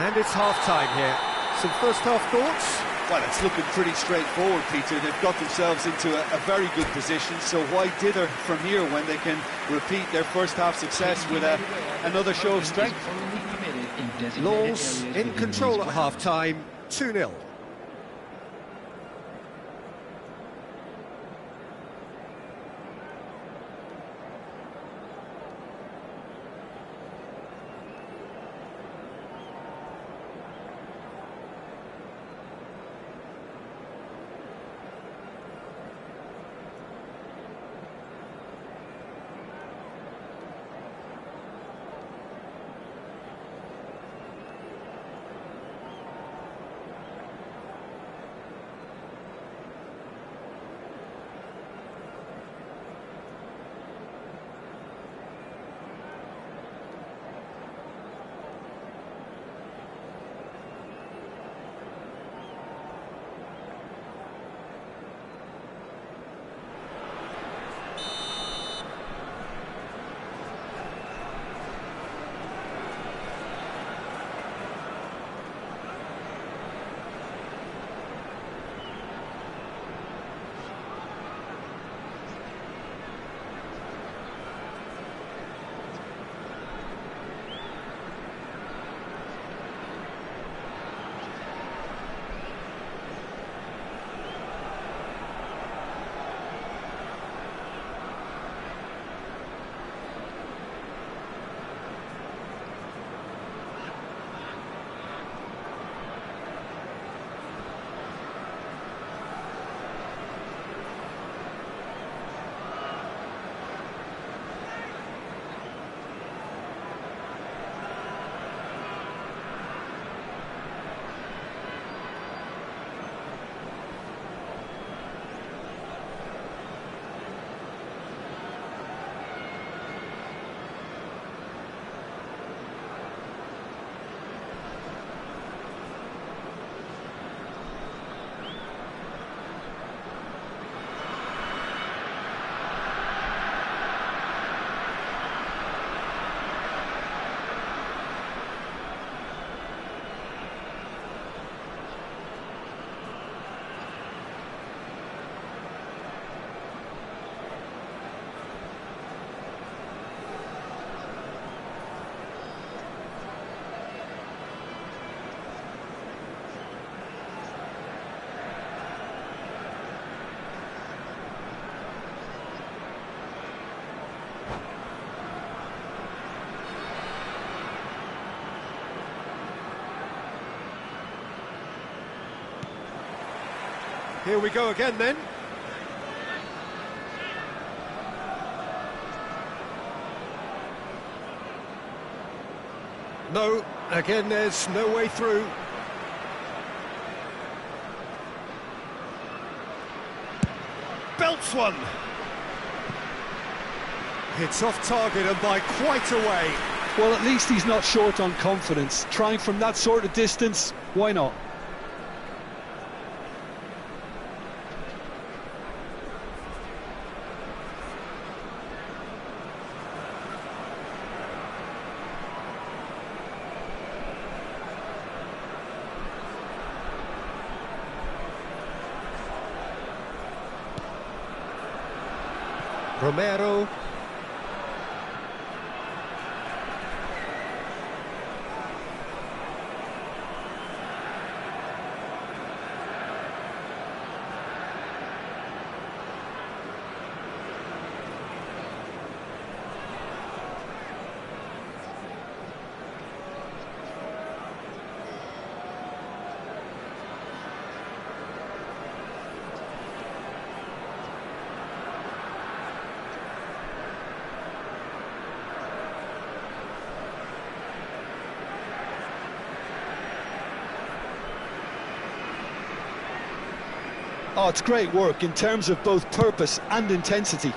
A: And it's half-time here. Some first-half thoughts?
D: Well, it's looking pretty straightforward, Peter. They've got themselves into a very good position, so why dither from here when they can repeat their first-half success with another show of strength?
A: Lens in control at half-time, 2-0. Here we go again then. No, again there's no way through. Belts one. It's off target and by quite a way.
D: Well, at least he's not short on confidence. Trying from that sort of distance, why not?
A: Romero.
D: Oh, it's great work in terms of both purpose and intensity.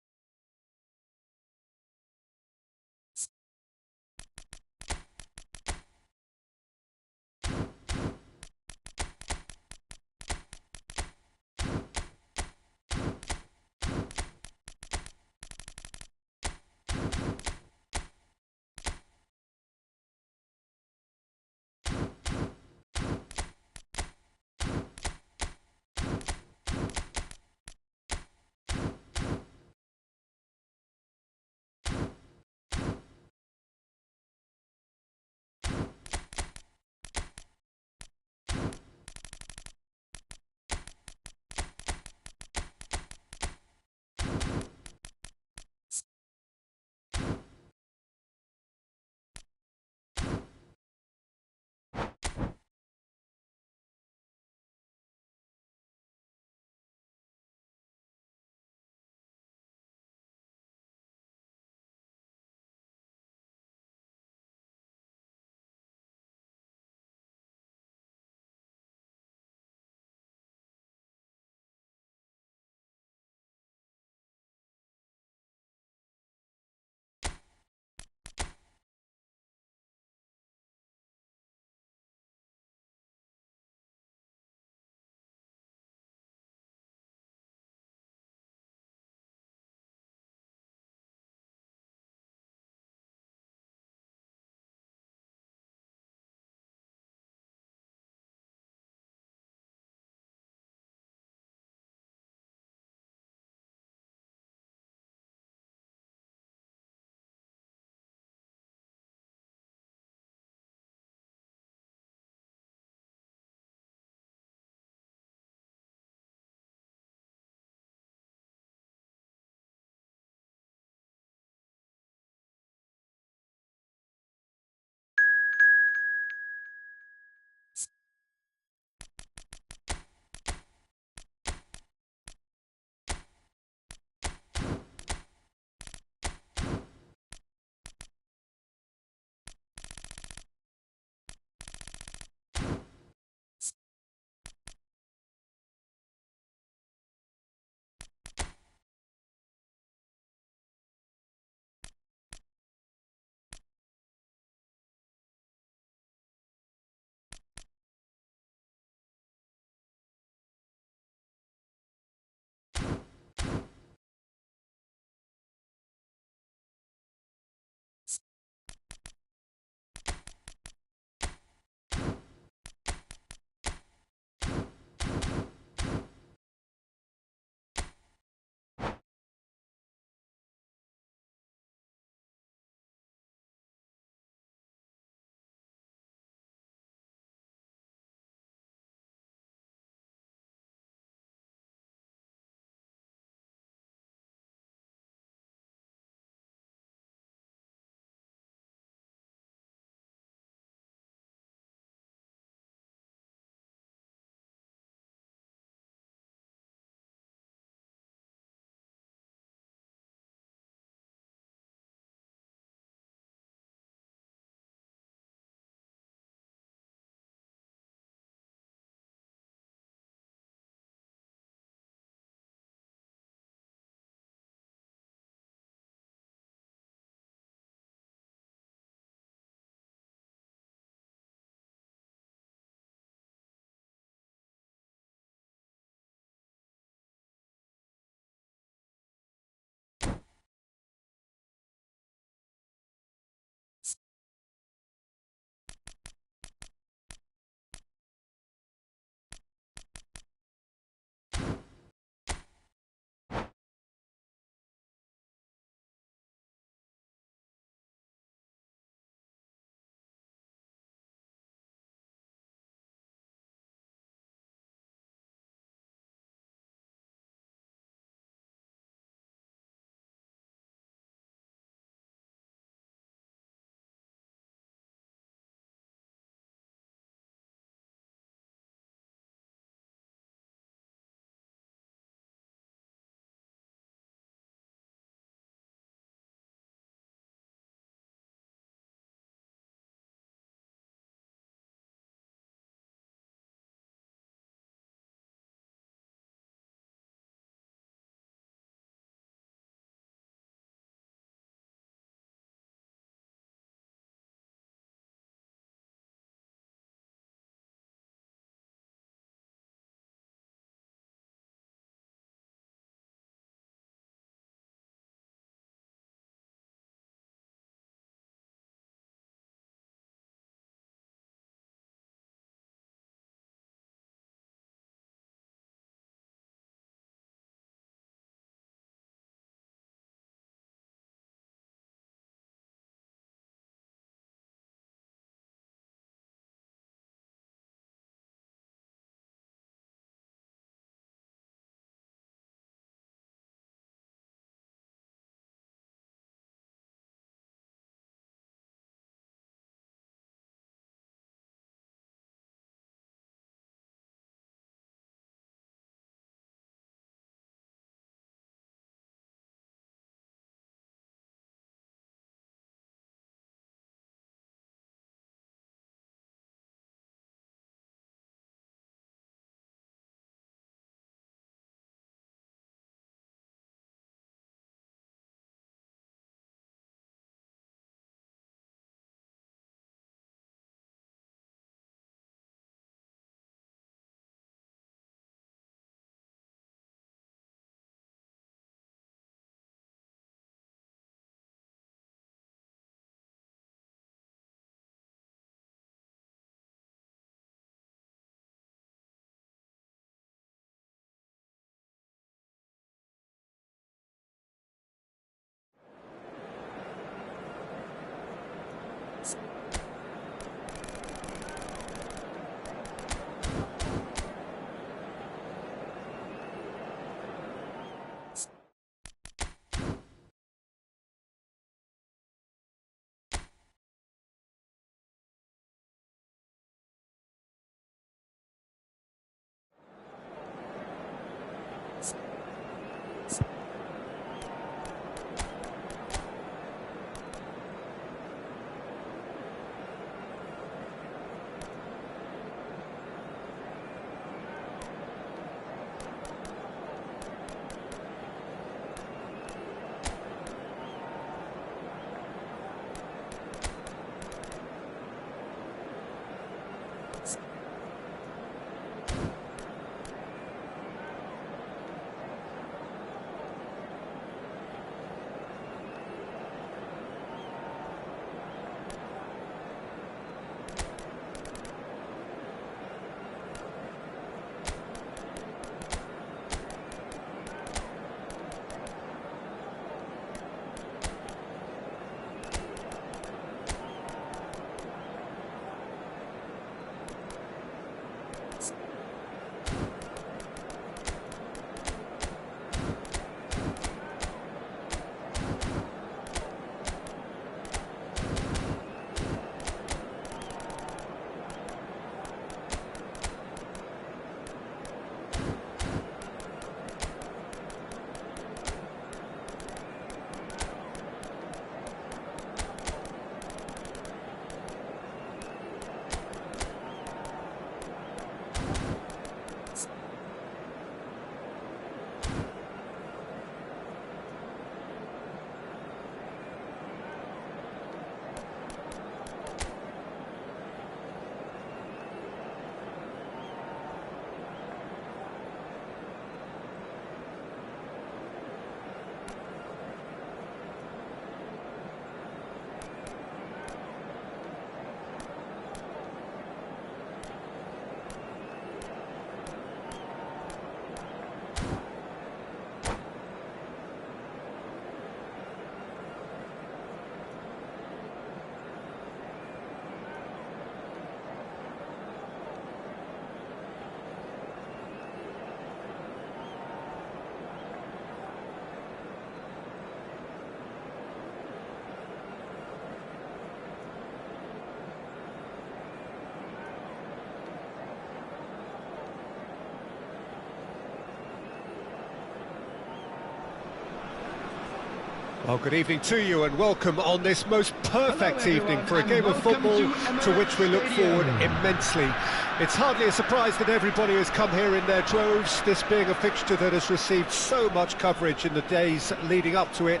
A: Well, good evening to you and welcome on this most perfect
C: Hello,
A: evening
C: everyone,
A: for a
C: and
A: game of
C: welcome
A: football
C: to
A: to which we look
C: Emirates
A: forward
C: Stadium.
A: immensely. It's hardly a surprise that everybody has come here in their droves, this being a fixture that has received so much coverage in the days leading up to it.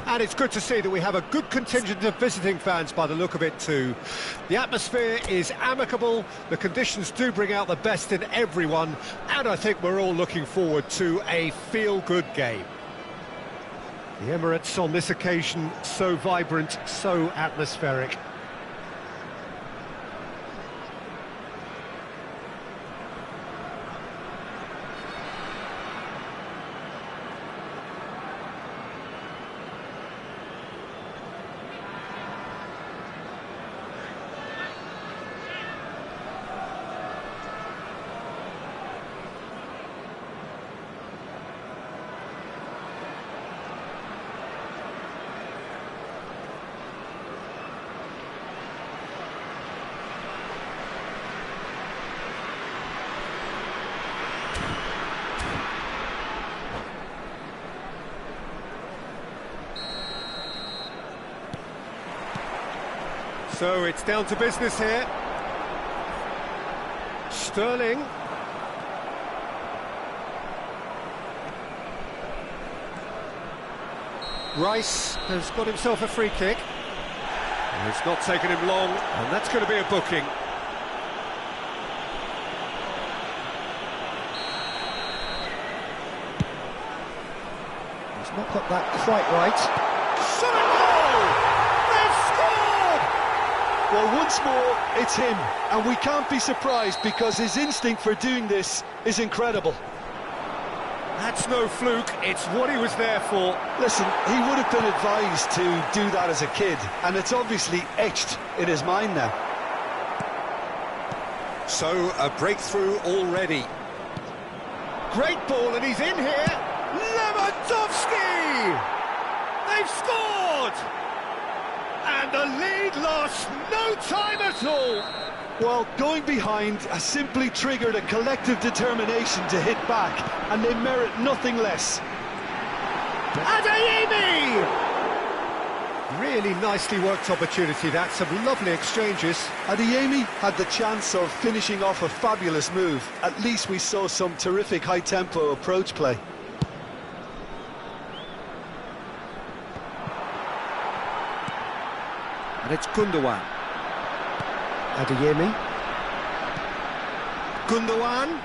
A: And it's good to see that we have a good contingent of visiting fans by the look of it too. The atmosphere is amicable, the conditions do bring out the best in everyone, and I think we're all looking forward to a feel-good game. The Emirates on this occasion, so vibrant, so atmospheric. So it's down to business here. Sterling. Rice has got himself a free kick. And it's not taken him long, and that's going to be a booking. He's not got that quite right. Shot and goal!
D: Well, once more, it's him, and we can't be surprised because his instinct for doing this is incredible.
A: That's no fluke, it's what he was there for.
D: Listen, he would have been advised to do that as a kid, and it's obviously etched in his mind now.
E: So, a breakthrough already.
A: Great ball, and he's in here. Lewandowski! They've scored! And the lead lost no time at all.
D: Well, going behind has simply triggered a collective determination to hit back, and they merit nothing less.
A: Adeyemi! Really nicely worked opportunity, that. Some lovely exchanges.
D: Adeyemi had the chance of finishing off a fabulous move. At least we saw some terrific high-tempo approach play.
E: And it's Gundogan.
A: Adeyemi. Gundogan.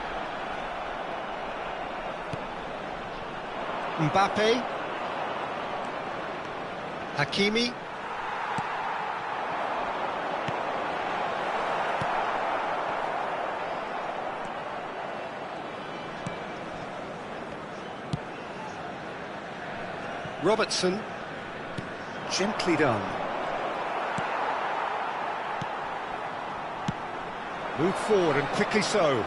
A: Mbappe. Hakimi. Robertson. Gently done. Move forward, and quickly so.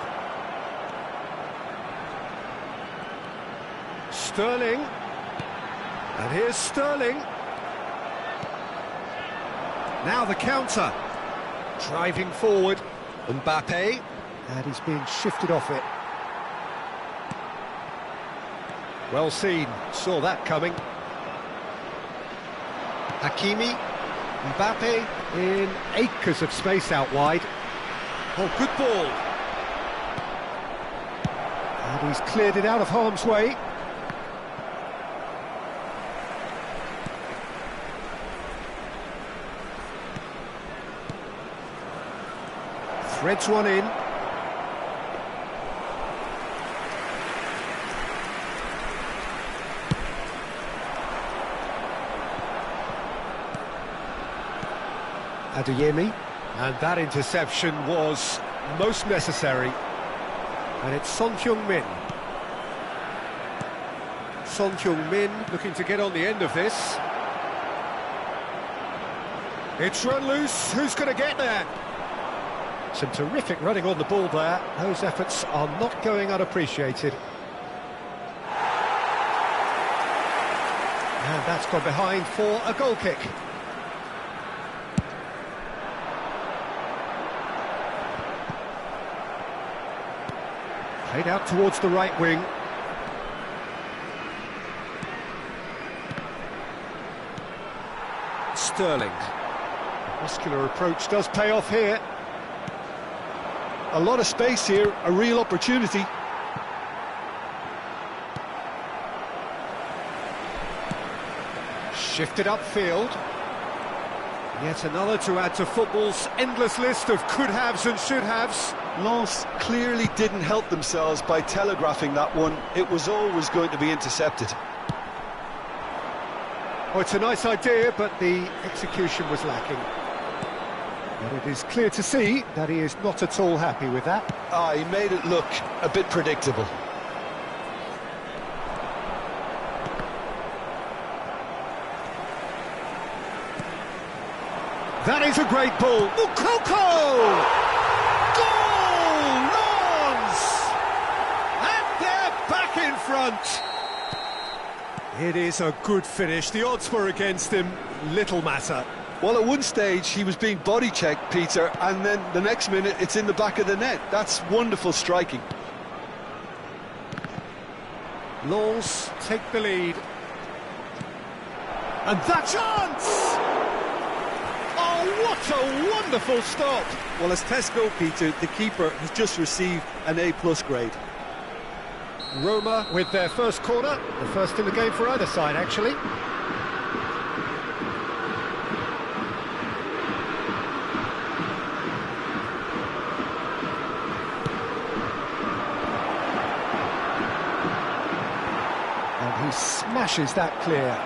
A: Sterling. And here's Sterling. Now the counter. Driving forward. Mbappe. And he's being shifted off it. Well seen. Saw that coming. Hakimi. Mbappe in acres of space out wide. Oh, good ball. And he's cleared it out of harm's way. Threads one in. Adeyemi. And that interception was most necessary. And it's Son Heung-min. Son Heung-min looking to get on the end of this. It's run loose. Who's going to get there? Some terrific running on the ball there. Those efforts are not going unappreciated. And that's gone behind for a goal kick. Played out towards the right wing.
E: Sterling.
A: Muscular approach does pay off here.
D: A lot of space here, a real opportunity.
A: Shifted upfield. Yet another to add to football's endless list of could-haves and should-haves.
D: Lens clearly didn't help themselves by telegraphing that one. It was always going to be intercepted.
A: Oh, it's a nice idea, but the execution was lacking. But it is clear to see that he is not at all happy with that.
D: He made it look a bit predictable.
A: That is a great ball. Moukoko! Goal! Lens! And they're back in front. It is a good finish. The odds were against him. Little matter.
D: Well, at one stage he was being body checked, Peter, and then the next minute it's in the back of the net. That's wonderful striking.
A: Lens take the lead. And that chance! Oh, what a wonderful stop!
D: Well, as tests go, Peter, the keeper has just received an A+ grade.
A: Roma with their first corner, the first in the game for either side, actually. And he smashes that clear.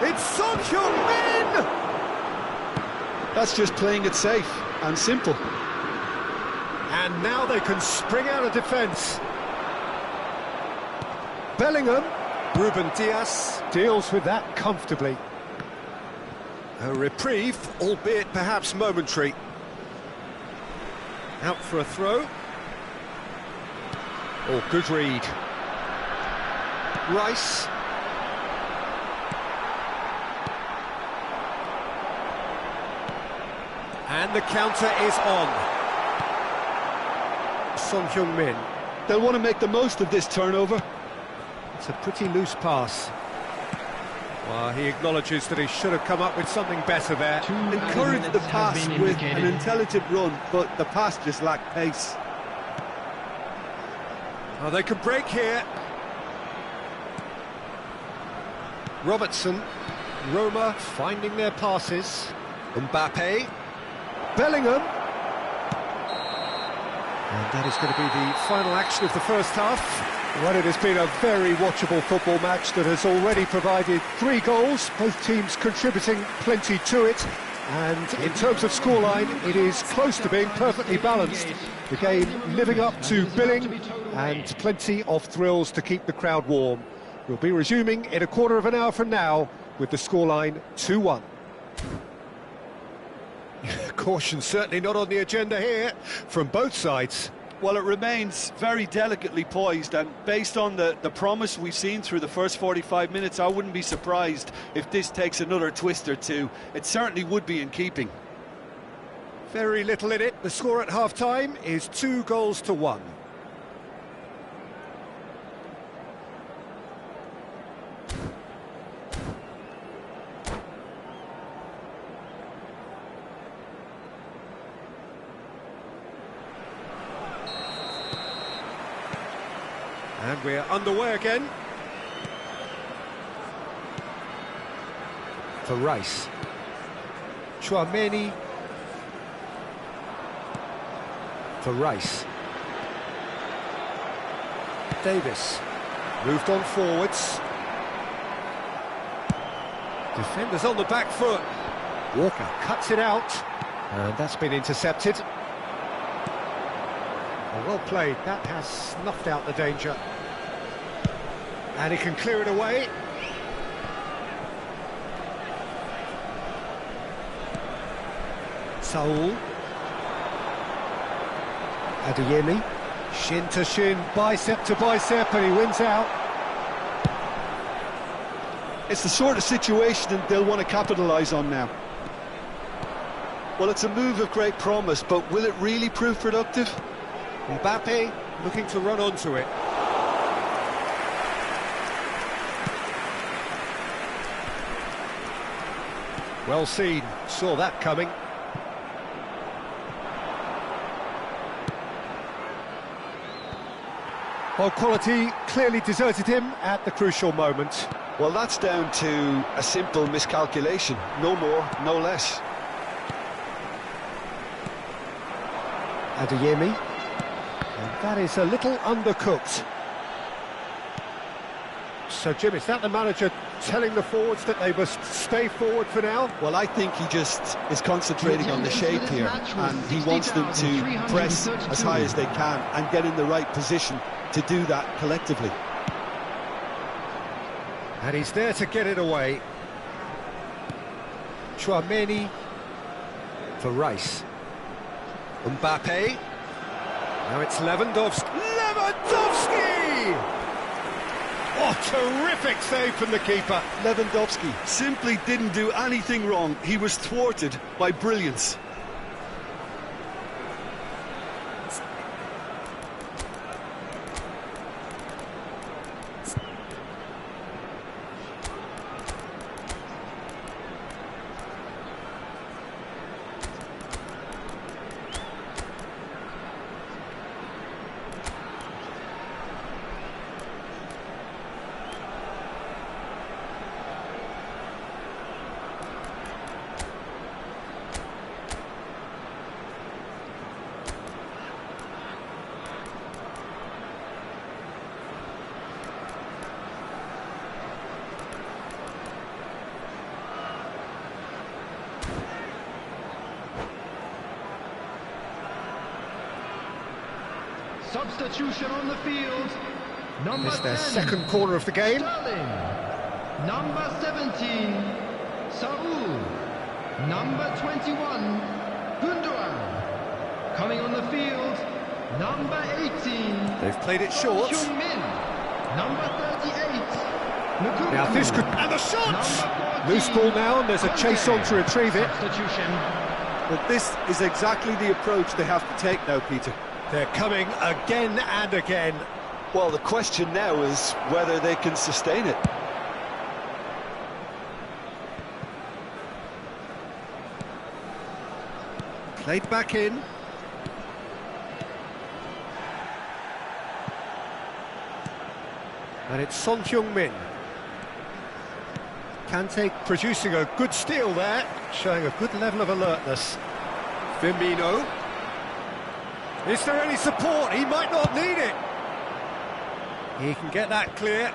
A: It's Son Heung-min!
D: That's just playing it safe and simple.
A: And now they can spring out of defence. Bellingham, Ruben Dias deals with that comfortably. A reprieve, albeit perhaps momentary. Out for a throw. Oh, good read. Rice. And the counter is on. Son Heung-min.
D: They'll want to make the most of this turnover.
A: It's a pretty loose pass. Well, he acknowledges that he should have come up with something better there.
D: Encourage the pass with an intelligent run, but the pass just lacked pace.
A: Oh, they can break here. Robertson. Roma finding their passes. Mbappe. Bellingham. And that is going to be the final action of the first half. Well, it has been a very watchable football match that has already provided 3 goals, both teams contributing plenty to it. And in terms of scoreline, it is close to being perfectly balanced. The game living up to billing and plenty of thrills to keep the crowd warm. We'll be resuming in a quarter of an hour from now with the scoreline 2-1. Caution certainly not on the agenda here from both sides.
D: Well, it remains very delicately poised, and based on the promise we've seen through the first 45 minutes, I wouldn't be surprised if this takes another twist or two. It certainly would be in keeping.
A: Very little in it. The score at half-time is 2-1. And we're underway again. For Rice. Tchouaméni. For Rice. Davis. Moved on forwards. Defenders on the back foot. Walker cuts it out. And that's been intercepted. Well played, that has snuffed out the danger. And he can clear it away. Saul. Adeyemi. Shin to shin, bicep to bicep, and he wins out.
D: It's the sort of situation they'll want to capitalise on now. Well, it's a move of great promise, but will it really prove productive?
A: Mbappe looking to run onto it. Well seen, saw that coming. Well, quality clearly deserted him at the crucial moment.
D: Well, that's down to a simple miscalculation. No more, no less.
A: Adeyemi. And that is a little undercooked. So, Jim, is that the manager telling the forwards that they must stay forward for now?
D: Well, I think he just is concentrating on the shape here, and he wants them to press as high as they can and get in the right position to do that collectively.
A: And he's there to get it away. Tchouaméni for Rice. Mbappe. Now it's Lewandowski. Lewandowski! Oh, terrific save from the keeper.
D: Lewandowski simply didn't do anything wrong. He was thwarted by brilliance.
C: Substitution on the field. Number
A: It's their
C: 10,
A: second corner of the game.
C: Sterling. Number 17, Saul. Number 21, Gundogan. Coming on the field, number 18.
A: They've played it short.
C: Heung-min. Number 38, Nkunku.
A: Now this could... And the shot!
C: Number 14,
A: Loose ball now, and there's a chase on to retrieve it.
C: Substitution.
D: But this is exactly the approach they have to take now, Peter.
A: They're coming again and again.
D: Well, the question now is whether they can sustain it.
A: Played back in. And it's Son Heung-min. Kante producing a good steal there, showing a good level of alertness. Firmino. Is there any support? He might not need it. He can get that clear.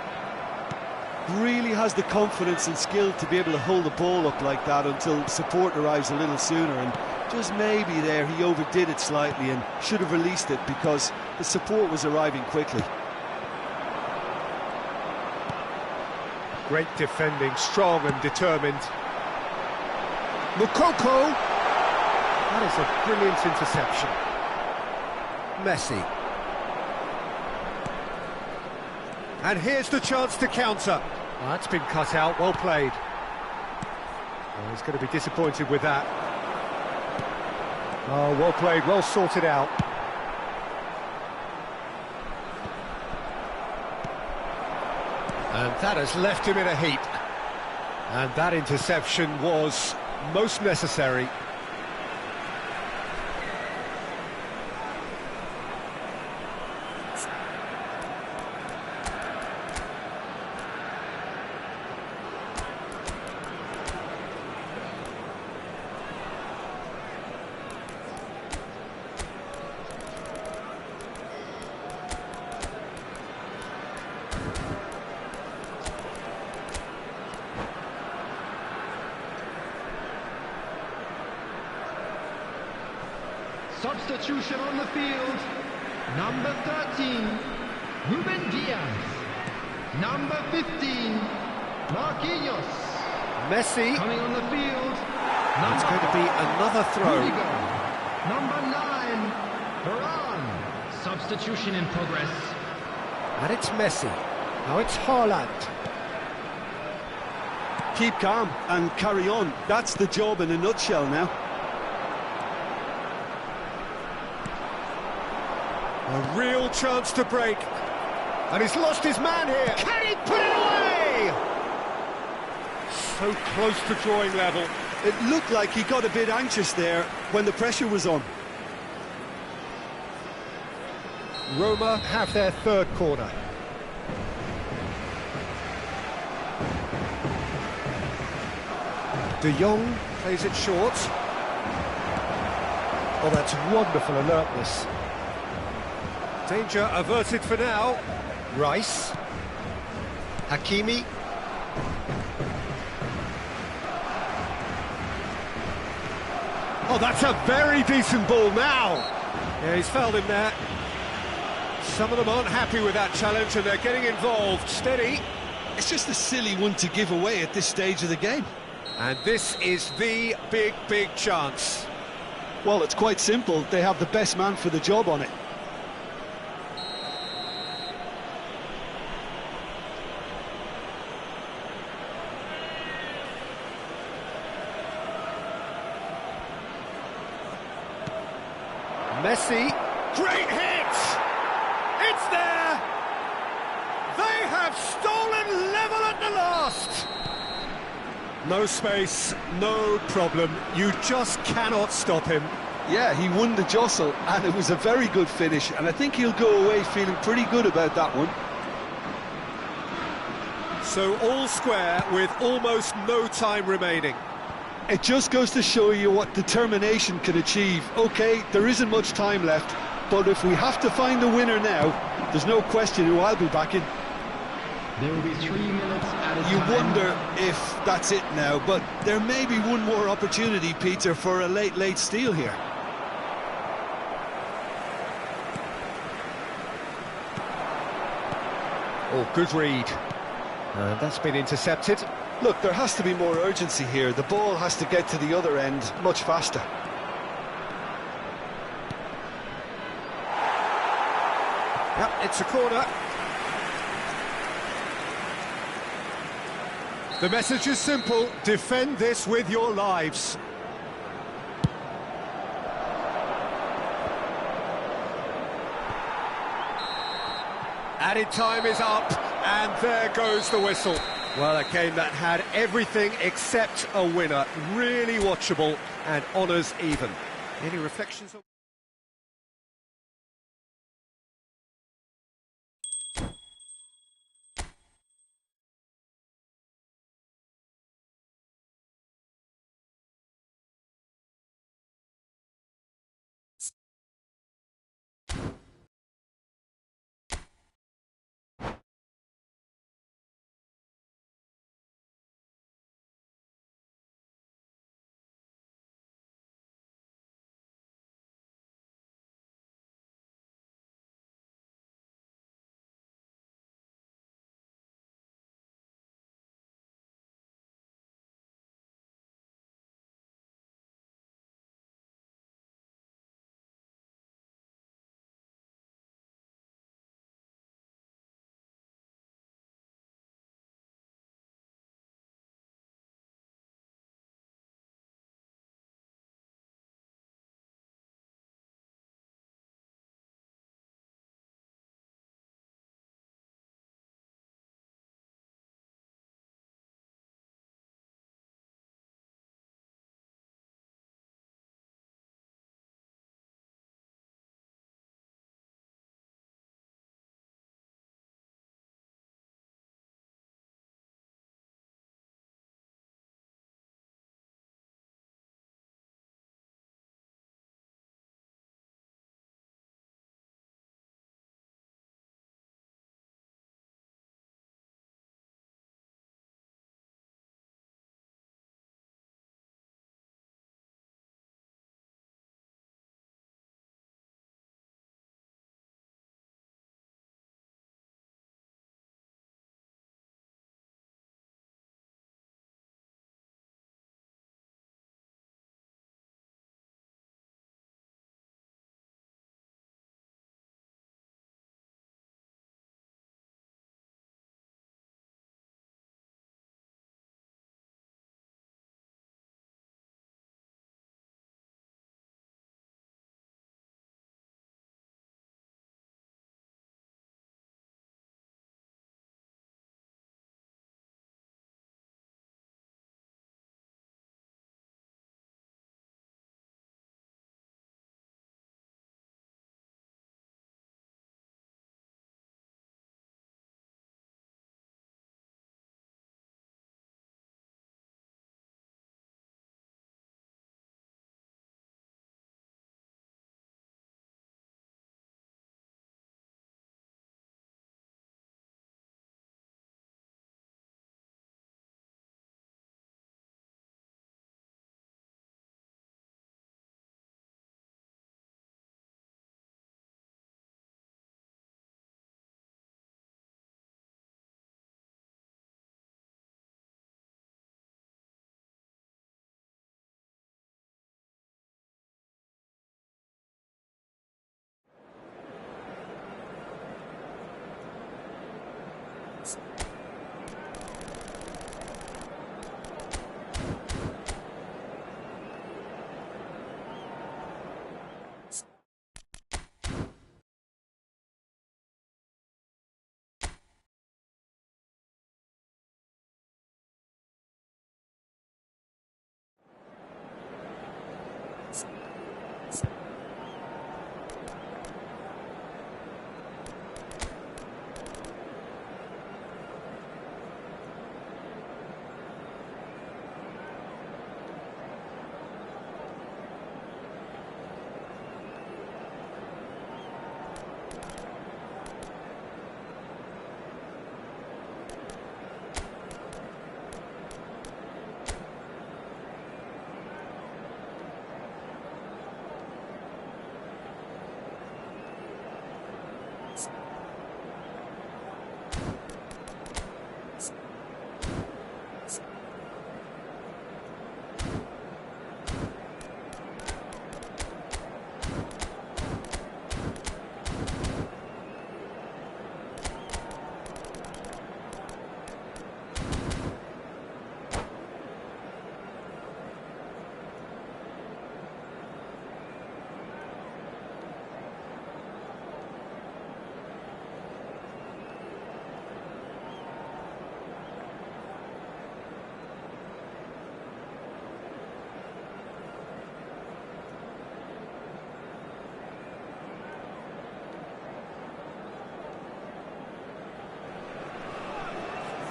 D: Really has the confidence and skill to be able to hold the ball up like that until support arrives a little sooner, and just maybe there he overdid it slightly and should have released it because the support was arriving quickly.
A: Great defending, strong and determined. Moukoko. That is a brilliant interception. Messi. And here's the chance to counter. Oh, that's been cut out, well played. Oh, he's going to be disappointed with that. Oh, well played, well sorted out. And that has left him in a heap. And that interception was most necessary.
C: Substitution on the field. Number 13, Ruben Diaz. Number 15, Marquinhos.
A: Messi.
C: Coming on the field.
A: It's going to be another throw.
C: Rudiger. Number 9, Varane. Substitution in progress.
A: And it's Messi. Now it's Haaland.
D: Keep calm and carry on. That's the job in a nutshell now.
A: A real chance to break. And he's lost his man here. Can he put it away? So close to drawing level.
D: It looked like he got a bit anxious there when the pressure was on.
A: Roma have their third corner. De Jong plays it short. Oh, that's wonderful alertness.
E: Danger averted for now.
A: Rice. Hakimi. Oh, that's a very decent ball now.
E: Yeah, he's fouled him there. Some of them aren't happy with that challenge and they're getting involved. Steady.
B: It's just a silly one to give away at this stage of the game.
E: And this is the big chance.
D: Well, it's quite simple. They have the best man for the job on it.
A: Messi.
E: Great hit! It's there! They have stolen level at the last!
A: No space, no problem. You just cannot stop him.
D: Yeah, he won the jostle, and it was a very good finish, and I think he'll go away feeling pretty good about that one.
E: So all square with almost no time remaining.
D: It just goes to show you what determination can achieve. OK, there isn't much time left, but if we have to find the winner now, there's no question who I'll be backing.
C: There will be 3 minutes added
D: You
C: time.
D: wonder if that's it now, but there may be one more opportunity, Peter, for a late steal here.
A: Oh, good read. And that's been intercepted.
D: Look, there has to be more urgency here. The ball has to get to the other end much faster.
E: Yep, it's a corner.
A: The message is simple: defend this with your lives.
E: Added time is up, and there goes the whistle.
A: Well, a game that had everything except a winner. Really watchable and honours even.
E: Any reflections on...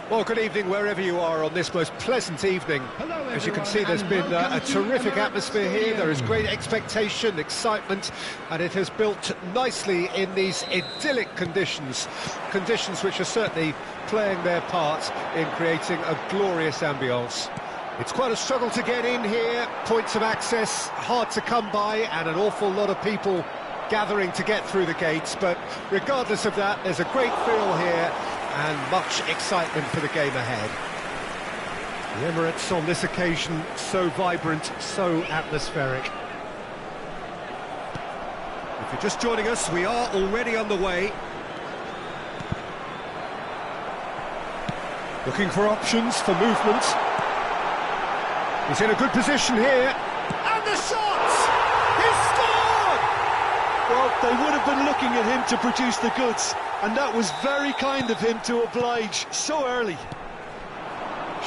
A: Well, good evening wherever you are on this most pleasant evening.
C: Hello,
A: As you can
C: everyone,
A: see, there's
C: and
A: been a
C: welcome to
A: terrific
C: Emirates
A: atmosphere here. There is
C: Stadium.
A: great expectation, excitement, and it has built nicely in these idyllic conditions. Conditions which are certainly playing their part in creating a glorious ambience. It's quite a struggle to get in here, points of access hard to come by, and an awful lot of people gathering to get through the gates, but regardless of that, there's a great feel here and much excitement for the game ahead. The Emirates on this occasion so vibrant, so atmospheric.
E: If you're just joining us, we are already on the way.
A: Looking for options for movement. He's in a good position here. And the shot! He's scored!
D: Well, they would have been looking at him to produce the goods, and that was very kind of him to oblige so early.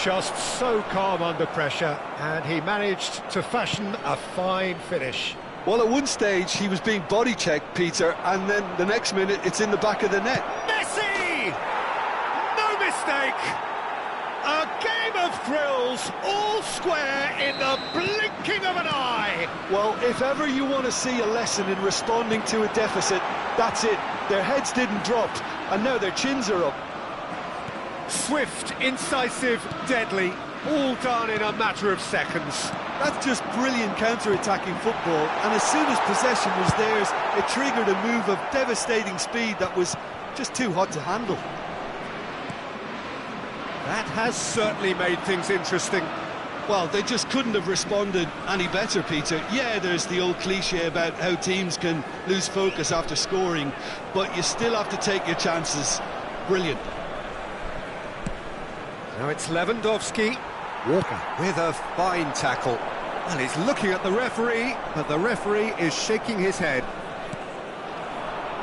A: Just so calm under pressure, and he managed to fashion a fine finish.
D: Well, at one stage he was being body checked, Peter, and then the next minute it's in the back of the net.
A: Messi! No mistake! A game of thrills, all square in the blinking of an eye.
D: Well, if ever you want to see a lesson in responding to a deficit, that's it. Their heads didn't drop, and now their chins are up.
A: Swift, incisive, deadly, all done in a matter of seconds.
D: That's just brilliant counter-attacking football, and as soon as possession was theirs, it triggered a move of devastating speed that was just too hot to handle.
A: That has certainly made things interesting.
B: Well, they just couldn't have responded any better, Peter. Yeah, there's the old cliche about how teams can lose focus after scoring, but you still have to take your chances. Brilliant.
A: Now it's Lewandowski.
E: Walker with a fine tackle. Well, he's looking at the referee, but the referee is shaking his head.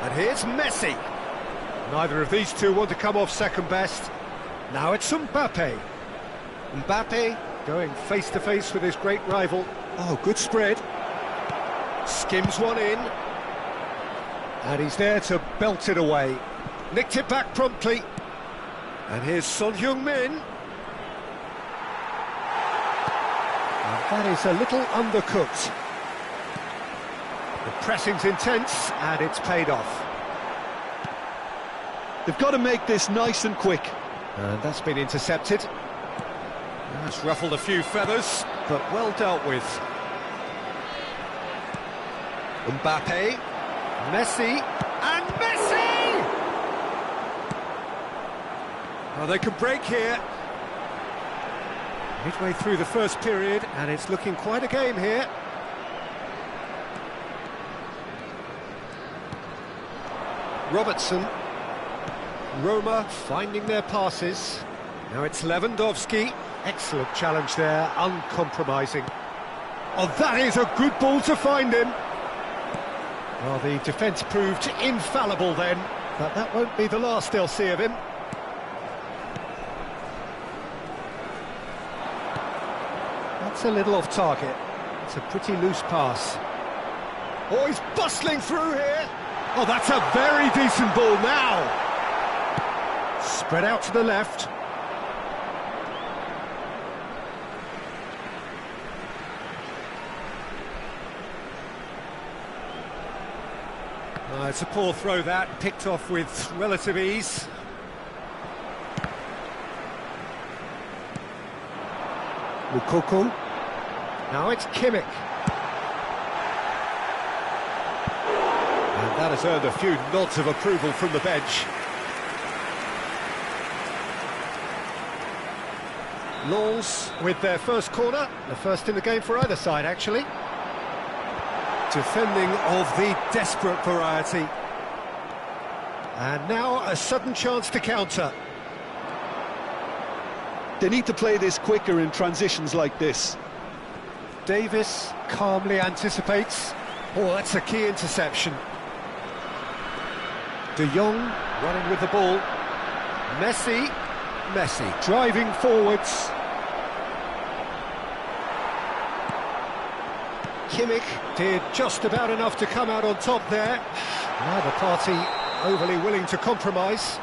A: And here's Messi. Neither of these two want to come off second best. Now it's Mbappe. Mbappe going face-to-face with his great rival. Oh, good spread. Skims one in. And he's there to belt it away. Nicked it back promptly. And here's Son Heung-min. And that is a little undercooked. The pressing's intense, and it's paid off.
D: They've got to make this nice and quick.
A: And that's been intercepted. That's ruffled a few feathers, but well dealt with. Mbappe, Messi, and Messi! Well, they can break here. Midway through the first period, and it's looking quite a game here. Robertson. Roma finding their passes. Now it's Lewandowski. Excellent challenge there, uncompromising. Oh, that is a good ball to find him. Well, the defence proved infallible then, but that won't be the last they'll see of him. That's a little off target. It's a pretty loose pass. Oh, he's bustling through here. Oh, that's a very decent ball now. Spread out to the left. It's a poor throw that, picked off with relative ease. Lukaku. Now it's Kimmich. And that has earned a few nods of approval from the bench. Lens with their first corner, the first in the game for either side, actually. Defending of the desperate variety. And now a sudden chance to counter.
D: They need to play this quicker in transitions like this.
A: Davis calmly anticipates. Oh, that's a key interception. De Jong running with the ball. Messi driving forwards. Kimmich did just about enough to come out on top there. Neither party overly willing to compromise.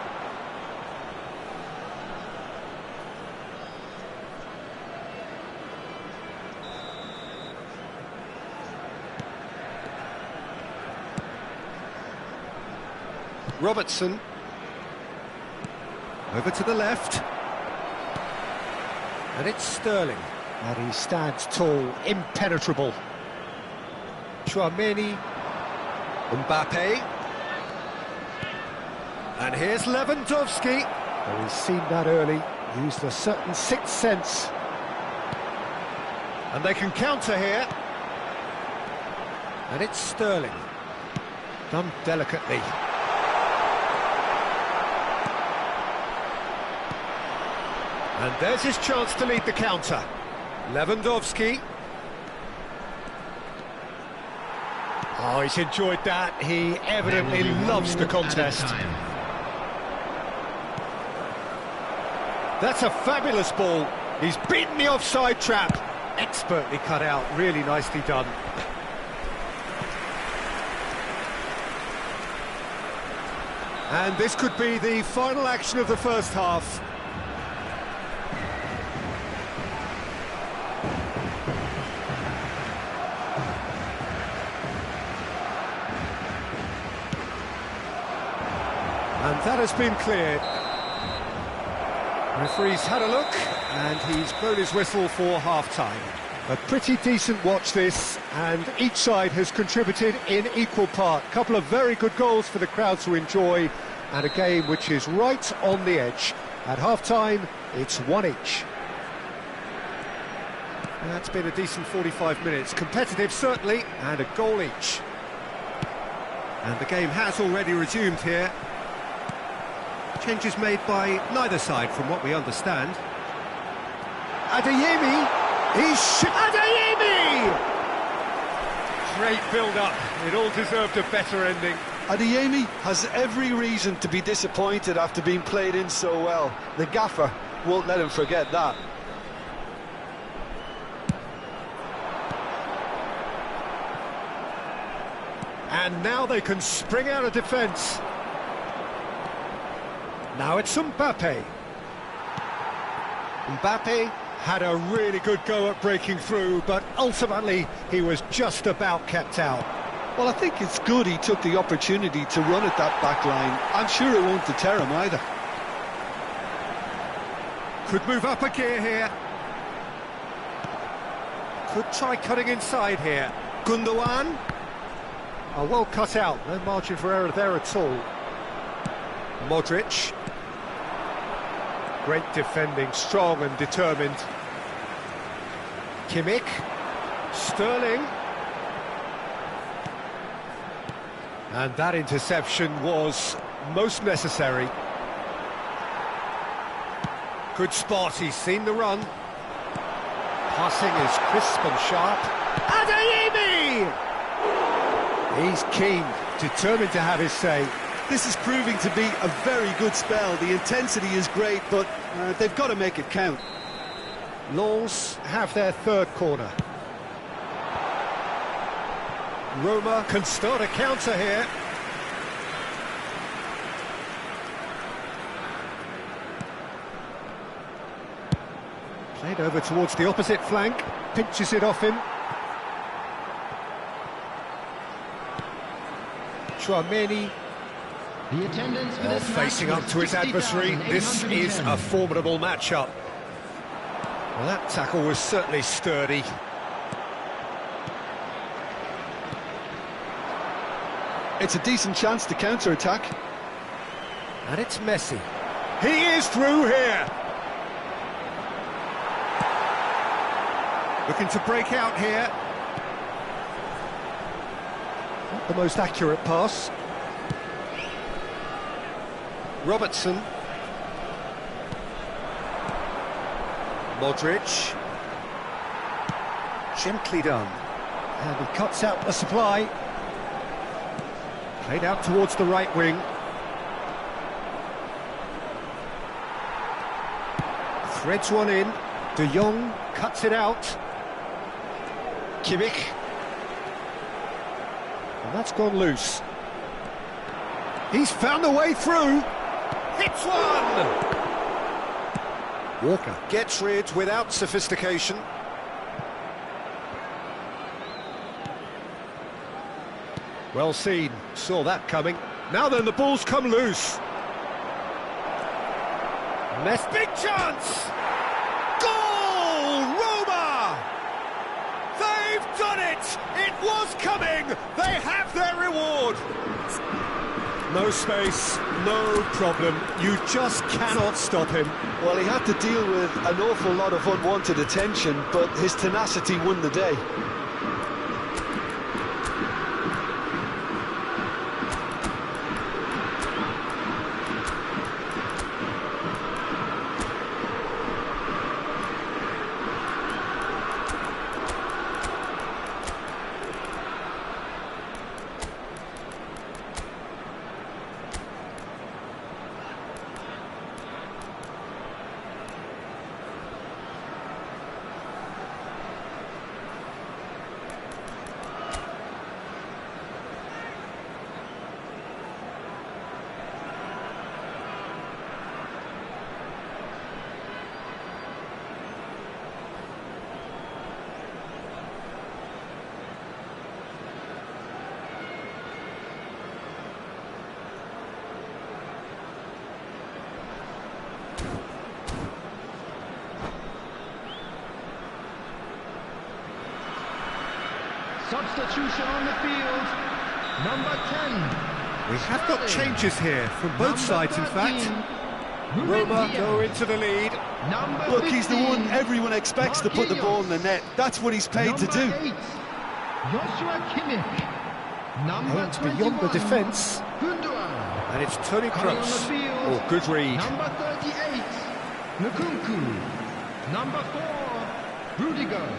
E: Robertson. Over to the left. And it's Sterling.
A: And he stands tall, impenetrable.
E: Tchouaméni. Mbappe. And here's Lewandowski.
A: Well, he's seen that early, used a certain sixth sense.
E: And they can counter here. And it's Sterling. Done delicately. And there's his chance to lead the counter. Lewandowski.
A: Oh, he's enjoyed that. He evidently loves the contest.
E: That's a fabulous ball. He's beaten the offside trap. Expertly cut out, really nicely done. And this could be the final action of the first half. And that has been cleared. Referee's had a look, and he's blown his whistle for half-time.
A: A pretty decent watch this, and each side has contributed in equal part. A couple of very good goals for the crowd to enjoy, and a game which is right on the edge. At half-time, it's one each.
E: That's been a decent 45 minutes. Competitive, certainly, and a goal each. And the game has already resumed here. Changes made by neither side, from what we understand.
A: Adeyemi! Adeyemi!
E: Great build-up. It all deserved a better ending.
D: Adeyemi has every reason to be disappointed after being played in so well. The gaffer won't let him forget that.
E: And now they can spring out of defence.
A: Now it's Mbappe.
E: Mbappe had a really good go at breaking through, but ultimately he was just about kept out.
D: Well, I think it's good he took the opportunity to run at that back line. I'm sure it won't deter him either.
E: Could move up a gear here. Could try cutting inside here. Gundogan.
A: Oh, well cut out, no margin for error there at all.
E: Modric.
A: Great defending, strong and determined.
E: Kimmich. Sterling.
A: And that interception was most necessary.
E: Good spot, he's seen the run.
A: Passing is crisp and sharp.
E: Adeyemi!
A: He's keen, determined to have his say.
D: This is proving to be a very good spell. The intensity is great, but they've got to make it count.
A: Lens have their third corner.
E: Roma can start a counter here.
A: Played over towards the opposite flank, pinches it off him. Tchouaméni.
C: The attendance for this
E: Facing
C: match
E: up to his adversary, this is a formidable matchup. Well, that tackle was certainly sturdy.
D: It's a decent chance to counter-attack.
E: And it's Messi. He is through here. Looking to break out here.
A: Not the most accurate pass.
E: Robertson. Modric. Gently done.
A: And he cuts out the supply.
E: Played out towards the right wing. Threads one in.
A: De Jong cuts it out.
E: Kimmich.
A: And that's gone loose.
E: He's found a way through. Hits one!
A: Walker
E: Gets rid without sophistication.
A: well seen, saw that coming. Now then, the ball's come loose. Left, big chance! Goal! Roma! They've done it! It was coming! They have their reward! No space, no problem. You just cannot stop him.
D: Well, he had to deal with an awful lot of unwanted attention, but his tenacity won the day.
C: Substitution on the field. Number 10.
A: We have got changes here from both sides, in fact. Roma go into the lead.
D: Look, he's the one everyone expects to put the ball in the net. That's what he's paid to do.
C: 8. Joshua Kimmich.
A: Aimed beyond the defence.
C: Gundogan.
A: And it's Toni Kroos. Oh, good read.
C: Number 38. Nkunku. Number 4. Rudiger.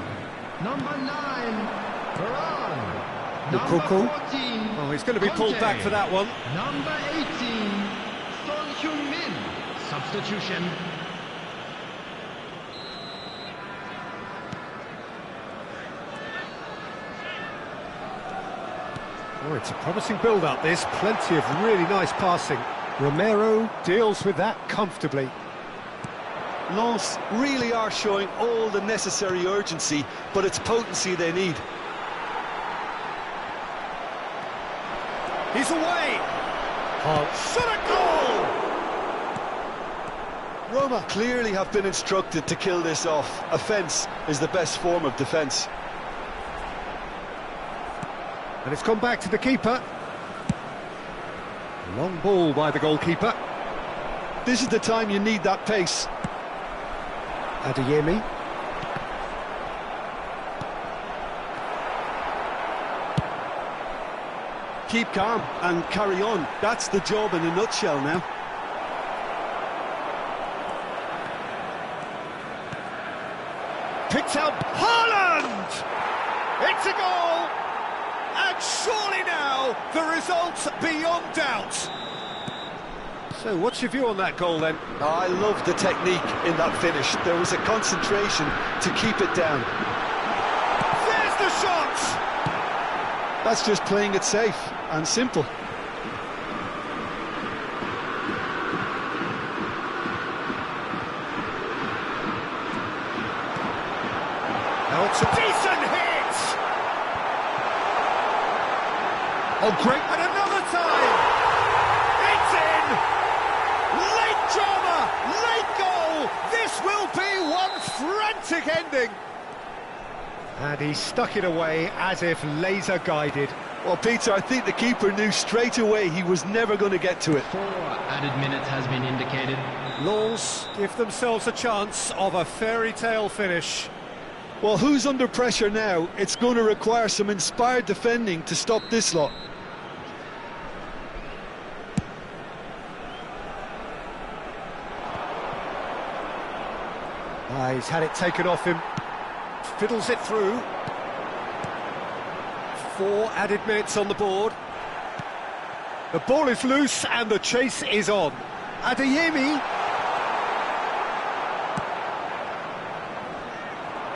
C: Number 9. Varane.
A: Lukaku.
C: Number 14.
A: Oh, he's going to be pulled
C: Conte.
A: back for that one.
C: Number 18. Son Heung-min. Substitution.
A: Oh, it's a promising build-up, this. Plenty of really nice passing. Romero deals with that comfortably.
D: Lens really are showing all the necessary urgency, but it's potency they need.
A: He's away! Oh, shot a goal!
D: Roma clearly have been instructed to kill this off. Offence is the best form of defence.
A: And it's gone back to the keeper. Long ball by the goalkeeper.
D: This is the time you need that pace.
A: Adeyemi.
D: Keep calm and carry on. That's the job in a nutshell now.
A: Picked out Haaland! It's a goal! And surely now, the result's beyond doubt. So what's your view on that goal then?
D: I love the technique in that finish. There was a concentration to keep it down.
A: There's the shot!
D: That's just playing it safe and simple.
A: Now it's a decent hit! Oh, great, and another time! It's in! Late drama, late goal! This will be one frantic ending! And he stuck it away as if laser-guided.
D: Well, Peter, I think the keeper knew straight away he was never going to get to it.
F: 4 added minutes has been indicated.
A: Lens give themselves a chance of a fairy tale finish.
D: Well, who's under pressure now? It's going to require some inspired defending to stop this lot.
A: He's had it taken off him. Fiddles it through. 4 added minutes on the board. The ball is loose and the chase is on. Adeyemi.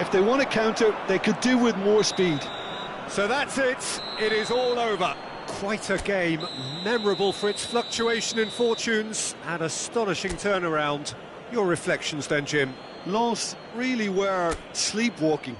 D: If they want to counter, they could do with more speed.
A: So that's it. It is all over. Quite a game, memorable for its fluctuation in fortunes and astonishing turnaround. Your reflections then, Jim?
D: Lens really were sleepwalking.